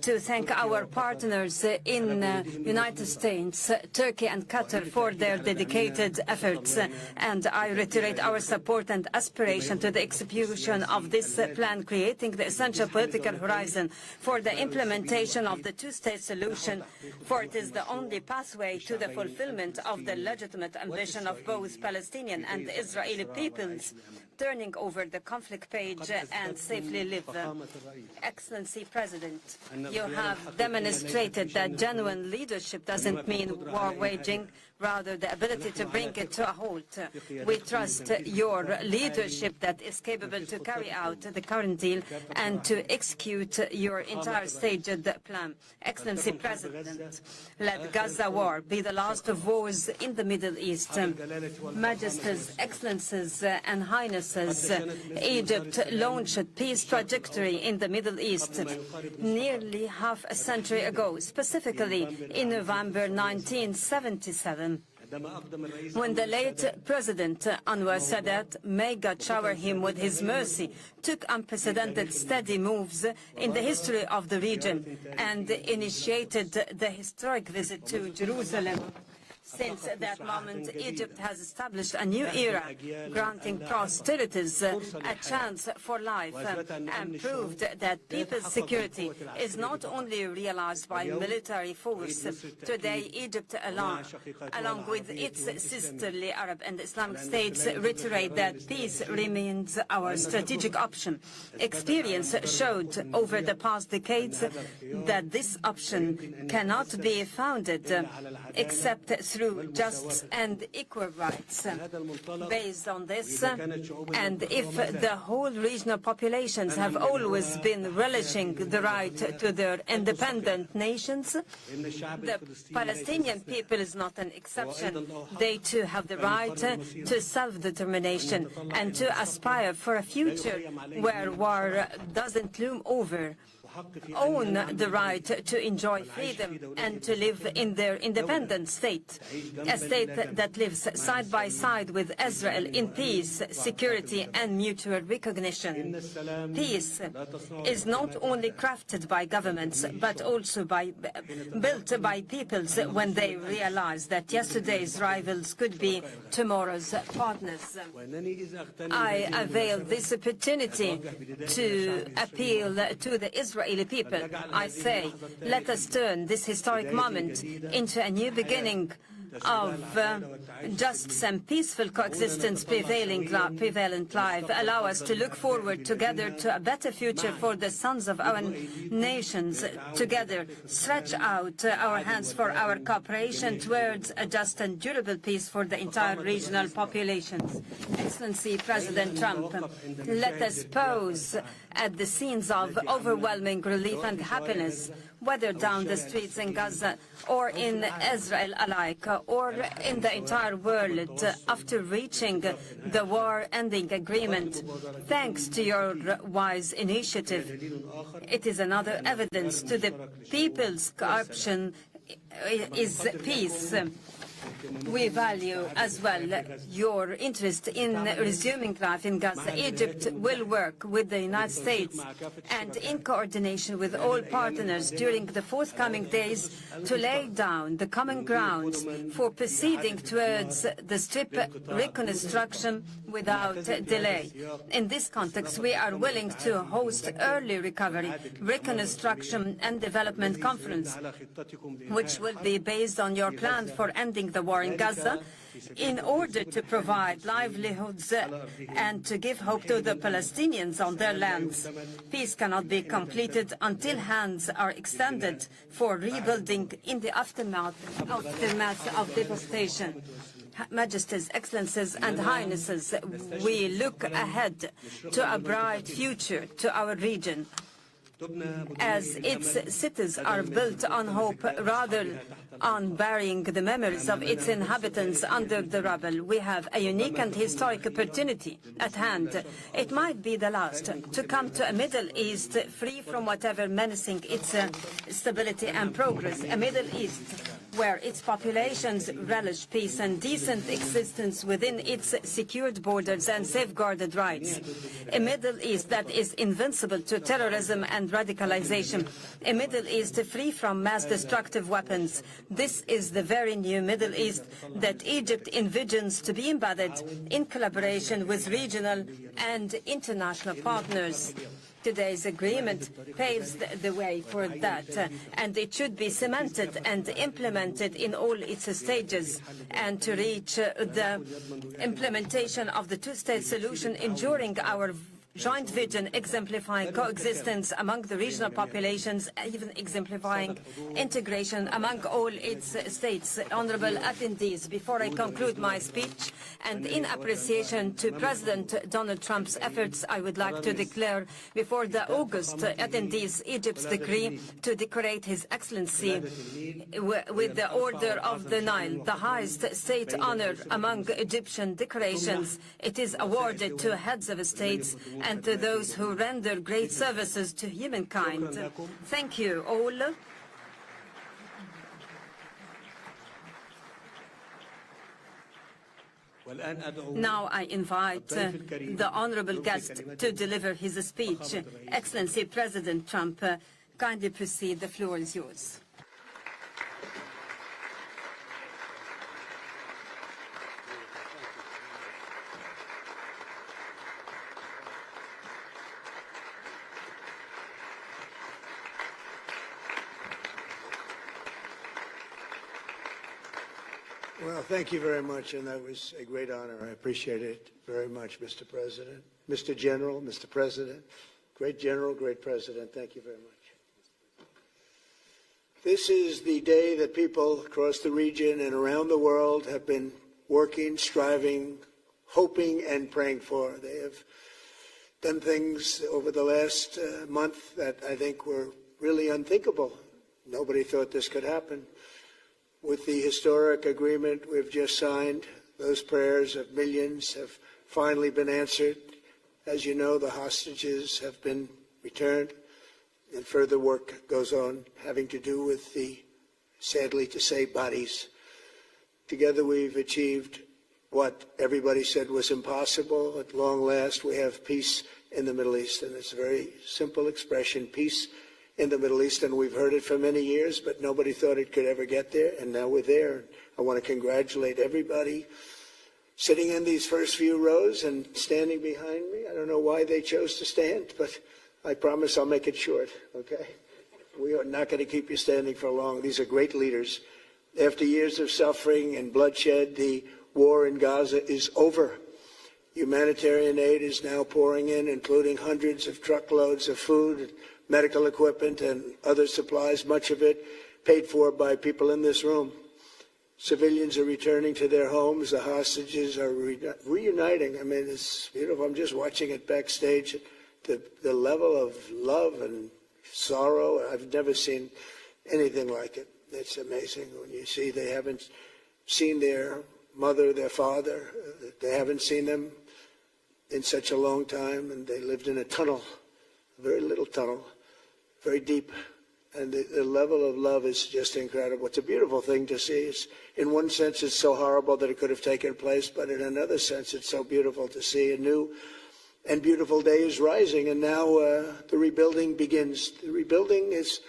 to thank our partners in United States, Turkey and Qatar for their dedicated efforts, and I reiterate our support and aspiration to the execution of this plan, creating the essential political horizon for the implementation of the two-state solution, for it is the only pathway to the fulfillment of the legitimate ambition of both Palestinian and Israeli peoples, turning over the conflict page and safely live. Excellency President, you have demonstrated that genuine leadership doesn't mean war waging, rather the ability to bring it to a halt. We trust your leadership that is capable to carry out the current deal and to execute your entire staged plan. Excellency President, let Gaza war be the last of wars in the Middle East. Majesties, Excellencies and Highnesses, Egypt launched a peace trajectory in the Middle East nearly half a century ago, specifically in November 1977. When the late President Anwar Sadat, may God shower him with his mercy, took unprecedented steady moves in the history of the region and initiated the historic visit to Jerusalem. Since that moment, Egypt has established a new era, granting proselytes a chance for life, and proved that people's security is not only realized by military force. Today, Egypt, along with its sisterly Arab and Islamic states, reiterate that peace remains our strategic option. Experience showed over the past decades that this option cannot be founded except through just and equal rights. Based on this, and if the whole regional populations have always been relishing the right to their independent nations, the Palestinian people is not an exception. They too have the right to self-determination and to aspire for a future where war doesn't loom over, own the right to enjoy freedom and to live in their independent state, a state that lives side by side with Israel in peace, security and mutual recognition. Peace is not only crafted by governments but also built by peoples when they realize that yesterday's rivals could be tomorrow's partners. I avail this opportunity to appeal to the Israeli people. I say, let us turn this historic moment into a new beginning of just and peaceful coexistence prevalent life. Allow us to look forward together to a better future for the sons of our nations. Together, stretch out our hands for our cooperation towards a just and durable peace for the entire regional populations. Excellency President Trump, let us pause at the scenes of overwhelming relief and happiness, whether down the streets in Gaza or in Israel alike, or in the entire world, after reaching the war-ending agreement. Thanks to your wise initiative, it is another evidence to the people's option is peace. We value as well your interest in resuming life in Gaza. Egypt will work with the United States and in coordination with all partners during the forthcoming days to lay down the common ground for proceeding towards the Strip reconstruction without delay. In this context, we are willing to host early recovery, reconstruction and development conference, which will be based on your plan for ending the war in Gaza, in order to provide livelihoods and to give hope to the Palestinians on their lands. Peace cannot be completed until hands are extended for rebuilding in the aftermath of devastation. Majesties, Excellencies and Highnesses, we look ahead to a bright future to our region, as its cities are built on hope rather on burying the memories of its inhabitants under the rubble. We have a unique and historic opportunity at hand. It might be the last to come to a Middle East free from whatever menacing its stability and progress, a Middle East where its populations relish peace and decent existence within its secured borders and safeguarded rights. A Middle East that is invincible to terrorism and radicalization. A Middle East free from mass destructive weapons. This is the very new Middle East that Egypt envisions to be embedded in collaboration with regional and international partners. Today's agreement paves the way for that, and it should be cemented and implemented in all its stages, and to reach the implementation of the two-state solution, ensuring our joint vision, exemplifying coexistence among the regional populations, even exemplifying integration among all its states. Honorable attendees, before I conclude my speech, and in appreciation to President Donald Trump's efforts, I would like to declare before the August attendees Egypt's decree to decorate His Excellency with the Order of the Nile, the highest state honor among Egyptian decorations. It is awarded to heads of states and to those who render great services to humankind. Thank you all. Now I invite the honorable guest to deliver his speech. Excellency President Trump, kindly proceed. The floor is yours. Well, thank you very much, and that was a great honor. I appreciate it very much, Mr. President. Mr. General, Mr. President, great General, great President, thank you very much. This is the day that people across the region and around the world have been working, striving, hoping, and praying for. They have done things over the last month that I think were really unthinkable. Nobody thought this could happen. With the historic agreement we've just signed, those prayers of millions have finally been answered. As you know, the hostages have been returned, and further work goes on having to do with the, sadly to say, bodies. Together we've achieved what everybody said was impossible. At long last, we have peace in the Middle East, and it's a very simple expression, peace in the Middle East, and we've heard it for many years, but nobody thought it could ever get there, and now we're there. I want to congratulate everybody sitting in these first few rows and standing behind me. I don't know why they chose to stand, but I promise I'll make it short, okay? We are not going to keep you standing for long. These are great leaders. After years of suffering and bloodshed, the war in Gaza is over. Humanitarian aid is now pouring in, including hundreds of truckloads of food, medical equipment, and other supplies, much of it paid for by people in this room. Civilians are returning to their homes. The hostages are reuniting. I mean, it's beautiful. I'm just watching it backstage. The level of love and sorrow, I've never seen anything like it. It's amazing when you see they haven't seen their mother, their father. They haven't seen them in such a long time, and they lived in a tunnel, a very little tunnel, very deep, And the level of love is just incredible. It's a beautiful thing to see. It's, in one sense, it's so horrible that it could have taken place, but in another sense, it's so beautiful to see. A new and beautiful day is rising, and now the rebuilding begins. The rebuilding is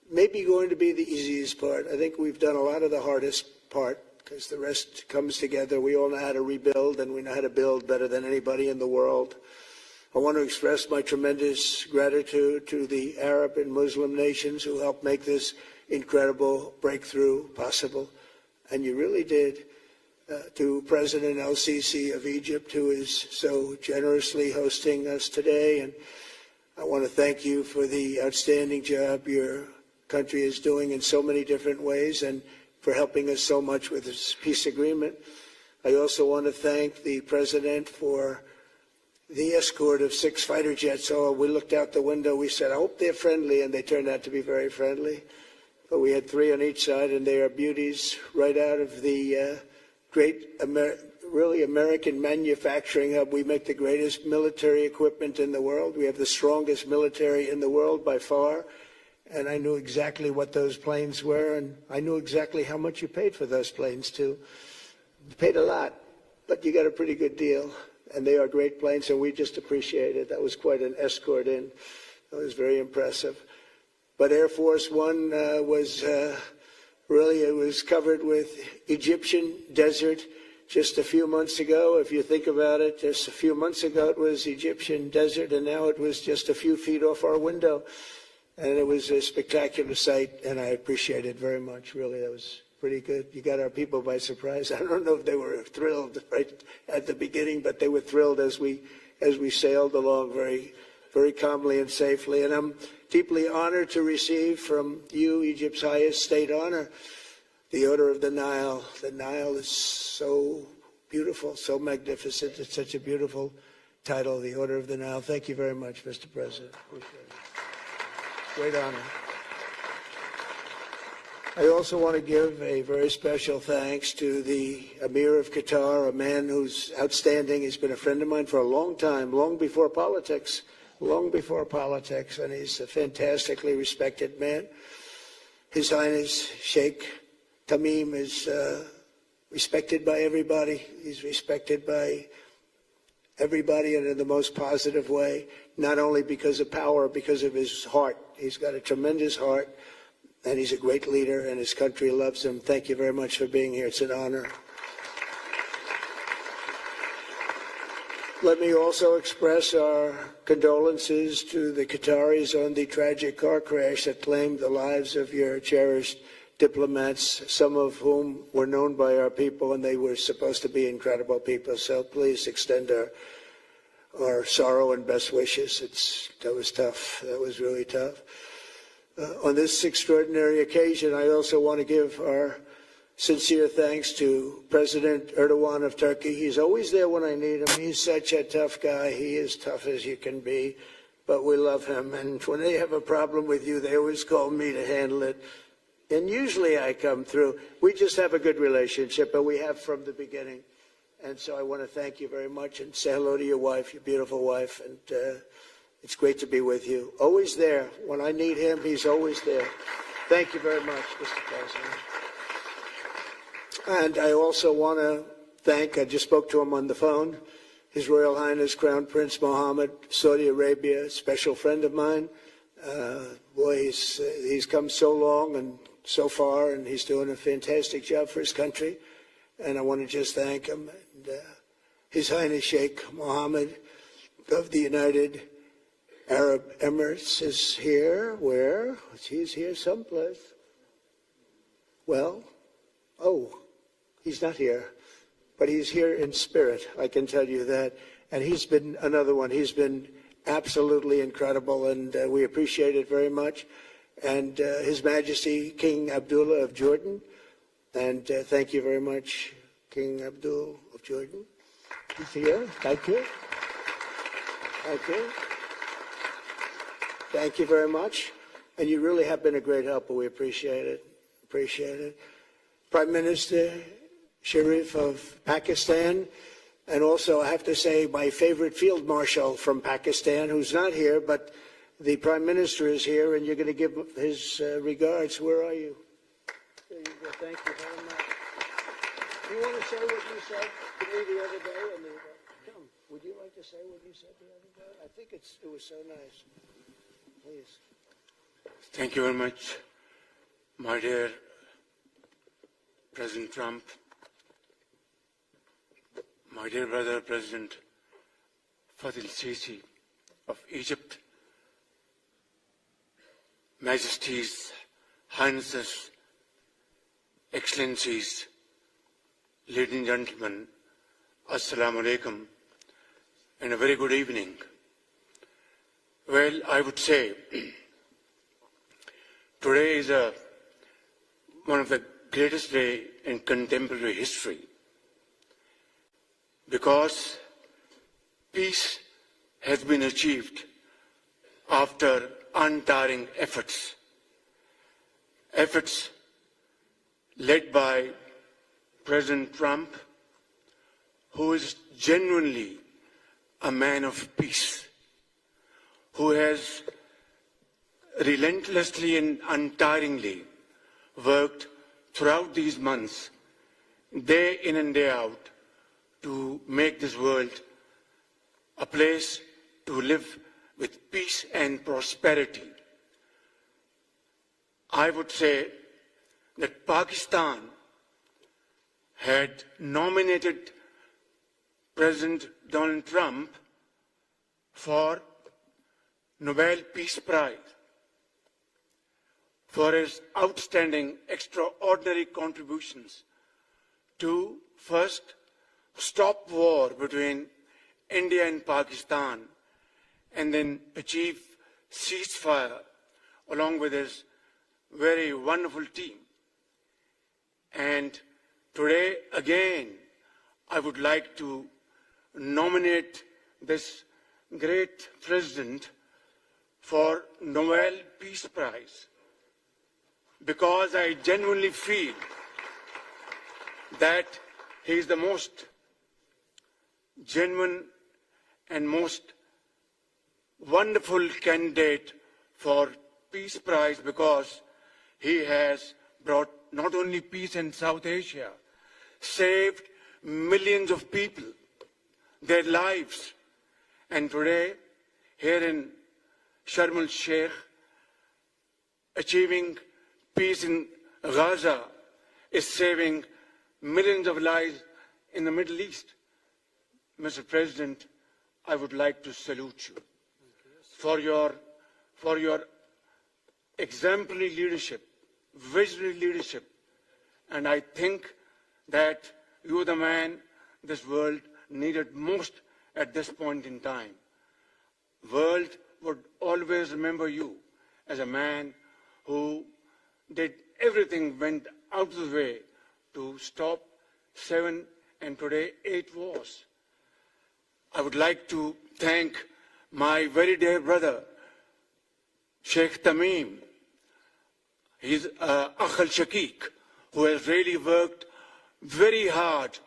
maybe going to be the easiest part. I think we've done a lot of the hardest part, because the rest comes together. We all know how to rebuild, and we know how to build better than anybody in the world. I want to express my tremendous gratitude to the Arab and Muslim nations who helped make this incredible breakthrough possible. And you really did. To President El-Sisi of Egypt, who is so generously hosting us today. And I want to thank you for the outstanding job your country is doing in so many different ways and for helping us so much with this peace agreement. I also want to thank the President for the escort of 6 fighter jets. Oh, we looked out the window, we said, I hope they're friendly, and they turned out to be very friendly. But we had 3 on each side, and they are beauties right out of the great, really American manufacturing hub. We make the greatest military equipment in the world. We have the strongest military in the world by far. And I knew exactly what those planes were, and I knew exactly how much you paid for those planes, too. You paid a lot, but you got a pretty good deal. And they are great planes, and we just appreciate it. That was quite an escort in. That was very impressive. But Air Force One was really, it was covered with Egyptian desert just a few months ago. If you think about it, just a few months ago it was Egyptian desert, and now it was just a few feet off our window. And it was a spectacular sight, and I appreciate it very much. Really, that was pretty good. You got our people by surprise. I don't know if they were thrilled right at the beginning, but they were thrilled as we sailed along very, very calmly and safely. And I'm deeply honored to receive from you, Egypt's highest state honor, the Order of the Nile. The Nile is so beautiful, so magnificent. It's such a beautiful title, the Order of the Nile. Thank you very much, Mr. President. Appreciate it. Great honor. I also want to give a very special thanks to the Emir of Qatar, a man who's outstanding. He's been a friend of mine for a long time, long before politics, and he's a fantastically respected man. His Highness Sheikh Tamim is respected by everybody. He's respected by everybody and in the most positive way, not only because of power, because of his heart. He's got a tremendous heart. And he's a great leader, and his country loves him. Thank you very much for being here. It's an honor. Let me also express our condolences to the Qataris on the tragic car crash that claimed the lives of your cherished diplomats, some of whom were known by our people, and they were supposed to be incredible people. So please extend our sorrow and best wishes. That was tough. That was really tough. On this extraordinary occasion, I also want to give our sincere thanks to President Erdogan of Turkey. He's always there when I need him. He's such a tough guy. He is tough as you can be, but we love him. And when they have a problem with you, they always call me to handle it. And usually I come through. We just have a good relationship, and we have from the beginning. And so I want to thank you very much and say hello to your wife, your beautiful wife. And it's great to be with you. Always there. When I need him, he's always there. Thank you very much, Mr. President. And I also want to thank, I just spoke to him on the phone, His Royal Highness Crown Prince Mohammed, Saudi Arabia, a special friend of mine. Boy, he's come so long and so far, and he's doing a fantastic job for his country. And I want to just thank him. And, His Highness Sheikh Mohammed of the United Arab Emirates is here. Where? He's here someplace. Well, he's not here, but he's here in spirit, I can tell you that. And he's been another one. He's been absolutely incredible, and we appreciate it very much. And His Majesty King Abdullah of Jordan, and thank you very much, King Abdullah of Jordan. He's here. Thank you. Thank you. Thank you very much. And you really have been a great helper. We appreciate it. Appreciate it. Prime Minister Sharif of Pakistan, and also I have to say my favorite field marshal from Pakistan, who's not here, but the Prime Minister is here, and you're going to give his regards. Where are you? There you go. Thank you very much. Do you want to say what you said to me the other day? Come, would you like to say what you said the other day? I think it was so nice. Please. Thank you very much, my dear President Trump, my dear brother President Fatil Sisi of Egypt, Majesties, Highnesses, Excellencies, ladies and gentlemen, Assalamu alaikum, and a very good evening. Well, I would say today is one of the greatest days in contemporary history, because peace has been achieved after untiring efforts led by President Trump, who is genuinely a man of peace, who has relentlessly and untiringly worked throughout these months, day in and day out, to make this world a place to live with peace and prosperity. I would say that Pakistan had nominated President Donald Trump for Nobel Peace Prize for his outstanding, extraordinary contributions to first stop war between India and Pakistan, and then achieve ceasefire along with his very wonderful team. And today, again, I would like to nominate this great president for Nobel Peace Prize, because I genuinely feel that he is the most genuine and most wonderful candidate for Peace Prize, because he has brought not only peace in South Asia, saved millions of people, their lives, and today, here in Sharm el-Sheikh, achieving peace in Gaza is saving millions of lives in the Middle East. Mr. President, I would like to salute you for your exemplary leadership, visionary leadership, and I think that you are the man this world needed most at this point in time. World would always remember you as a man who did everything, went out of the way to stop 7 and today 8 wars. I would like to thank my very dear brother, Sheikh Tamim. He's Akh al-Shakik, who has really worked very hard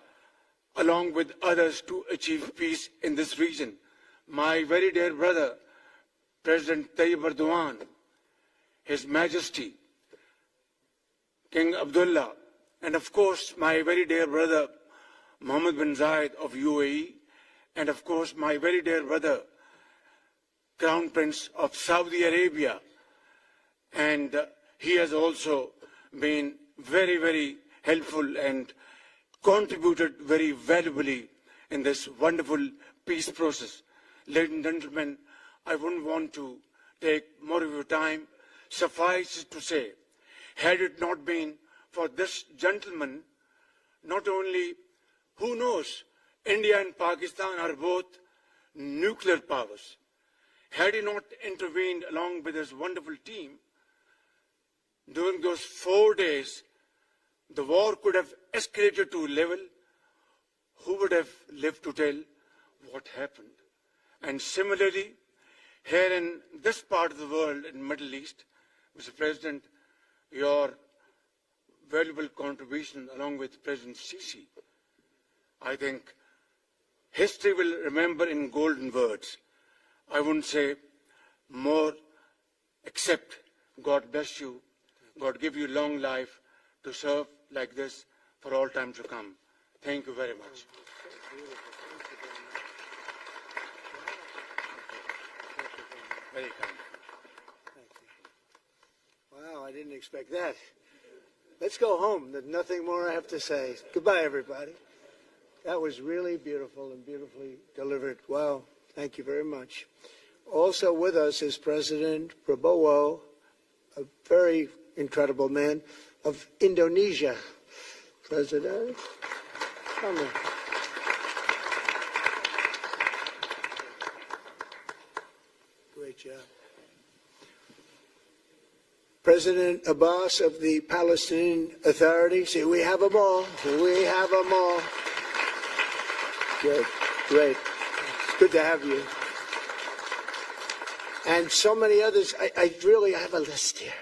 along with others to achieve peace in this region. My very dear brother, President Tayyip Erdogan, His Majesty, King Abdullah, and of course my very dear brother, Mohammed bin Zayed of UAE, and of course my very dear brother, Crown Prince of Saudi Arabia. And he has also been very, very helpful and contributed very valuably in this wonderful peace process. Ladies and gentlemen, I wouldn't want to take more of your time. Suffice it to say, had it not been for this gentleman, not only, who knows, India and Pakistan are both nuclear powers. Had he not intervened along with his wonderful team, during those 4 days, the war could have escalated to a level. Who would have lived to tell what happened? And similarly, here in this part of the world, in the Middle East, Mr. President, your valuable contribution along with President Sisi, I think history will remember in golden words. I wouldn't say more Except God bless you, God give you long life to serve like this for all time to come. Thank you very much. Very kind. Wow, I didn't expect that. Let's go home. There's nothing more I have to say. Goodbye, everybody. That was really beautiful and beautifully delivered. Wow, thank you very much. Also with us is President Prabowo, a very incredible man of Indonesia. President, come here. Great job. President Abbas of the Palestinian Authority. See, we have them all. We have them all. Great, great. It's good to have you. And so many others. I really have a list here.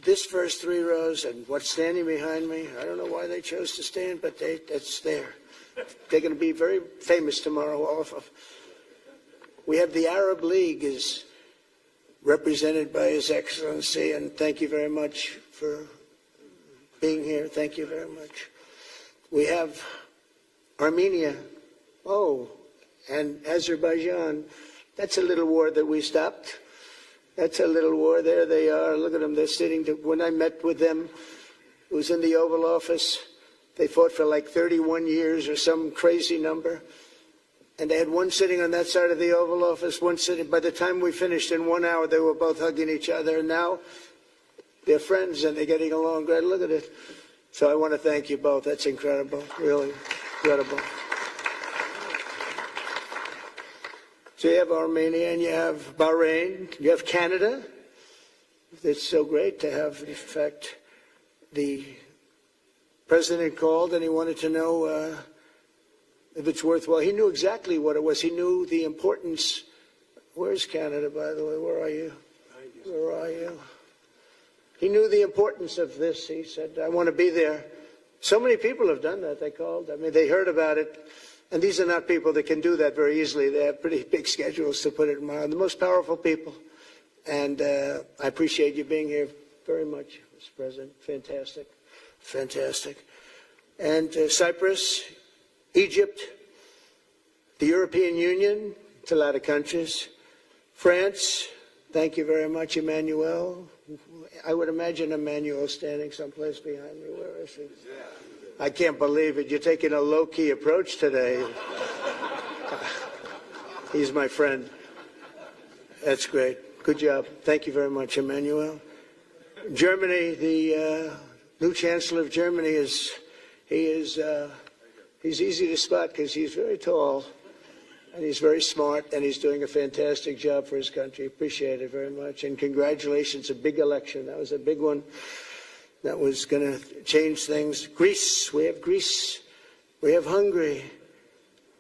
This first 3 rows and what's standing behind me, I don't know why they chose to stand, but it's there. They're going to be very famous tomorrow, all of them. We have the Arab League is represented by His Excellency, and thank you very much for being here. Thank you very much. We have Armenia, and Azerbaijan. That's a little war that we stopped. That's a little war. There they are. Look at them. They're sitting. When I met with them, it was in the Oval Office. They fought for like 31 years or some crazy number. And they had one sitting on that side of the Oval Office, one sitting. By the time we finished in 1 hour, they were both hugging each other. And now they're friends and they're getting along great. Look at it. So I want to thank you both. That's incredible. Really incredible. So you have Armenia and you have Bahrain, you have Canada. It's so great to have, in fact, the president called and he wanted to know if it's worthwhile. He knew exactly what it was. He knew the importance. Where's Canada, by the way? Where are you? Where are you? He knew the importance of this. He said, I want to be there. So many people have done that. They called. I mean, they heard about it. And these are not people that can do that very easily. They have pretty big schedules, to put it in mind. The most powerful people. And I appreciate you being here very much, Mr. President. Fantastic. Fantastic. And Cyprus, Egypt, the European Union, it's a lot of countries. France, thank you very much, Emmanuel. I would imagine Emmanuel standing someplace behind me. Where is he? I can't believe it. You're taking a low-key approach today. He's my friend. That's great. Good job. Thank you very much, Emmanuel. Germany, the new Chancellor of Germany he's easy to spot because he's very tall and he's very smart and he's doing a fantastic job for his country. Appreciate it very much. And congratulations, a big election. That was a big one. That was going to change things. Greece, we have Greece. We have Hungary.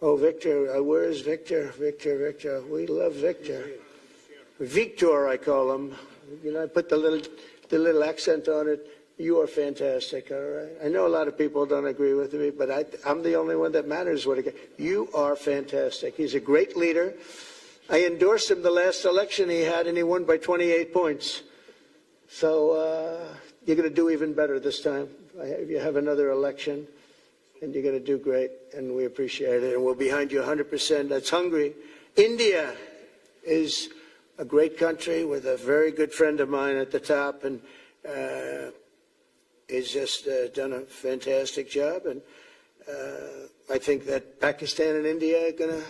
Oh, Victor, where is Victor? Victor. We love Victor. Victor, I call him. You know, I put the little accent on it. You are fantastic, all right? I know a lot of people don't agree with me, but I'm the only one that matters. You are fantastic. He's a great leader. I endorsed him the last election he had, and he won by 28 points. So you're going to do even better this time. You have another election, and you're going to do great, and we appreciate it. And we're behind you 100%. That's Hungary. India is a great country with a very good friend of mine at the top, and he's just done a fantastic job. And I think that Pakistan and India are going to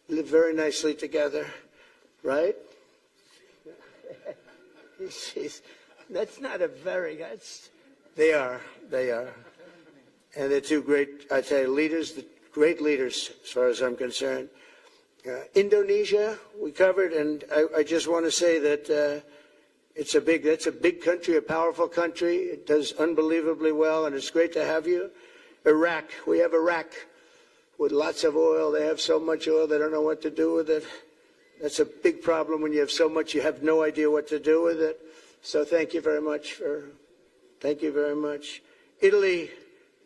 live very nicely together, right? That's not a very, they are. And they're two great, I tell you, leaders, great leaders as far as I'm concerned. Indonesia, we covered, and I just want to say that that's a big country, a powerful country. It does unbelievably well, and it's great to have you. Iraq, we have Iraq with lots of oil. They have so much oil, they don't know what to do with it. That's a big problem when you have so much, you have no idea what to do with it. So thank you very much thank you very much. Italy,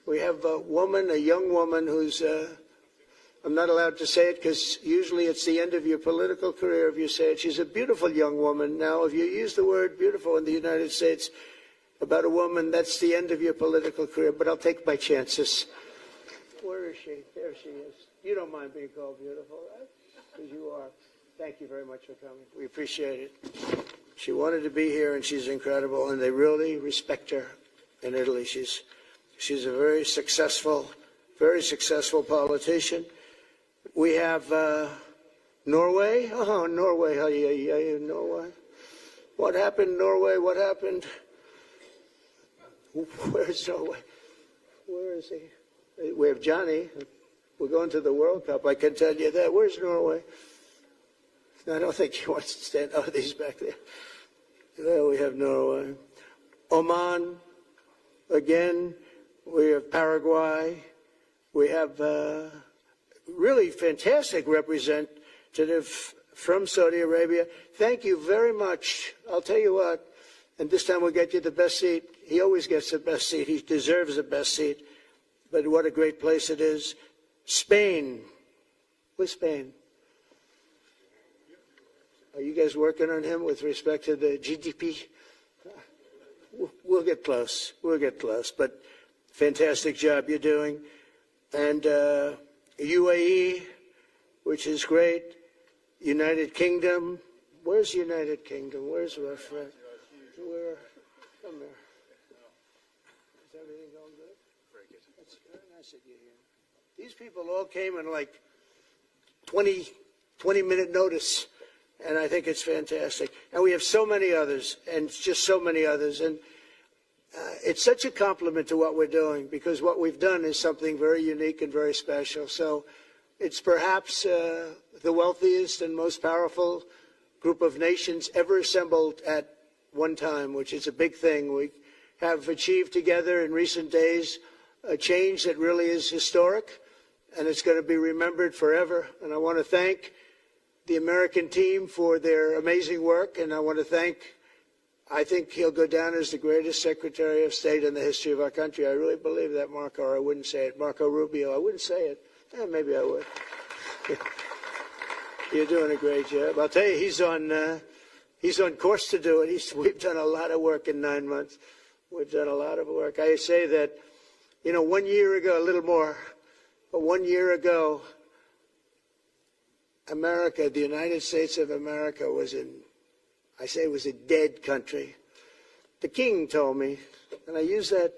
we have a young woman who's I'm not allowed to say it because usually it's the end of your political career if you say it. She's a beautiful young woman. Now, if you use the word beautiful in the United States about a woman, that's the end of your political career, but I'll take my chances. Where is she? There she is. You don't mind being called beautiful, right? Because you are. Thank you very much for coming. We appreciate it. She wanted to be here, and she's incredible, and they really respect her in Italy. She's a very successful politician. We have Norway. Oh, Norway. Oh, yeah, Norway. What happened, Norway? What happened? Where's Norway? Where is he? We have Johnny. We're going to the World Cup. I can tell you that. Where's Norway? I don't think he wants to stand. Oh, he's back there. There we have Norway. Oman. Again, we have Paraguay. We have really fantastic representative from Saudi Arabia. Thank you very much. I'll tell you what, and this time we'll get you the best seat. He always gets the best seat. He deserves the best seat. But what a great place it is. Spain. Where's Spain? Are you guys working on him with respect to the GDP? We'll get close. We'll get close. But fantastic job you're doing. And UAE, which is great. United Kingdom. Where's United Kingdom? Where's our friend? Where? Come here. Is everything going good? Very good. That's very nice that you're here. These people all came in like 20-minute notice. And I think it's fantastic. And we have so many others, and just so many others. And it's such a compliment to what we're doing, because what we've done is something very unique and very special. So it's perhaps the wealthiest and most powerful group of nations ever assembled at one time, which is a big thing. We have achieved together in recent days a change that really is historic, and it's going to be remembered forever. And I want to thank the American team for their amazing work, and I want to I think he'll go down as the greatest Secretary of State in the history of our country. I really believe that, Marco, or I wouldn't say it. Marco Rubio, I wouldn't say it. Maybe I would. You're doing a great job. I'll tell you, he's on course to do it. We've done a lot of work in 9 months. We've done a lot of work. I say that, 1 year ago, a little more, but 1 year ago, America, the United States of America was a dead country. The king told me, and I use that,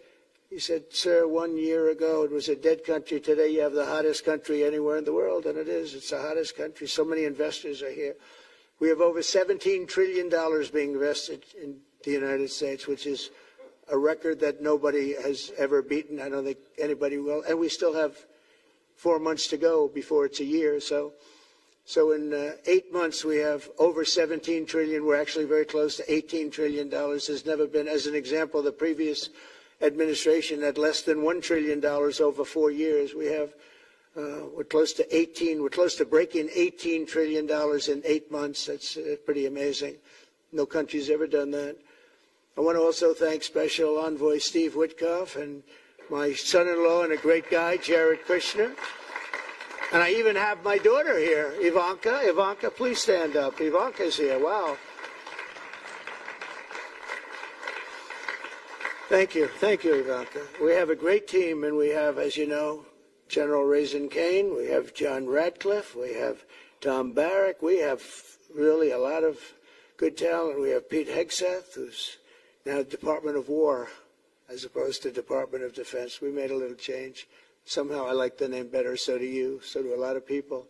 he said, sir, 1 year ago it was a dead country. Today you have the hottest country anywhere in the world, and it is. It's the hottest country. So many investors are here. We have over $17 trillion being invested in the United States, which is a record that nobody has ever beaten. I don't think anybody will. And we still have 4 months to go before it's a year. So in 8 months, we have over 17 trillion. We're actually very close to $18 trillion. There's never been, as an example, the previous administration had less than $1 trillion over 4 years. We have, we're close to breaking $18 trillion in 8 months. That's pretty amazing. No country's ever done that. I want to also thank Special Envoy Steve Witkoff and my son-in-law and a great guy, Jared Kushner. And I even have my daughter here, Ivanka. Ivanka, please stand up. Ivanka's here. Wow. Thank you. Thank you, Ivanka. We have a great team, and we have, as you know, General Raisin Kane. We have John Radcliffe. We have Tom Barrack. We have really a lot of good talent. We have Pete Hegseth, who's now Department of War as opposed to Department of Defense. We made a little change. Somehow I like the name better, so do you, so do a lot of people.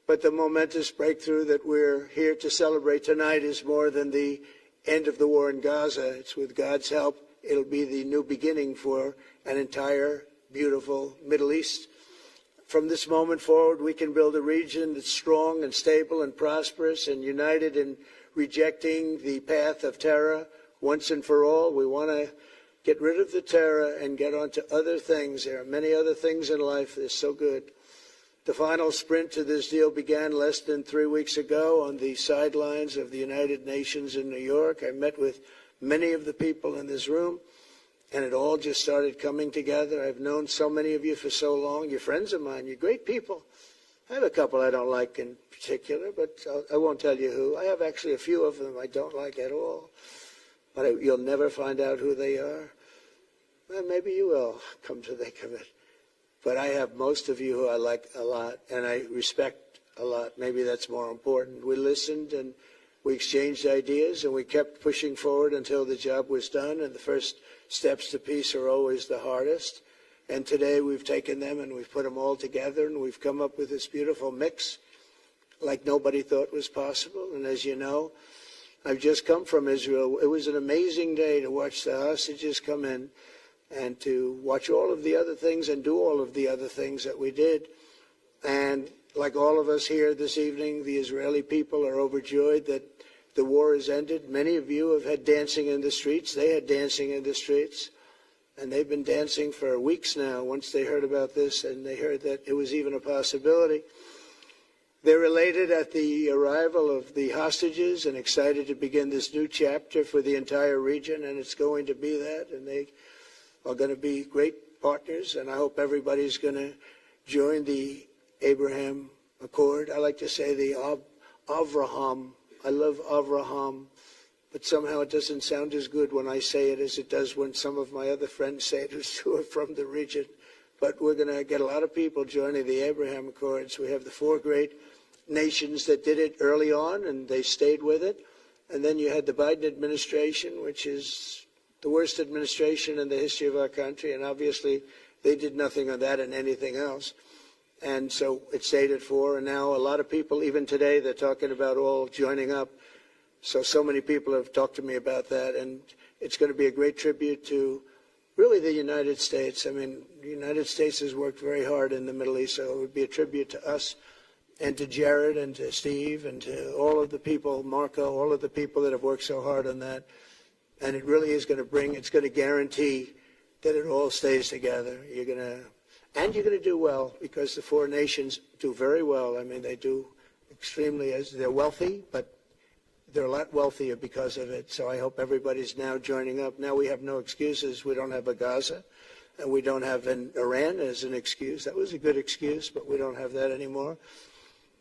But the momentous breakthrough that we're here to celebrate tonight is more than the end of the war in Gaza. It's with God's help, it'll be the new beginning for an entire beautiful Middle East. From this moment forward, we can build a region that's strong and stable and prosperous and united in rejecting the path of terror once and for all. We want to get rid of the terror and get on to other things. There are many other things in life that are so good. The final sprint to this deal began less than 3 weeks ago on the sidelines of the United Nations in New York. I met with many of the people in this room, and it all just started coming together. I've known so many of you for so long. You're friends of mine. You're great people. I have a couple I don't like in particular, but I won't tell you who. I have actually a few of them I don't like at all, but you'll never find out who they are. Well, maybe you will, come to think of it. But I have most of you who I like a lot, and I respect a lot. Maybe that's more important. We listened, and we exchanged ideas, and we kept pushing forward until the job was done, and the first steps to peace are always the hardest. And today we've taken them and we've put them all together, and we've come up with this beautiful mix like nobody thought was possible. And as you know, I've just come from Israel. It was an amazing day to watch the hostages come in and to watch all of the other things and do all of the other things that we did. And like all of us here this evening, the Israeli people are overjoyed that the war has ended. Many of you have had dancing in the streets. They had dancing in the streets. And they've been dancing for weeks now once they heard about this and they heard that it was even a possibility. They're elated at the arrival of the hostages and excited to begin this new chapter for the entire region, and it's going to be that, and they are going to be great partners, and I hope everybody's going to join the Abraham Accord. I like to say the Avraham. I love Avraham, but somehow it doesn't sound as good when I say it as it does when some of my other friends say it who are from the region. But we're going to get a lot of people joining the Abraham Accords. We have the 4 great nations that did it early on, and they stayed with it. And then you had the Biden administration, which is the worst administration in the history of our country, and obviously they did nothing on that and anything else. And so it stayed at 4, and now a lot of people, even today, they're talking about all joining up. So many people have talked to me about that, and it's going to be a great tribute to really the United States. I mean, the United States has worked very hard in the Middle East, so it would be a tribute to us and to Jared and to Steve and to all of the people, Marco, all of the people that have worked so hard on that. And it really is going to it's going to guarantee that it all stays together. You're going to do well, because the 4 nations do very well. I mean, they do extremely, as they're wealthy, but they're a lot wealthier because of it. So I hope everybody's now joining up. Now we have no excuses. We don't have a Gaza, and we don't have an Iran as an excuse. That was a good excuse, but we don't have that anymore.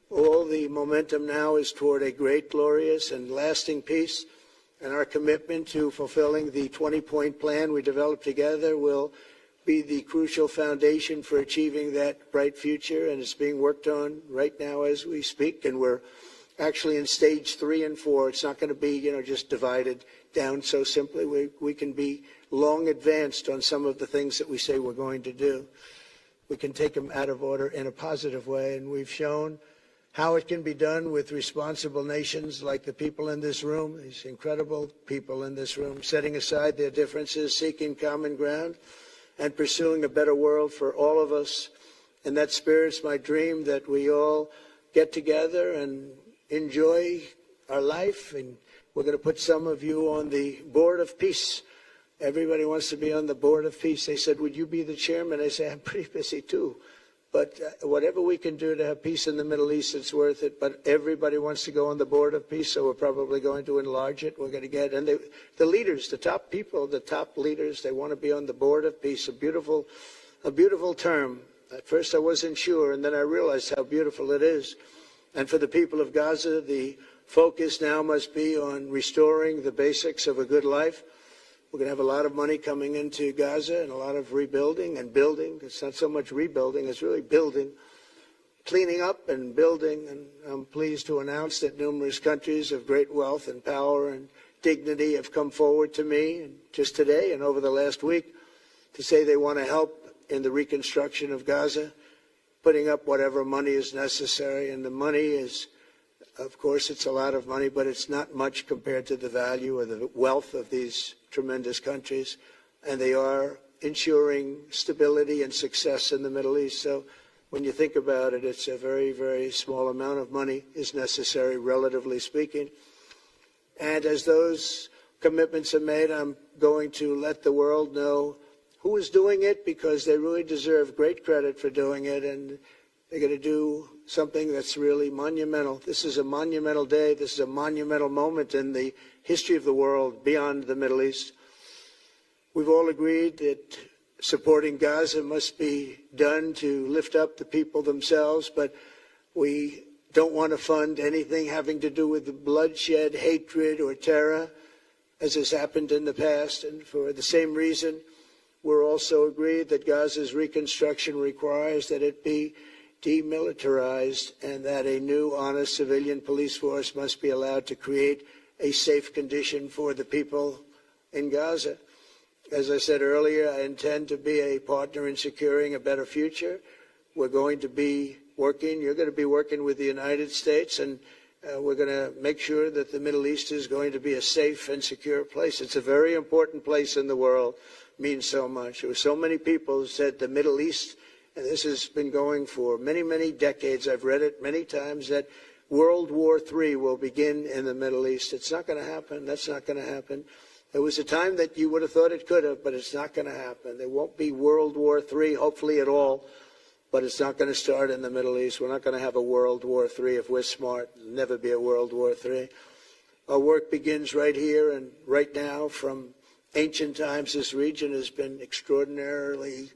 All the momentum now is toward a great, glorious, and lasting peace. And our commitment to fulfilling the 20-point plan we developed together will be the crucial foundation for achieving that bright future. And it's being worked on right now as we speak. And we're actually in stage 3 and 4. It's not going to be, just divided down so simply. We can be long advanced on some of the things that we say we're going to do. We can take them out of order in a positive way, and we've shown how it can be done with responsible nations like the people in this room, these incredible people in this room, setting aside their differences, seeking common ground, and pursuing a better world for all of us. And that spirit's my dream, that we all get together and enjoy our life. And we're going to put some of you on the Board of Peace. Everybody wants to be on the Board of Peace. They said, would you be the chairman? I say, I'm pretty busy too. But whatever we can do to have peace in the Middle East, it's worth it. But everybody wants to go on the Board of Peace, so we're probably going to enlarge it. We're going to get, and the leaders, the top people, the top leaders, they want to be on the Board of Peace. A beautiful term. At first I wasn't sure, and then I realized how beautiful it is. And for the people of Gaza, the focus now must be on restoring the basics of a good life. We're going to have a lot of money coming into Gaza and a lot of rebuilding and building. It's not so much rebuilding, it's really building, cleaning up and building. And I'm pleased to announce that numerous countries of great wealth and power and dignity have come forward to me, and just today and over the last week, to say they want to help in the reconstruction of Gaza, putting up whatever money is necessary. And the money is, of course, it's a lot of money, but it's not much compared to the value or the wealth of these tremendous countries. And they are ensuring stability and success in the Middle East. So when you think about it, it's a very, very small amount of money is necessary, relatively speaking. And as those commitments are made, I'm going to let the world know who is doing it, because they really deserve great credit for doing it. And they're going to do something that's really monumental. This is a monumental day. This is a monumental moment in the history of the world beyond the Middle East. We've all agreed that supporting Gaza must be done to lift up the people themselves, but We don't want to fund anything having to do with bloodshed, hatred, or terror, as has happened in the past. And for the same reason, we're also agreed that Gaza's reconstruction requires that it be demilitarized and that a new, honest civilian police force must be allowed to create a safe condition for the people in Gaza. As I said earlier, I intend to be a partner in securing a better future. We're going to be working, you're going to be working with the United States, and we're going to make sure that the Middle East is going to be a safe and secure place. It's a very important place in the world, means so much. There were so many people who said the Middle East, and this has been going for many, many decades, I've read it many times, that World War III will begin in the Middle East. It's not going to happen. That's not going to happen. There was a time that you would have thought it could have, but it's not going to happen. There won't be World War III, hopefully at all, but it's not going to start in the Middle East. We're not going to have a World War III if we're smart. There'll never be a World War III. Our work begins right here and right now. From ancient times, this region has been extraordinarily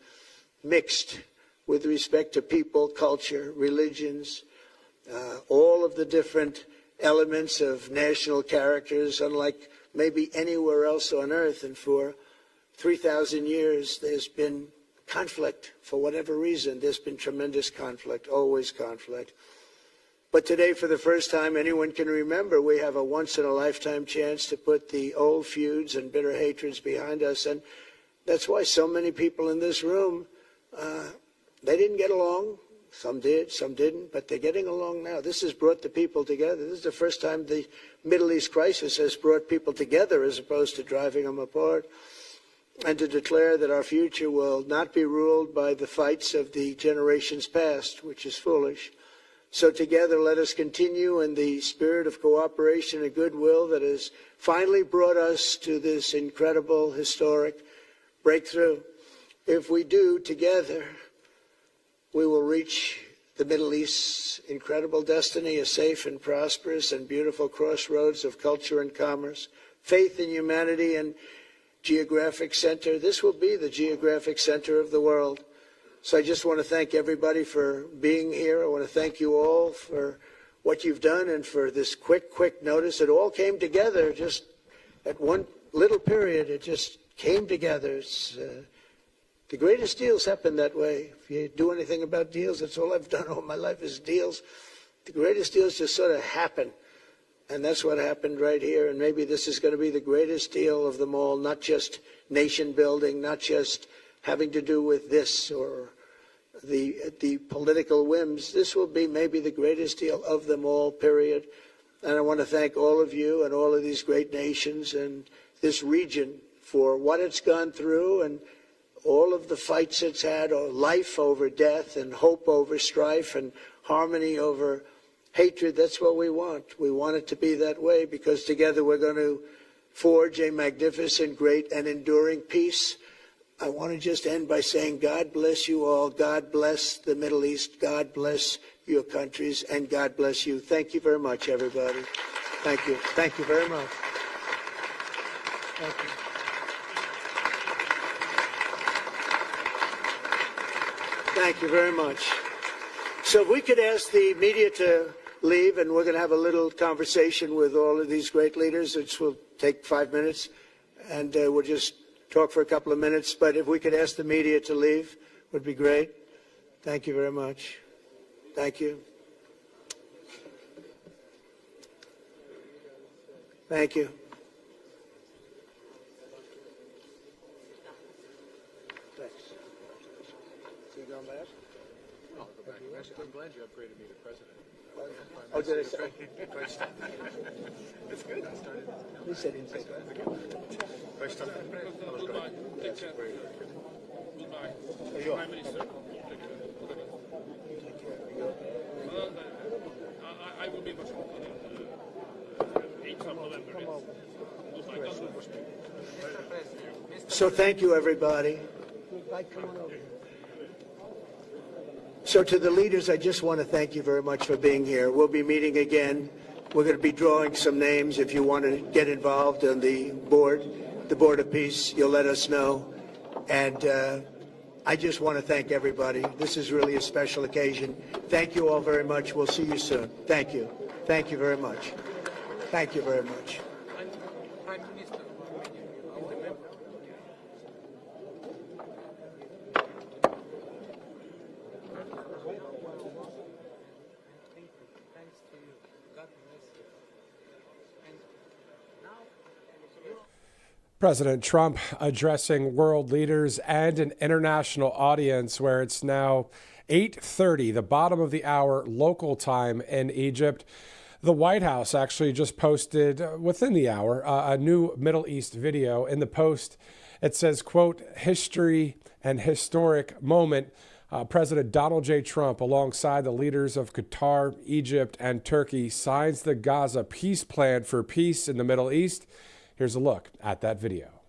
mixed with respect to people, culture, religions, all of the different elements of national characters, unlike maybe anywhere else on earth. And for 3,000 years, there's been conflict. For whatever reason, there's been tremendous conflict, always conflict. But today, for the first time anyone can remember, we have a once-in-a-lifetime chance to put the old feuds and bitter hatreds behind us. And that's why so many people in this room, they didn't get along. Some did, some didn't, but they're getting along now. This has brought the people together. This is the first time the Middle East crisis has brought people together as opposed to driving them apart. And to declare that our future will not be ruled by the fights of the generations past, which is foolish. So together, let us continue in the spirit of cooperation and goodwill that has finally brought us to this incredible, historic breakthrough. If we do, together, we will reach the Middle East's incredible destiny, a safe and prosperous and beautiful crossroads of culture and commerce, faith in humanity and geographic center. This will be the geographic center of the world. So I just want to thank everybody for being here. I want to thank you all for what you've done and for this quick notice. It all came together just at one little period. It just came together. It's, the greatest deals happen that way. If you do anything about deals, that's all I've done all my life is deals. The greatest deals just sort of happen. And that's what happened right here. And maybe this is going to be the greatest deal of them all, not just nation building, not just having to do with this or the political whims. This will be maybe the greatest deal of them all, period. And I want to thank all of you and all of these great nations and this region for what it's gone through and all of the fights it's had, or life over death and hope over strife and harmony over hatred. That's what we want. We want it to be that way because together we're going to forge a magnificent, great, and enduring peace. I want to just end by saying God bless you all. God bless the Middle East. God bless your countries. And God bless you. Thank you very much, everybody. Thank you. Thank you very much. Thank you. Thank you very much. So if we could ask the media to leave, and we're going to have a little conversation with all of these great leaders, which will take 5 minutes, and we'll just talk for a couple of minutes. But if we could ask the media to leave, would be great. Thank you very much. Thank you. Thank you. Thanks. So you going back? No, I'll go back. I'm glad you upgraded me to president. Oh, did I say? It's good. I started. He said he'd say that. Prime Minister. I will be much more. 8th of November. So thank you, everybody. So to the leaders, I just want to thank you very much for being here. We'll be meeting again. We're going to be drawing some names. If you want to get involved on the Board of Peace, you'll let us know. And I just want to thank everybody. This is really a special occasion. Thank you all very much. We'll see you soon. Thank you. Thank you very much. Thank you very much. President Trump addressing world leaders and an international audience where it's now 8:30, the bottom of the hour local time in Egypt. The White House actually just posted within the hour a new Middle East video. In the post, it says, quote, history and historic moment. President Donald J. Trump, alongside the leaders of Qatar, Egypt, and Turkey, signs the Gaza peace plan for peace in the Middle East. Here's a look at that video.